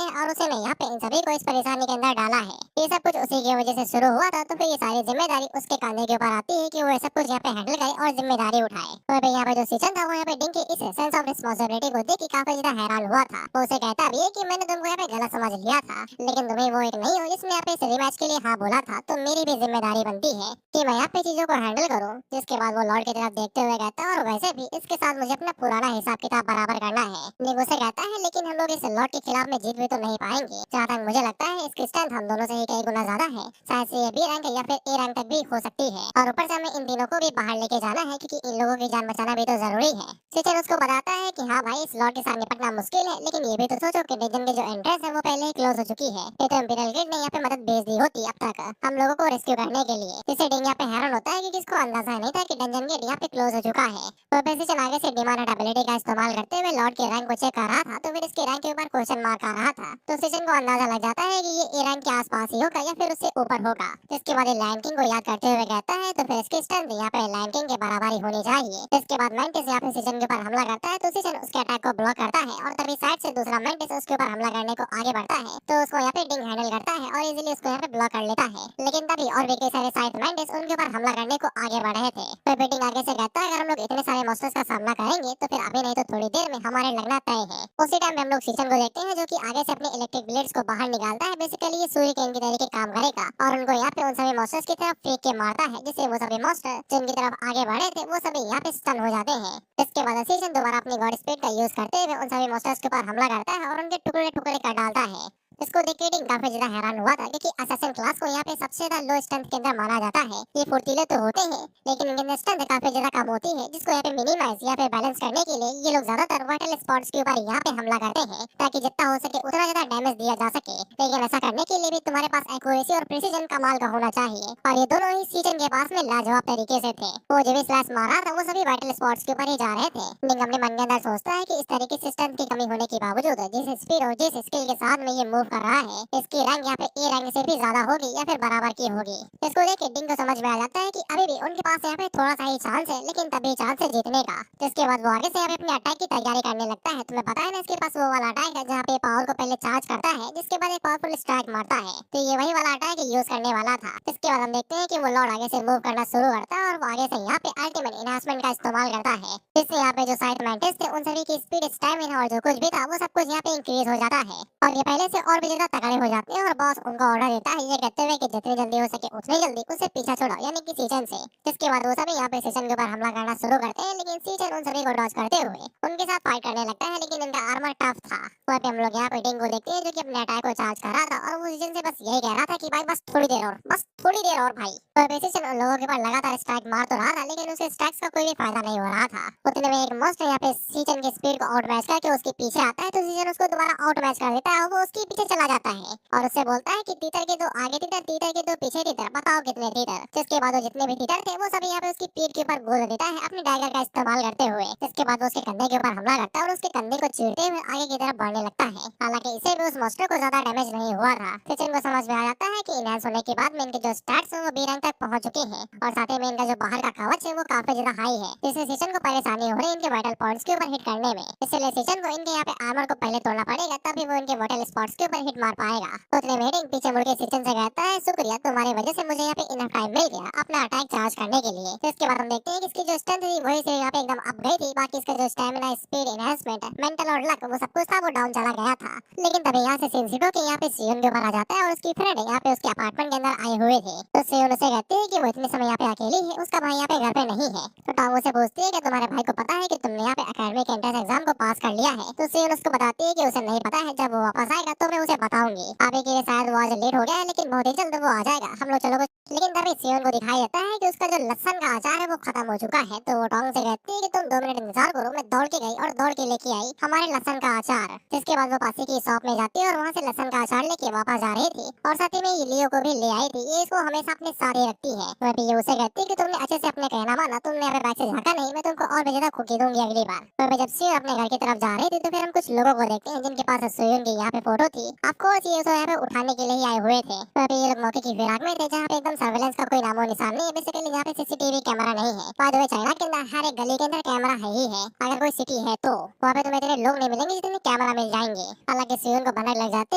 हैं और उसे ने यहाँ पे इन सभी को इस परेशानी के अंदर डाला है। ये सब कुछ उसी की वजह से शुरू हुआ था, तो फिर ये सारी जिम्मेदारी उसके कंधे के ऊपर आती है कि वो सब कुछ यहाँ पे हैंडल करे और जिम्मेदारी उठाए। तो यहाँ पे जो सिचन था वो यहाँ पे डिंग की इस सेंस ऑफ रिस्पांसिबिलिटी को देख के काफी ज्यादा हैरान हुआ था। वो उसे कहता भी है कि मैंने तुमको यहाँ पे गलत समझ लिया था, लेकिन तुम्हें वो एक नहीं हो जिसने यहाँ पे इस रीमैच के लिए हाँ बोला था, तो मेरी भी जिम्मेदारी बनती है कि मैं यहाँ पे चीजों को हैंडल करूँ। जिसके बाद वो लॉर्ड की तरफ देखते हुए कहता है और वैसे भी इसके साथ मुझे अपना पुराना हिसाब किताब बराबर करना है। निक उसे कहता है लेकिन हम लोग इस लॉर्ड के खिलाफ में जीत भी तो नहीं पाएंगे। जहाँ तक मुझे लगता है इसकी स्ट्रेंथ हम दोनों से ही कई गुना ज्यादा है, शायद से ये बी रैंक या फिर ए रैंक तक भी हो सकती है, और ऊपर से हमें इन तीनों को भी बाहर लेके जाना है क्योंकि इन लोगों की जान बचाना भी तो जरूरी है। सिचन उसको बताता है कि हाँ भाई इस लॉर्ड के साथ निपटना मुश्किल है, लेकिन ये भी तो सोचो कि डंजन की जो एंट्रेंस है वो पहले ही क्लोज हो चुकी है। ये तो इंपीरियल गिल्ड ने यहाँ पे मदद भेज दी होती अब तक हम लोगों को रेस्क्यू करने के लिए। जिससे डिंग यहाँ पे हैरान होता है कि किसको अंदाजा नहीं था कि डंजन गेट यहाँ पे क्लोज हो चुका है। तो फिर सिचन आगे से डिमांड एबिलिटी का इस्तेमाल करते हुए लॉर्ड के रैंक को चेक कर रहा था, तो फिर इसके रैंक के ऊपर क्वेश्चन मार्क आ रहा था। तो सिचन को अंदाजा लग जाता है कि ये ए रैंक के आसपास ही होगा या फिर उससे ऊपर होगा। जिसके बाद लैंड किंग को याद करते हुए कहता है तो फिर इसकी स्ट्रेंथ यहाँ पे लायन किंग के बराबरी होनी चाहिए। इसके बाद मेंटिस यहाँ पे सीजन के ऊपर हमला करता है तो सीजन उसके अटैक को ब्लॉक करता है और तभी साइड से दूसरा मेंटिस उसके ऊपर हमला करने को आगे बढ़ता है तो उसको यहाँ पे डिंग हैंडल करता है और इजीली उसको यहाँ पे ब्लॉक कर लेता है। लेकिन तभी और भी कई सारे साइड मेंटिस उनके ऊपर हमला करने को आगे बढ़ रहे थे। तो बिटिंग आगे से कहता है अगर हम लोग इतने सारे मॉन्स्टर्स का सामना करेंगे तो फिर अभी नहीं तो थोड़ी देर में हमारे लगना तय है। उसी टाइम पे हम लोग सीजन को देखते हैं जो कि आगे से अपने इलेक्ट्रिक ब्लेड्स को बाहर निकालता है। बेसिकली ये सूर्य की तरीके काम करेगा और उनको यहाँ पे उन सभी मॉन्स्टर्स की तरफ फेंक के मारता है जिससे वो सभी मॉन्स्टर जिनकी तरफ आगे बढ़े थे वो सभी यहाँ पे स्टन हो जाते हैं। इसके बाद सीजन दोबारा अपनी गॉड स्पीड का यूज करते हुए उन सभी मॉन्स्टर्स के ऊपर हमला करता है और उनके टुकड़े टुकड़े कर डालता है। इसको देख के डिंग काफी ज्यादा हैरान हुआ था क्योंकि असैसिन क्लास को यहाँ पे सबसे ज्यादा लो स्ट्रेंथ के अंदर माना जाता है। ये फुर्तीले तो होते हैं लेकिन इनके स्ट्रेंथ काफी ज्यादा कम होती है जिसको यहाँ पे मिनिमाइज यहाँ पे बैलेंस करने के लिए ये लोग ज्यादातर वाइटल स्पॉट्स के ऊपर यहाँ पे हमला करते हैं ताकि जितना हो सके उतना ज्यादा डैमेज दिया जा सके। लेकिन ऐसा करने के लिए भी तुम्हारे पास एक्यूरेसी और प्रिसीजन कमाल का होना चाहिए और ये दोनों ही सीजन के पास में लाजवाब तरीके से थे। वो जो भी स्लैश मारा था वो सभी वाइटल स्पॉट्स के ऊपर ही जा रहे थे। डिंग अपने मन के अंदर सोचता है कि इस तरीके से स्ट्रेंथ की कमी होने के बावजूद जिस स्पीड और जिस स्किल के साथ में ये मूव कर रहा है इसकी रैंक यहाँ पे ए रैंक से भी ज्यादा होगी या फिर बराबर की होगी। इसको देख के डिंग को समझ में आ जाता है कि अभी भी उनके पास यहाँ पे थोड़ा सा ही चांस है लेकिन तभी चांस है जीतने का। जिसके बाद वो आगे से यहाँ पे अपने अटैक की तैयारी करने लगता है। तुम्हें पता है ना इसके पास वो वाला अटैक है जहाँ पे पावर को पहले चार्ज करता है जिसके बाद एक पावरफुल स्ट्राइक मारता है तो ये वही वाला अटैक यूज करने वाला था। इसके बाद हम देखते हैं कि वो लॉर्ड आगे से मूव करना शुरू करता है और वो आगे से यहाँ पे अल्टीमेट एनहांसमेंट का इस्तेमाल करता है जिससे यहाँ पे जो साइड मेंटिस थे उन सभी की स्पीड स्टैमिना और जो कुछ भी था वो सब कुछ यहाँ पे इंक्रीज हो जाता है और ये पहले से और भी ज्यादा तगड़े हो जाते हैं और बॉस उनको ऑर्डर देता है ये कहते हुए कि जितनी जल्दी हो सके उतनी जल्दी उसे पीछा छोड़ो यानी कि सीजन से। जिसके बाद वो सभी यहाँ पे सीजन के ऊपर हमला करना शुरू करते हैं लेकिन सीजन उन सभी को डॉज करते हुए उनके साथ फाइट करने लगता है लेकिन इनका आर्मर टफ था। वहाँ पे हम लोग यहाँ पे डिंग को देखते हैं जो कि अपने अटैक को चार्ज कर रहा था और वो सीजन से बस यही कह रहा था कि भाई बस थोड़ी देर और भाई। तो सीजन उन लोगों के ऊपर लगातार स्ट्राइक मार तो रहा था लेकिन उसके स्ट्राइक्स का कोई भी फायदा नहीं हो रहा था। उतने में एक मॉन्स्टर यहाँ पे सीजन की स्पीड को आउट मैच करके उसके पीछे आता है तो सीजन उसको दोबारा आउट मैच कर देता है और वो उसके पीछे चला जाता है और उससे बोलता है कि तीतर के दो आगे तीतर तीतर के दो पीछे तीतर बताओ कितने तीतर। जिसके बाद वो जितने भी तीतर थे वो सभी यहाँ पे उसकी पीठ के ऊपर गोल देता है अपने डैगर का इस्तेमाल करते हुए। जिसके बाद वो उसके कंधे के ऊपर हमला करता है और उसके कंधे को चीरते हुए आगे की तरफ बढ़ने लगता है। हालांकि इसे भी उस मॉन्स्टर को ज्यादा डैमेज नहीं हुआ था। सीजन को समझ में आ जाता है कि इनहैंस होने के बाद में इनके जो स्टैट्स हैं वो बी रैंक तक पहुंच चुके हैं और साथ ही में इनका जो बाहर का कवच है वो काफी ज्यादा हाई है जिससे सीजन को परेशानी हो रही है इनके वाइटल पॉइंट्स के ऊपर हिट करने में। इसलिए सीजन को इनके यहाँ पे आर्मर को पहले तोड़ना पड़ेगा तभी वो इनके वाइटल स्पॉट्स के ऊपर हिट मार पाएगा। तो उतने में डिंग पीछे मुड़ के सीजन से कहता है शुक्रिया तुम्हारी वजह से मुझे यहाँ पे इनफ टाइम मिल गया अपना अटैक चार्ज करने के लिए। तो इसके बाद हम देखते हैं कि इसकी जो स्ट्रेंथ थी वही से यहाँ पे एकदम अप गई थी। बाकी इसका जो स्टैमिना स्पीड एनहांसमेंट मेंटल और लक वो सब कुछ था वो डाउन चला गया था। लेकिन तभी यहाँ से सिंसिडो के यहाँ पे सियोन के ऊपर आ जाता है और उसकी फ्रेंड यहाँ पे उसके अपार्टमेंट के अंदर आए हुए थे। तो सियोन उसे कहती है कि वो इतने समय यहाँ पे अकेली है उसका भाई यहाँ पे घर पे नहीं है। तो टॉम उसे पूछती है कि तुम्हारे भाई को पता है कि तुमने यहाँ पे एकेडमिक एंट्रेंस एग्जाम को पास कर लिया है। तो सियोन उसको बताती है कि उसे नहीं पता है जब वो वापस आएगा तो मैं उसे बताऊंगी। अभी के लिए शायद वो आज लेट हो गया है लेकिन बहुत ही जल्द वो आ जाएगा हम लोग चलो। लेकिन तभी सियोन को दिखाई देता है कि उसका जो लहसुन का अचार है वो खत्म हो चुका है। तो वो टॉम से कहती है कि तुम 2 मिनट इंतजार करो। मैं दौड़ के गई और दौड़ के लेके आई हमारे लहसुन का अचार। जिसके बाद वो पासी की शॉप में जाती है और वहाँ से लहसुन का अचार लेके वापस आ रही थी और साथ ही में ये लियो को भी ले आई थी। ये इसको हमेशा अपने साथ ही रखती है। वह भी ये उसे कहती है कि तुमने अच्छे से अपने कहना माना तुमने यहाँ पे बैग से झाँका नहीं मैं तुमको और भी ज्यादा खुकी दूंगी अगली बार। वह जब सियोन अपने घर की तरफ जा रही थी तो फिर हम कुछ लोगों को देखते हैं जिनके पास सियोन की यहाँ पे फोटो थी। आपको ये यहाँ पे उठाने के लिए आए हुए थे। वह भी ये लोग मौके की फिराक में थे जहाँ पे एकदम सर्वेलेंस का कोई नामो निशान नहीं है। बेसिकली यहाँ पे सीसीटीवी कैमरा नहीं है। बाय द वे चाइना के अंदर हर एक गली के अंदर कैमरा है ही है। अगर कोई सिटी है तो वहाँ पे तुम्हें इतने लोग नहीं मिलेंगे जितने कैमरा मिल जाएंगे। हालांकि सियोन को भनक लग जाते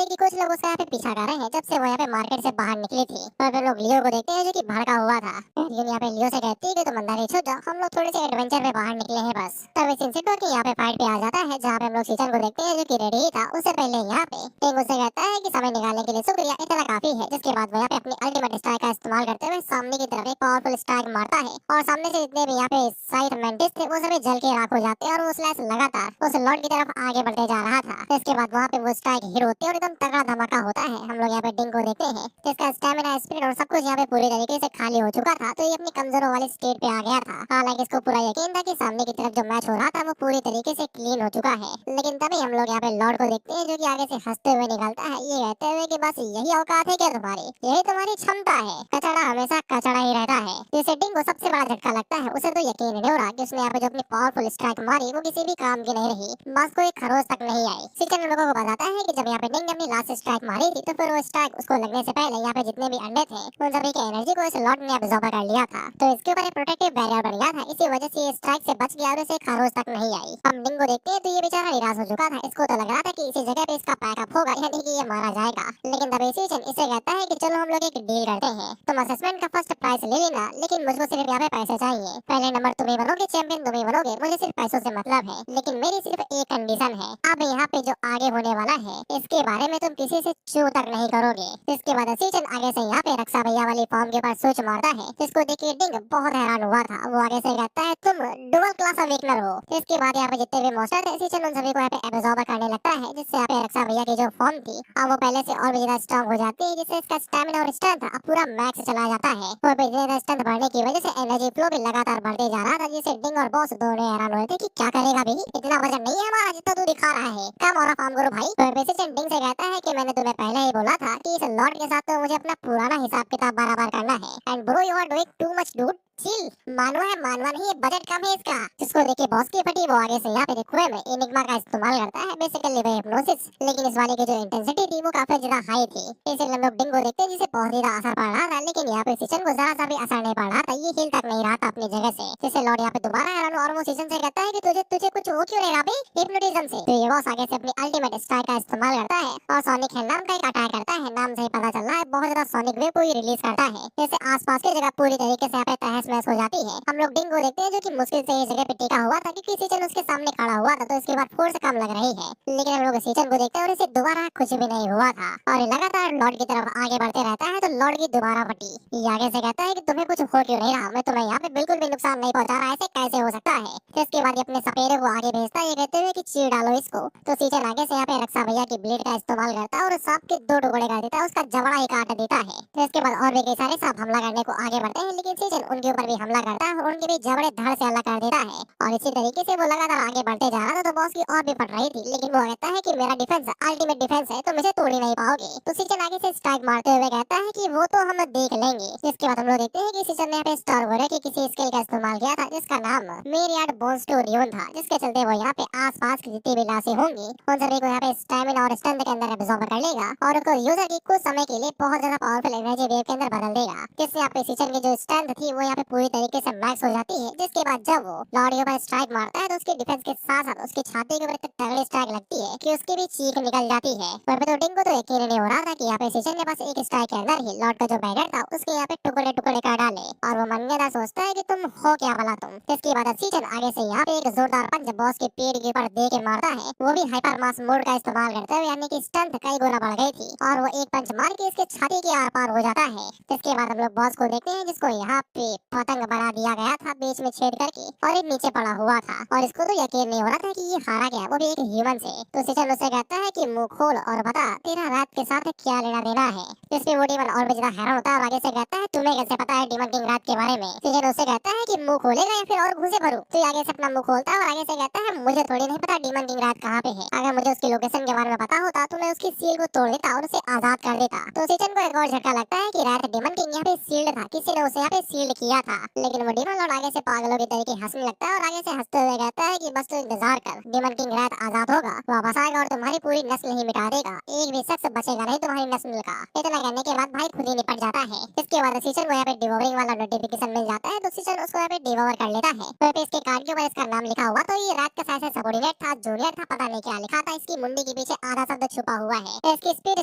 है कि कुछ लोग उसका यहाँ पे पीछा कर रहे हैं जब से वो यहाँ पे मार्केट से बाहर निकली थी। वहाँ पे लोग लियो को देखते हैं जो कि भड़का हुआ था। लेकिन यहाँ पे लियो से कहती है कि तुम अंदर ही छुप जाओ हम लोग थोड़े से एडवेंचर पे बाहर निकले हैं बस। तब सिंसिटो की यहाँ पे फाइट पे आ जाता है जहाँ पे हम लोग सीजन को देखते हैं जो कि रेडी था। उससे पहले यहाँ पे टिंग उसे कहता है कि समय निकालने के लिए शुक्रिया इतना काफी है। जिसके बाद वो यहाँ पे अपनी अल्टीमेट स्ट्राइक का इस्तेमाल करते हुए सामने की तरफ एक पावरफुल स्ट्राइक मारता है और सामने से जितने भी यहाँ पे साइड मेंटिस थे वो सभी जल के राख हो जाते हैं और वो स्लैश लगातार उस लॉर्ड की तरफ आगे बढ़ते जा रहा था। इसके बाद वहाँ पे वो स्ट्राइक हिट होती है और एकदम तगड़ा धमाका होता है। हम लोग यहाँ पे डिंग को देखते हैं जिसका स्टैमिना स्पीड और सब कुछ यहाँ पे पूरी तरीके से खाली हो चुका था तो ये अपनी कमजोरों वाली स्टेट पे आ गया था। हालांकि इसको पूरा यकीन था कि सामने की तरफ जो मैच हो रहा था वो पूरी तरीके से क्लीन हो चुका है। लेकिन तभी हम लोग यहाँ पे लॉर्ड को देखते हैं जो कि आगे से हंसते हुए निकलता है ये कहते हुए कि बस यही औकात है क्या तुम्हारी, यही तुम्हारी क्षमता है। कचड़ा हमेशा कचड़ा ही रहता है। जिसे डिंग को सबसे बड़ा झटका लगता है। उसे तो यकीन नहीं हो रहा कि उसने यहाँ पे जो अपनी पावरफुल स्ट्राइक मारी वो किसी भी काम की नहीं रही। बॉस को एक खरोच तक नहीं आई। सीजन लोगों को बताता है कि जब यहाँ पे डिंग ने अपनी लास्ट स्ट्राइक मारी थी तो फिर वो स्ट्राइक उसको लगने से पहले यहाँ पे जितने भी अंडे थे उन सभी की एनर्जी को इस लॉर्ड ने अब्सॉर्ब कर लिया था। तो इसके ऊपर एक प्रोटेक्टिव बैरियर बन गया था। इसी वजह से ये स्ट्राइक से बच गया और उसे खरोच तक नहीं आई। हम डिंग को देखते हैं तो ये बेचारा निराश हो चुका था। इसको तो लग रहा था कि इसी जगह पे इसका पैकअप होगा, यानी कि ये मारा जाएगा। लेकिन तभी सीजन इसे कहता है कि चलो हम लोग एक डील करते हैं। तुम असेसमेंट का फर्स्ट प्राइस ले लेना, लेकिन मुझको सिर्फ यहाँ पे पैसे चाहिए। पहले नंबर तुम ही बनोगे, चैंपियन तुम ही बनोगे। मुझे सिर्फ पैसों से मतलब है, लेकिन मेरी सिर्फ एक कंडीशन है। अब यहाँ पे जो आगे होने वाला है इसके बारे में तुम किसी से चू तक नहीं करोगे। इसके बाद सीजन आगे से यहाँ पे रक्षा भैया वाली फॉर्म के ऊपर स्विच मारता है, जिसको देख के डिंग बहुत हैरान हुआ था। वो आगे से कहता है तुम डुअल क्लास अवेकनर हो। इसके बाद यहाँ पे जितने भी मॉन्स्टर थे सीजन उन सभी को यहाँ पे एब्सॉर्ब करने लगता है, जिससे यहाँ पे रक्षा भैया की जो फॉर्म थी अब वो पहले से और भी ज्यादा स्ट्रॉन्ग हो जाती है, जिससे इसका स्टैमिना और स्ट्रेंथ अब पूरा मैक्स चला जाता है। और इतने स्ट्रेंथ बढ़ने की वजह से एनर्जी फ्लो भी लगातार बढ़ते जा रहा था, जिससे डिंग और बॉस दोनों हैरान हो रहे थे कि क्या करेगा भी, इतना वजन नहीं है हमारा जितना तू दिखा रहा है। कम और काम करो भाई। तो सीजन डिंग से कहता है कि मैंने तुम्हें पहले ही बोला था कि इस लॉर्ड के साथ तो मुझे अपना पुराना हिसाब किताब बराबर करना है। And bro you are doing too much dude. Chill, मानवा है मानवा नहीं, ये बजट कम है इसका। जिसको देखे बॉस की फटी वो आगे से यहाँ पे कुएं में एनिग्मा का इस्तेमाल करता है, बेसिकली वो हिप्नोसिस। लेकिन इस वाले की जो इंटेंसिटी थी वो काफी ज्यादा हाई थी। इसलिए हम लोग डिंग को देखते हैं जिसे बहुत ज्यादा असर पड़ रहा था, लेकिन यहाँ पे सीजन को जरा सा भी असर नहीं पड़ रहा था। ये हिल तक नहीं रहा था अपनी जगह से। जिससे लॉर्ड यहाँ पे दोबारा हैरान और वो सीजन से कहता है कि तुझे तुझे कुछ हो क्यों नहीं रहा भाई हिप्नोटिज्म से। तो ये बॉस आगे से अपनी अल्टीमेट स्ट्राइक का इस्तेमाल करता है और सोनिक है नाम का एक अटैक करता है। नाम से ही पता चल रहा है बहुत ज्यादा सोनिक वेव को ही रिलीज करता है, जिससे आसपास की जगह पूरी तरीके से यहाँ पे तहस महस हो जाती है। हम लोग डिंग को देखते हैं जो कि मुश्किल से इस जगह पे टिका हुआ था क्योंकि सीजन उसके सामने खड़ा हुआ था, तो इसके बाद फोर्स कम लग रही है। लेकिन हम लोग सीजन को देखते हैं और इसे दोबारा कुछ भी नहीं हुआ था और ये लगातार लॉर्ड की तरफ आगे बढ़ते रहता है। तो लॉर्ड की दोबारा फटी। ये आगे से कहता है कि तुम्हें कुछ हो क्यों नहीं रहा, मैं तुम्हें यहाँ पे बिल्कुल भी नुकसान नहीं पहुंचा रहा, ऐसे कैसे हो सकता है। तो इसके बाद ये अपने सपेरे को आगे भेजता है ये कहते हुए कि चीर डालो इसको। तो सीजन आगे से यहाँ पे रक्षा भैया की ब्लेड का इस्तेमाल करता है और सांप के दो टुकड़े कर देता है, उसका जबड़ा ही काट देता है। तो इसके बाद और भी कई सारे सांप हमला करने को आगे बढ़ते हैं, लेकिन सीजन उनके ऊपर भी हमला करता है और उनके भी जबड़े धड़ से अलग कर देता है। और इसी तरीके से वो लगातार आगे बढ़ते जा रहा था। तो बॉस की और भी फट रही थी, लेकिन वो कहता है कि मेरा डिफेंस अल्टीमेट डिफेंस है, तो मुझे तोड़ ही नहीं पाओगे। तो सीजन आगे से स्ट्राइक मारते हुए कहता है कि वो तो हम देख लेंगे। जिसके बाद हम लोग देखते हैं कि सीजन ने यहाँ पे स्टार वॉरियर की किसी स्किल का इस्तेमाल किया था, जिसका नाम मेरियाड बोन्स्टोरियन था, जिसके चलते वो यहाँ पे आसपास की जितनी भी लाशें होंगी उन सभी को यहाँ पे स्टैमिना और स्ट्रेंथ के अंदर एब्सॉर्ब कर लेगा और उनको यूजर की कुछ समय के लिए बहुत ज्यादा पावरफुल एनर्जी वेव के अंदर बदल देगा, जिससे यहाँ पे सीजन की जो स्ट्रेंथ थी वो यहाँ पे पूरी तरीके से मैक्स हो जाती है। जिसके बाद जब वो लॉर्ड के ऊपर स्ट्राइक मारता है तो उसके डिफेंस के साथ साथ उसकी छाती के ऊपर इतनी तगड़ी स्ट्राइक लगती है कि उसकी भी चीख निकल जाती है। पर तो डिंग को तो यकीन नहीं हो रहा था कि यहाँ पे सीजन ने बस एक स्ट्राइक के अंदर ही लॉर्ड का जो बैनर था उसके यहाँ पे टुकड़े टुकड़े कर डाले और वो मन में सोचता है कि तुम हो क्या भला तुम। इसके बाद सीजन आगे से यहाँ पे एक जोरदार पंच बॉस के पेड़ के ऊपर दे के मारता है, वो भी हाइपर मास मोड का इस्तेमाल करते हुए, यानी कि स्ट्रेंथ कई गुना बढ़ गई थी और वो एक पंच मार के इसके छाती के आर पार हो जाता है। इसके बाद हम लोग बॉस को देखते हैं जिसको यहाँ पे पतंग बना दिया गया था बीच में छेद करके और एक नीचे पड़ा हुआ था और इसको तो यकीन नहीं हो रहा था कि ये हारा गया, वो भी एक ह्यूमन से। तो सीजन उससे कहता है कि मुंह खोल और बता तेरा रात के साथ क्या लेना देना है। इसमें वो डीमन और भी ज्यादा हैरान होता है और आगे से कहता है तुम्हें कैसे पता है डीमन किंग रात के बारे में। सीजन उससे कहता है कि मुंह खोलेगा या फिर और घुसे भरू। तो आगे से अपना मुंह खोलता है और आगे से कहता है मुझे थोड़ी नहीं पता डीमन किंग रात कहाँ पे है, अगर मुझे उसकी लोकेशन के बारे में पता होता तो मैं उसकी सील को तोड़ देता और उसे आजाद कर देता। तो सीजन को एक और झटका लगता है कि रात डीमन किंग यहाँ पे सील्ड था, किसी ने उसे यहाँ पे सील्ड किया था। लेकिन वो डीमन लॉर्ड आगे से पागलों की तरीके हंसने लगता है और आगे से हंसते हुए कहता है कि बस तू इंतजार कर, डीमन किंग रात आजाद होगा, वापस आएगा और तुम्हारी पूरी नस्ल ही मिटा देगा, एक भी शख्स बचेगा नहीं तुम्हारी नस्ल का। इतना कहने के बाद भाई खुद ही निपट जाता है। इसके बाद सीजन को यहाँ पे डिवोरिंग वाला नोटिफिकेशन मिल जाता है, तो सीजन उसको यहाँ पे डिवोर कर लेता है। तो इसके कार्ड के ऊपर इसका नाम लिखा हुआ, तो ये रात का शायद सबॉर्डिनेट था, जूनियर था, पता नहीं क्या लिखा था। इसकी मुंडी के पीछे आधा शब्द छुपा हुआ है। इसकी स्पीड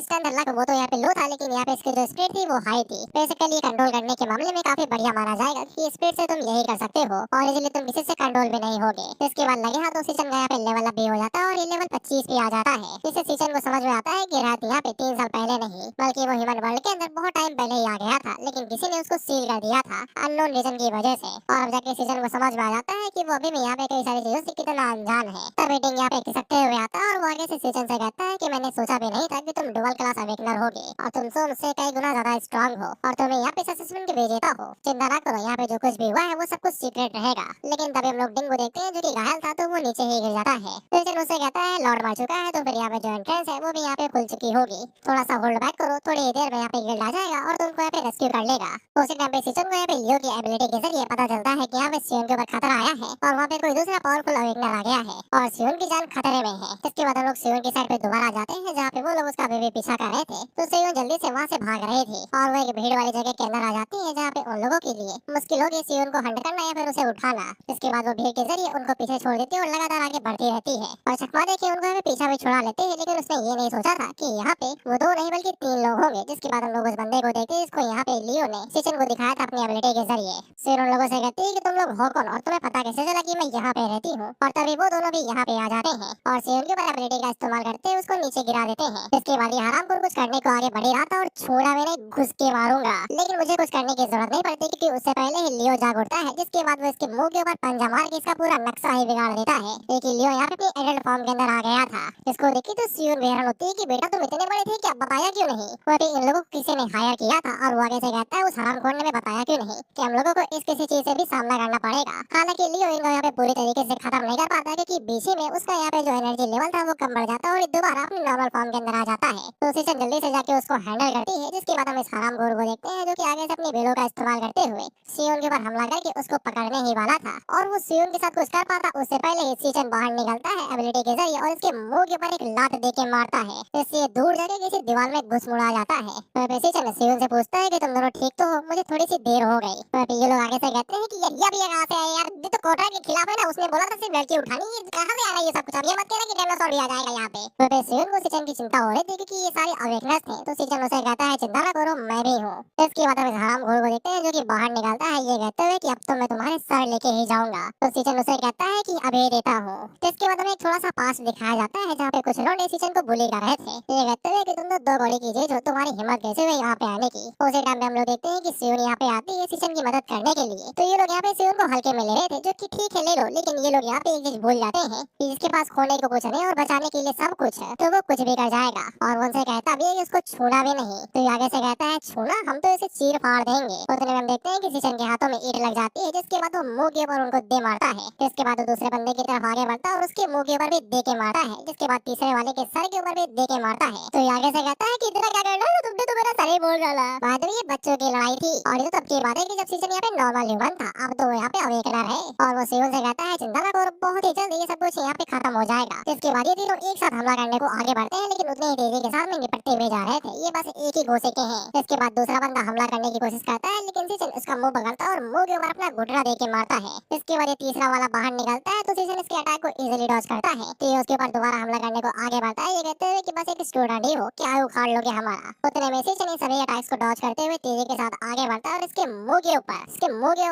स्ट्रेंथ लक वो तो यहाँ पे लो था, लेकिन यहाँ पे इसकी जो स्पीड थी वो हाई थी। बेसिकली कंट्रोल करने के मामले में काफी बढ़िया माना जाएगा कि स्पीड से तुम यही कर सकते हो और इसलिए तुम किसी से कंट्रोल भी नहीं होगे। इसके बाद लगे हाथ तो सीजन का यहाँ पे लेवल अप भी हो जाता है और ये लेवल 25 पे आ जाता है। इससे सीजन को समझ में आता है कि रात यहाँ पे 3 साल पहले नहीं बल्कि वो ह्यूमन वर्ल्ड के अंदर बहुत टाइम पहले ही आ गया था, लेकिन किसी ने उसको सील कर दिया था अननोन रीजन की वजह से। और अब जाके सीजन को समझ में आ जाता है कि वो अभी भी यहाँ पे कई सारी चीजों से कितना अनजान है। तब मीटिंग यहाँ पे खिसकते हुए आता है और वो आगे से सीजन से कहता है कि मैंने सोचा भी नहीं था कि तुम डुअल क्लास अवेकनर होगे और तुम मुझसे कई गुना ज्यादा स्ट्रांग हो और तुम्हें यहाँ पे असेसमेंट के विजेता हो। चिंता ना करो, यहाँ पे जो कुछ भी हुआ है वो सब कुछ सीक्रेट रहेगा। लेकिन तभी हम लोग डिंगो देखते हैं जो कि घायल था तो वो नीचे ही गिर जाता है। सिचन उससे कहता है लॉर्ड मर चुका है तो फिर यहाँ पे जो एंट्रेंस है वो भी यहाँ पे खुल चुकी होगी, थोड़ा सा होल्ड बैक करो, थोड़ी ही देर में यहाँ पे गिल्ड आ जाएगा और तुमको यहाँ पे रेस्क्यू कर लेगा। उसी टाइम पे सिचन को यहाँ पे लियो की एबिलिटी के जरिए पता चलता है कि यहाँ पे सियोन के ऊपर खतरा आया है और वहाँ पे कोई दूसरा पावरफुल अवेकनर आ गया है और सियोन की जान खतरे में है। इसके बाद हम लोग सियोन की साइड पे दोबारा आ जाते हैं जहाँ पे वो लोग उसका अभी भी पीछा कर रहे थे। तो सियोन जल्दी से वहाँ से भाग रही थी और वो एक भीड़ वाली जगह के अंदर आ जाती है जहाँ पे उन लोगों के लिए मुश्किल होगी सियोन को हंट करना या फिर उसे उठाना। इसके बाद वो भीड़ के जरिए उनको पीछे छोड़ देती है और लगातार आगे बढ़ती रहती है और चकमा देके उनको हमें पीछा भी छुड़ा लेते हैं। लेकिन उसने ये नहीं सोचा था कि यहाँ पे वो दो नहीं बल्कि तीन लोग होंगे। जिसके बाद हम लोग उस बंदे को देखते हैं जिसको यहाँ पे लियो ने सिचन को दिखाया था अपनी एबिलिटी के जरिए। सिर उन लोगों से कहती है कि तुम लोग हो कौन और तुम्हें पता कैसे चला कि मैं यहाँ पे रहती हूँ। और तभी वो दोनों भी यहाँ पे आ जाते हैं और सिर के ऊपर एबिलिटी का इस्तेमाल करते हुए उसको नीचे गिरा देते हैं। इसके बाद ये हरामखोर कुछ करने को आगे बढ़ ही रहा था और छोड़ा मैंने घुस के मारूंगा, लेकिन मुझे कुछ करने की जरूरत नहीं पड़ती क्योंकि उससे पहले ही लियो जाग उठता है। जिसके बाद वो इसके मुंह के ऊपर पंजा मार के इसका पूरा नक्शा ही बिगाड़ देता है। लेकिन लियो यहाँ पे अपनी एडल्ट फॉर्म के अंदर आ गया था। इसको देखी तो सियोन बेहरान होती है कि बेटा तुम इतने बड़े थे क्या, बताया क्यों नहीं। वो भी इन लोगों को किसी ने हायर किया था और वो आगे से कहता है उस हरामखोर ने बताया क्यों नहीं कि हम लोगों को इस किसी चीज से भी सामना करना पड़ेगा। हालांकि लियो इनको यहाँ पे पूरी तरीके से खत्म नहीं कर पाता क्योंकि बीच में उसका यहाँ पे जो एनर्जी लेवल था वो कम बढ़ जाता है और दोबारा अपनी नॉर्मल फॉर्म के अंदर आ जाता है। तो सिचन जल्दी से जाके उसको हैंडल करती है। जिसके बाद हम इस हरामखोर को देखते हैं जो कि आगे से अपनी बेलों का इस्तेमाल करते हुए सियोन के ऊपर हमला करके उसको पकड़ने ही वाला था और वो सियोन के साथ कुछ कर पाता उससे पहले ही सिचन बाहर निकलता है एबिलिटी के जरिए और इसके मुंह के ऊपर एक लात देके मारता है। इससे दूर जाके किसी दीवार में घुस मुड़ा जाता है। तो सिचन सियोन से पूछता है कि तुम दोनों ठीक तो हो, मुझे थोड़ी सी देर हो गई। तो ये लोग आगे से कहते हैं कि यार ये कहां से है यार, ये तो कोटरा के खिलाफ है ना, उसने बोला था सिर्फ लड़की उठानी, ये कहां से आ रहा है ये सब कुछ। अब ये मत कहना कि डायनासोर भी आ जाएगा यहाँ पे। तो सियोन को सिचन की चिंता हो रही थी क्योंकि ये सारे अवेकनर्स थे। तो सिचन उसे कहता है चिंता ना करो मैं भी हूँ। इसके बाद हम इस हरामखोर को देखते हैं जो कि बाहर निकलता है ये कहते हुए कि अब तो मैं तुम्हारे सर लेके ही जाऊंगा। तो सिचन उसे कहता है कि अभी देता हूँ। इसके बाद हमें एक थोड़ा सा पास दिखाया जाता है जहाँ पे कुछ लोग सिचन को बुली कर रहे थे। ये कहते हुए कि तुम तो दो बॉडी की चीज हो, तुम्हारी हिम्मत कैसे हुई यहाँ पे आने की। उसी टाइम पे हम लोग देखते हैं कि सियोन यहाँ पे आती है सिचन की मदद करने के लिए। तो ये लोग यहाँ पे सियोन को हल्के में ले रहे थे जो कि ठीक है ले लो, लेकिन ये लोग यहाँ पे एक चीज भूल जाते हैं कि जिसके पास खोने को कुछ नहीं और बचाने के लिए सब कुछ है तो वो कुछ भी कर जाएगा। और वो उनसे कहता भी है कि उसको छूना भी नहीं। तो ये आगे से कहता है छूना, हम तो इसे चीर फाड़ देंगे। उतने में हम देखते हैं कि सिचन के हाथों में ईंट लग जाती है जिसके बाद वो मुंह के ऊपर उनको दे मारता है। इसके बाद वो दूसरे बंदे की तरफ आगे बढ़ता है और उसके मुंह के ऊपर भी दे के मारता है। जिसके बाद तीसरे वाले के सर के ऊपर भी दे के मारता है। तो ये आगे से कहता है कि इतना क्या करना है, तुमने तो मेरा सर ही बोल डाला। बाद में ये बच्चों की लड़ाई थी और ये तो तब की बात है कि जब सिचन यहाँ पे नॉर्मल ह्यूमन था, अब तो यहाँ पे अवेकनर है। और वो सियोन से कहता है चिंता ना करो, बहुत ही जल्द ये सब कुछ यहाँ पे खत्म हो जाएगा। इसके बाद ये तीनों एक साथ हमला करने को आगे बढ़ते हैं लेकिन उतनी ही तेजी के साथ में निपटते हुए जा रहे थे। ये बस एक ही गोसे के हैं। इसके बाद दूसरा बंदा हमला करने की कोशिश करता है लेकिन सिचन उसका मुंह पकड़ता है और मुंह के ऊपर अपना घुटना दे के मारता है। इसके बाद ये तीसरा वाला बाहर निकलता है तो सिचन इसके अटैक को इजीली डॉज करता है। तो ये उसके ऊपर दोबारा हमला करने को आगे बढ़ता है ये कहते हुए कि बस एक स्टूडेंट ही हो, क्या उखाड़ लोगे हमारा। उतने में सिचन सभी अटैक्स को डॉज करते हुए तेजी के साथ आगे बढ़ता है और इसके मुंह के ऊपर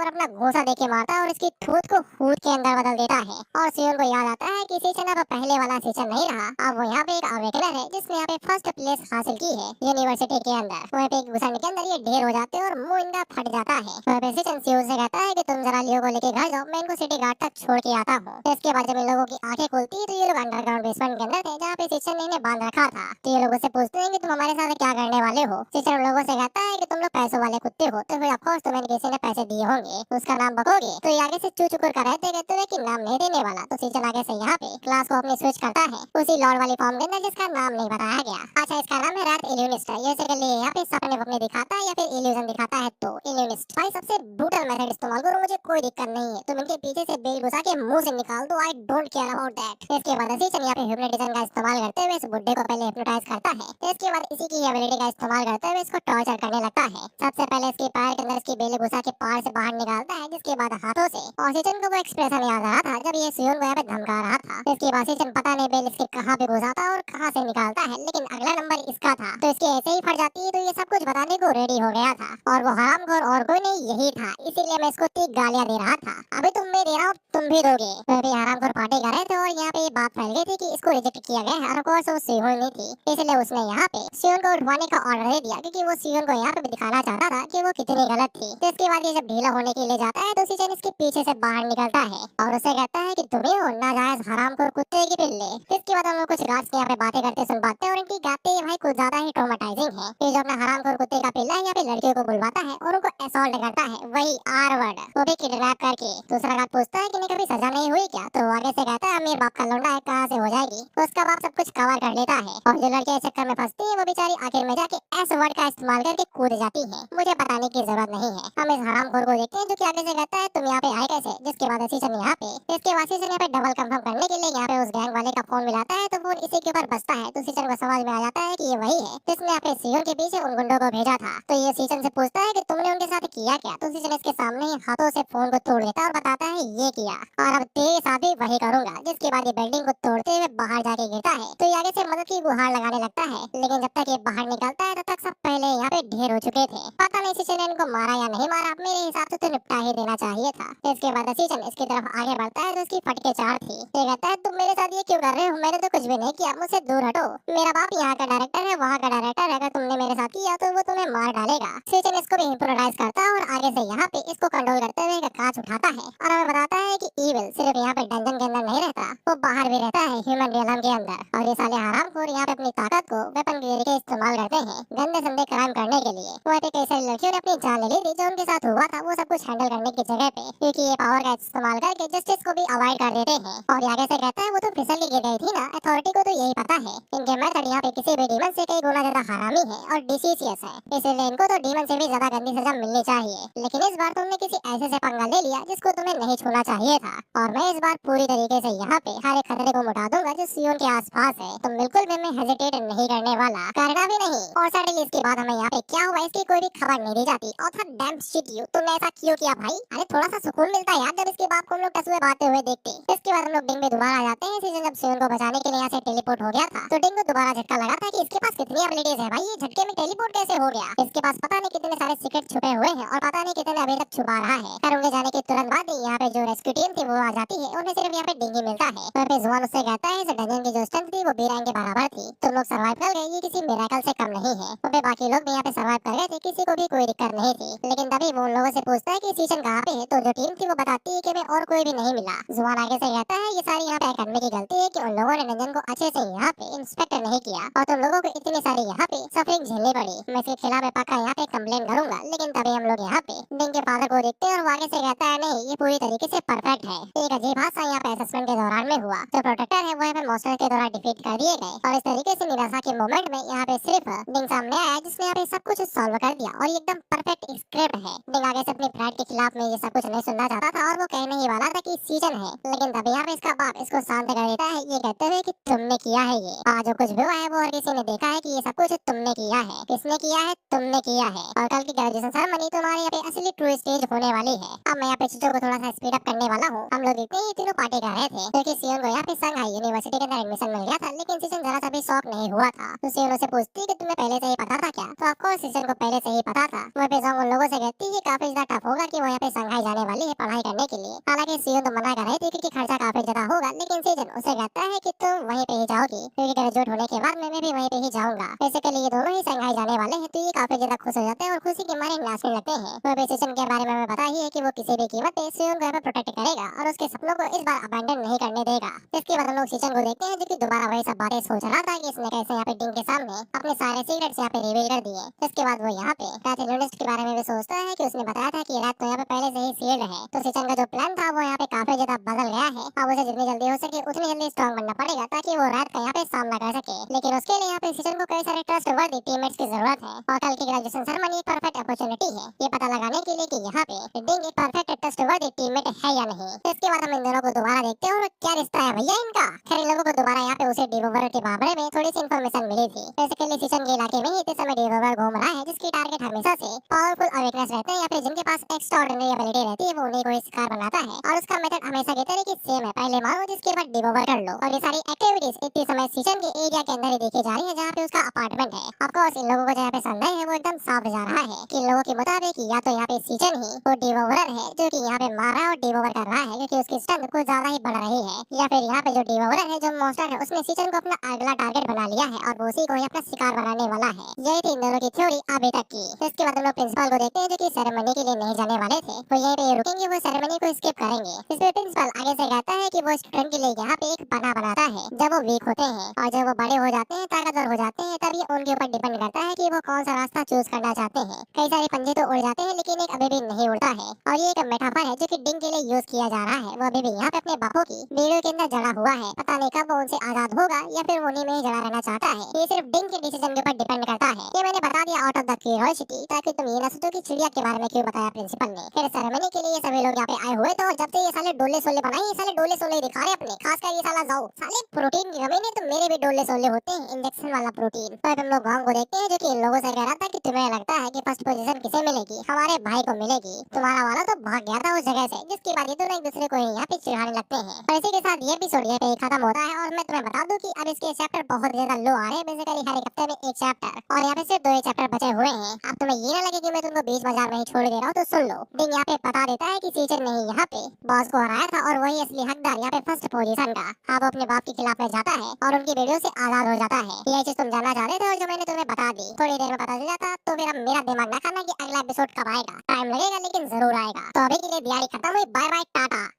अपना घोंसा देके मारता है और इसकी ठूठ को खूद के अंदर बदल देता है। और सियोन को याद आता है कि सिचन अब पहले वाला सिचन नहीं रहा, अब वो यहाँ पे एक अवेकनर है जिसने यहाँ पे फर्स्ट प्लेस हासिल की है यूनिवर्सिटी के अंदर। वहाँ पे एक घुसने के अंदर ये ढेर हो जाते हैं और मुंह इनका फट जाता है। वहाँ पे सिचन सियोन से कहता है कि तुम जरा लियो को लेके घर जाओ, मैं इनको सिटी गार्ड तक छोड़ के आता हूँ। इसके बाद जब इन लोगों की आंखें खुलती है तो ये लोग अंडरग्राउंड बेसमेंट के अंदर थे जहाँ पे सिचन ने इन्हें बांध रखा था। तो ये लोग उससे पूछते हैं कि तुम हमारे साथ क्या करने वाले हो। सिचन उन लोगों से कहता है कि तुम लोग पैसों वाले कुत्ते हो तो फिर ऑफकोर्स तुम्हें किसी ने पैसे दिए होंगे, उसका नाम बकोगे। तो ये आगे से चू चुकुर कर रहते कहते हुए कि नाम नहीं देने वाला। तो सिचन आगे से यहाँ पे क्लास को अपनी स्विच करता है उसी लॉर्ड वाली फॉर्म के अंदर जिसका नाम नहीं बताया गया। अच्छा इसका नाम है रात इल्यूनिस्ट। ये से लिए यहाँ पे सपने वपने दिखाता है या फिर इल्यूजन दिखाता है। तो इल्यूनिस्ट भाई सबसे ब्रूटल मेथड इस्तेमाल करो, मुझे कोई दिक्कत नहीं है, तुम इनके पीछे से बेल घुसा के मुंह से निकाल दो, I don't care about that. इसके बाद सिचन यहाँ पे हिप्नोटिज्म का इस्तेमाल करते हुए इस बुड्ढे को पहले हिप्नोटाइज करता है। इसके बाद इसी की एबिलिटी का इस्तेमाल करते हुए इसको टॉर्चर करने लगता है। सबसे पहले इसके पैर के अंदर इसकी बेल घुसा के पार से बाहर निकालता है, जिसके बाद हाथों से। और सिचन को वो एक्सप्रेशन याद आ रहा था जब ये सियोन को यहाँ पे धमका रहा था। इसके बाद सिचन पता नहीं बेल इसके कहाँ पे घुसाता और कहाँ से निकालता है, लेकिन अगला नंबर इसका था तो इसके ऐसे ही फट जाती है। तो ये सब कुछ बताने को रेडी हो गया था और वो हरामखोर और कोई नहीं यही था, इसीलिए मैं इसको 3 गालियां दे रहा था। अभी तुम मैं दे रहा हूँ तुम भी दोगे। वह भी हरामखोर पार्टी कर रहे थे और यहाँ पे ये बात फैल गई थी कि इसको रिजेक्ट किया गया है और ऑफ कोर्स वो सियोन नहीं थी, इसलिए उसने यहाँ पे सियोन को उठवाने का ऑर्डर दे दिया क्योंकि वो सियोन को यहाँ पे भी दिखाना चाहता था कि वो कितनी गलत थी। तो इसके बाद ये जब ढीला होने के लिए जाता है तो सीजन इसके पीछे से बाहर निकलता है और उसे कहता है कि तुम्हें हो नाजायज हरामखोर कुत्ते की पिल्ले। इसके बाद हम लोग कुछ गार्ड्स के यहाँ पे बातें करते सुन पाते हैं और इनकी गाते भाई कुछ ज्यादा ही ट्रॉमेटाइजिंग है। ये जो अपना हरामखोर कुत्ते का पिल्ला है यहाँ पे लड़कियों को बुलवाता है और उनको असॉल्ट करता है, वही आर वर्ड, वो भी किडनैप करके। दूसरा गार्ड पूछता है कि इन्हें कभी सजा नहीं हुई क्या, तो वो आगे से कहता है अमीर बाप का लौंडा है, कहाँ से हो जाएगी। तो उसका बाप सब कुछ कवर कर लेता है और जो लड़कियां इस चक्कर में फंसती है वो बेचारी आखिर में जाके एस वर्ड का इस्तेमाल करके कूद जाती है। मुझे बताने की जरूरत नहीं है, हम इस हरामखोर को देखते हैं जो कि आगे से कहता है तुम यहाँ पे आए कैसे। जिसके बाद सीजन यहाँ पे इसके बाद सीजन यहाँ पे डबल कंफर्म करने के लिए यहाँ पे उस गैंग वाले का फोन मिलाता है तो फोन इसी के ऊपर बजता है। तो सीजन को समझ में आ जाता है कि ये वही है जिसने यहाँ पे सियोन के पीछे उन गुंडों को भेजा था। तो ये सीजन से पूछता है कि तुमने उनके साथ किया क्या। तो सीजन इसके सामने ही हाथों से फोन को तोड़ देता है और बताता है ये किया और अब तेरे साथ भी वही करूंगा। जिसके बाद ये बिल्डिंग को तोड़ते हुए बाहर जाके गिरता है तो ये आगे से मदद की गुहार लगाने लगता है, लेकिन जब तक ये बाहर निकलता है तब तक सब पहले यहाँ पे ढेर हो चुके थे। पता नहीं सीजन ने इनको मारा या नहीं मारा, मेरे हिसाब से तो निपटा ही देना चाहिए था। इसके बाद सीजन इसकी तरफ आगे बढ़ता है तो उसकी फटके चार थी। ये कहता है तुम मेरे साथ ये क्यों कर रहे हो, मैंने तो कुछ भी नहीं किया, मुझसे दूर हटो। मेरा बाप यहाँ का डायरेक्टर है, वहाँ का डायरेक्टर, अगर तुमने मेरे साथ किया तो वो तुम्हें मार डालेगा। सीजन इसको भी हिप्नोटाइज करता है और आगे से यहाँ पे इसको कंट्रोल करते हुए एक कांच उठाता है और हमें बताता है कि ईविल सिर्फ यहाँ पे डंजन के अंदर नहीं रहता, वो बाहर भी रहता है ह्यूमन रियलम के अंदर। और ये साले हरामखोर यहाँ पे अपनी ताकत को वेपन के जरिए इस्तेमाल करते हैं गंदे संदे क्राइम करने के लिए। वहाँ पे कई सारी लड़कियों ने अपनी जान ले ली थी, जो उनके साथ हुआ था वो सब कुछ हैंडल करने की जगह पे, क्योंकि ये पावर का इस्तेमाल करके जस्टिस को भी अवॉइड कर देते हैं। और ये आगे से कहता है वो तो फिसल के गिर गई थी ना, अथॉरिटी को तो यही पता है। इनके मेथड यहाँ पे किसी भी डीमन से कई गुना ज्यादा हरामी है और डिसीसियस है, इसलिए इनको तो डीमन से भी ज्यादा गंदी सजा मिलनी चाहिए। लेकिन इस बार तुमने किसी ऐसे से पंगा ले लिया जिसको तुम्हें नहीं छूना चाहिए था और मैं इस बार पूरी तरीके से यहाँ पे हर एक खतरे को मिटा दूंगा जो सियोन के आसपास है। तुम बिल्कुल भी मैं हेजिटेट नहीं करने वाला, करना भी नहीं। और सडनली इसके बाद हमें यहाँ पे क्या हुआ इसकी कोई भी खबर नहीं दी जाती। ऑथर डैम शिट यू, तुमने ऐसा क्यों किया भाई? अरे थोड़ा सा सुकून मिलता है यार जब इसके बाप को हम लोग टसुए बाते हुए देखते। इसके बाद हम लोग डिंग में दोबारा आ जाते हैं। सीजन जब सियोन को बचाने के लिए यहाँ से टेलीपोर्ट हो गया था तो डिंग को दोबारा झटका लगा था कि इसके पास कितनी एबिलिटीज है भाई, ये झटके में टेलीपोर्ट कैसे हो गया। इसके पास पता नहीं कितने सारे सीक्रेट छुपे हुए हैं और पता नहीं कितने अभी तक छुपा रहा है। पर उनके जाने के तुरंत बाद ही यहाँ पे जो रेस्क्यू टीम थी वो आ जाती है, उन्हें सिर्फ यहाँ पे डिंगी मिलता है। वहाँ पे जुआन उससे कहता है इस डंजन की जो स्ट्रेंथ थी वो B-रैंक के बराबर थी, तुम लोग सर्वाइव कर गए, ये किसी मिरेकल से कम नहीं है। वहाँ पे बाकी लोग भी यहाँ पे सर्वाइव कर गए थे, किसी को भी कोई दिक्कत नहीं थी। लेकिन तभी वो उन लोगों से पूछता है कि सीजन कहाँ पे है, तो जो टीम थी वो बताती है कि मैं और कोई भी नहीं मिला। जुआन आगे से कहता है ये सारी यहाँ पे एकेडमी की गलती है कि उन लोगों ने डंजन को अच्छे से यहाँ पे इंस्पेक्ट नहीं किया और तुम लोगों को इतनी सारी यहाँ पे सफरिंग झेलनी पड़ी। मैं इसके खिलाफ पक्का यहाँ पे कंप्लेन करूंगा। लेकिन तभी हम लोग यहाँ पे डिंग के फादर को देखते हैं और वो आगे से कहता है नहीं ये पूरी तरीके से परफेक्ट है। एक अजीब हादसा यहाँ पे असेसमेंट के दौरान में हुआ, जो प्रोटेक्टर है वो यहाँ पे मॉन्स्टर के द्वारा डिफीट कर दिए गए और इस तरीके से निराशा के मोमेंट में यहाँ पे सिर्फ डिंग सामने आया जिसने यहाँ पे सब कुछ सॉल्व कर दिया और ये एकदम परफेक्ट स्क्रिप्ट है। डिंग आगे से अपनी प्राइड के खिलाफ में ये सब कुछ नहीं सुनना चाहता था और वो कहने ही वाला था कि सीजन है, लेकिन तभी यहाँ पे इसका बाप इसको शांत कर देता है ये कहते हुए कि तुमने किया है ये आज जो कुछ भी हुआ है वो हर किसी ने देखा है कि ये सब कुछ तुमने किया है। किसने किया है? तुमने किया है। और कल की ग्रेजुएशन सेरेमनी तुम्हारे यहाँ पे असली ट्रू स्टेज होने वाली है। अब मैं यहाँ पे चीजों को थोड़ा सा स्पीड अप करने वाला हूँ। हम लोग देखते हैं ये तीनों पार्टी कर रहे थे क्योंकि सियोन को यहाँ पे संघाई यूनिवर्सिटी के अंदर एडमिशन मिल गया था, लेकिन सीजन जरा सा भी शौक नहीं हुआ था। तो सियोन उसे पूछती कि तुम्हें पहले से ही पता था क्या? तो ऑफकोर्स सीजन को पहले से ही पता था। वहाँ पे जोंग उन लोगों से कहती है काफी ज्यादा टफ होगा कि वो यहाँ पे संघाई जाने वाली है पढ़ाई करने के लिए। हालांकि सियोन तो मना कर रही थी क्योंकि खर्चा काफी ज्यादा होगा, लेकिन सीजन उसे कहता है कि तुम वहीं पे ही जाओगी क्योंकि ग्रेजुएट होने के बाद मैं भी वहीं पे ही जाऊंगा। बेसिकली ये दोनों ही संघाई जाने वाले हैं तो ये काफी ज्यादा खुश हो जाते हैं और खुशी के मारे नाचने लगते हैं। वह सीजन के बारे में हमें पता ही है कि वो किसी भी कीमत पे सियोन को यहाँ पे प्रोटेक्ट करेगा और उसके सपनों को इस बार अबैंडन नहीं करने देगा। इसके बाद हम लोग सीजन को देखते हैं जो कि दोबारा वही सब बातें सोच रहा था कि इसने कैसे यहाँ पे डिंग के सामने अपने सारे सीक्रेट्स यहाँ पे रिवील कर दिए। इसके बाद वो यहाँ पे पैथोलॉजिस्ट के बारे में भी सोचता है कि उसने बताया था कि रात तो यहाँ पे पहले से ही सील्ड है। तो सीजन का जो प्लान था वो यहाँ पे काफी ज्यादा बदल गया है। अब उसे जितनी जल्दी हो सके उतनी जल्दी स्ट्रॉन्ग बनना पड़ेगा ताकि वो रात का यहाँ पे सामना कर सके। लेकिन उसके लिए यहाँ पे सीजन को कई सारे ट्रस्टवर्दी टीममेट्स की जरूरत है और कल की ग्रेजुएशन सेरेमनी एक परफेक्ट अपॉर्चुनिटी है ये पता लगाने के लिए कि यहाँ पे डिंग एक परफेक्ट ट्रस्टवर्दी टीममेट है या नहीं। इसके बाद हम इन दोनों को दोबारा देखते हैं और क्या रिश्ता है भैया इनका। खैर इन लोगों को दोबारा यहाँ पे उसे डिवोवर के मामले में थोड़ी सी इन्फॉर्मेशन मिली थी। बेसिकली सीजन के इलाके में ही इतने समय डिवोवर घूम रहा है जिसकी टारगेट हमेशा से पावरफुल अवेकनेस रहते हैं या फिर जिनके पास एक्स्ट्राऑर्डिनरी एबिलिटी रहती है वो उन्हीं को ही शिकार बनाता है और उसका मेथड हमेशा की तरह की सेम है, पहले मारो जिसके बाद डिवोवर कर लो। और ये सारी एक्टिविटीज इतनी समय सीजन के एरिया के अंदर ही देखी जा रही है जहाँ पे उसका अपार्टमेंट है। ऑफ कोर्स इन लोगों को जहाँ पे संदेह है वो एकदम साफ जा रहा है कि इन लोगों के मुताबिक या तो यहाँ पे सीजन ही वो डिवोवर है जो कि कि यहाँ पे मार रहा है और डीम ओवर कर रहा है क्योंकि उसकी स्ट्रेंथ कुछ ज्यादा ही बढ़ रही है, या फिर यहाँ पे जो डीम ओवर है, जो मॉन्स्टर है, उसने सीजन को अपना अगला टारगेट बना लिया है और वो उसी को ही अपना शिकार बनाने वाला है। यही थी इन दोनों की थ्योरी अभी तक की। इसके बाद हम लोग प्रिंसिपल को देखते हैं जो कि सेरेमनी के लिए नहीं जाने वाले थे, वो यहीं पे रुकेंगे, वो सेरेमनी को स्किप करेंगे। इसमें प्रिंसिपल आगे से कहता है कि वो स्टूडेंट के लिए यहाँ पे एक बना बनाता है जब वो वीक होते हैं, और जब वो बड़े हो जाते हैं, ताकतवर हो जाते हैं, तब ये उनके ऊपर डिपेंड करता है कि वो कौन सा रास्ता चूज करना चाहते हैं। कई सारे पंजे तो उड़ जाते हैं लेकिन एक अभी भी नहीं उड़ता है, और ये एक मेटाफर है जो कि डिंग के लिए यूज किया जा रहा है। वो अभी भी यहाँ पे अपने बापों की बेड़ों के अंदर जड़ा हुआ है, पता नहीं कब वो उनसे आजाद होगा या फिर वो उन्हीं में ही जड़ा रहना चाहता है। ये सिर्फ डिंग के डिसीजन के ऊपर डिपेंड करता है। ये मैंने बता दिया आउट ऑफ द क्यूरियोसिटी, ताकि तुम ये ना सोचो कि चिड़िया के बारे में क्यों बताया प्रिंसिपल ने। फिर सेरेमनी के लिए ये सभी लोग यहाँ पे आए हुए थे, और जब से ये साले डोले सोले बनाए, ये साले डोले सोले दिखा रहे अपने, खासकर ये साला जाओ, साले प्रोटीन की कमी नहीं तो मेरे भी डोले सोले होते हैं, इंजेक्शन वाला प्रोटीन। तो अब हम लोग गांव को देखते हैं जो कि इन लोगों से कह रहा था कि तुम्हें लगता है कि फर्स्ट पोजीशन किसे मिलेगी? हमारे भाई को मिलेगी। तुम्हारा वाला तो भाग गया था उस जगह से, जिसकी बात ये दोनों एक दूसरे को यहाँ पे चिढ़ाने लगते हैं। और इसी के साथ ये एपिसोड यहाँ पे खत्म होता है, और मैं तुम्हें बता दूं कि अब इसके चैप्टर बहुत ज्यादा लो आ रहे हैं, बेसिकली हर एक हफ्ते में एक चैप्टर, और यहाँ पे सिर्फ 2 ही चैप्टर बचे हुए हैं। अब तुम्हें ये ना लगे कि मैं तुमको बीच बाजार में ही छोड़ दे रहा हूँ, तो सुन लो। डिंग यहाँ पे बता देता है कि सीजन ने ही यहाँ पे बॉस को हराया था, और वही असली हकदार यहाँ पे फर्स्ट पोजीशन का। अब वो अपने बाप के खिलाफ में जाता है और उनकी वीडियो से आजाद हो जाता है। ये चीज तुम जानना चाहते थे और जो मैंने तुम्हें बता दी, थोड़ी देर में पता चल जाता, तो फिर अब मेरा दिमाग ना खाना कि अगला एपिसोड कब आएगा। टाइम लगेगा लेकिन जरूर आएगा। तो अभी के लिए दिहाड़ी खत्म हुई, बाय बाय टाटा।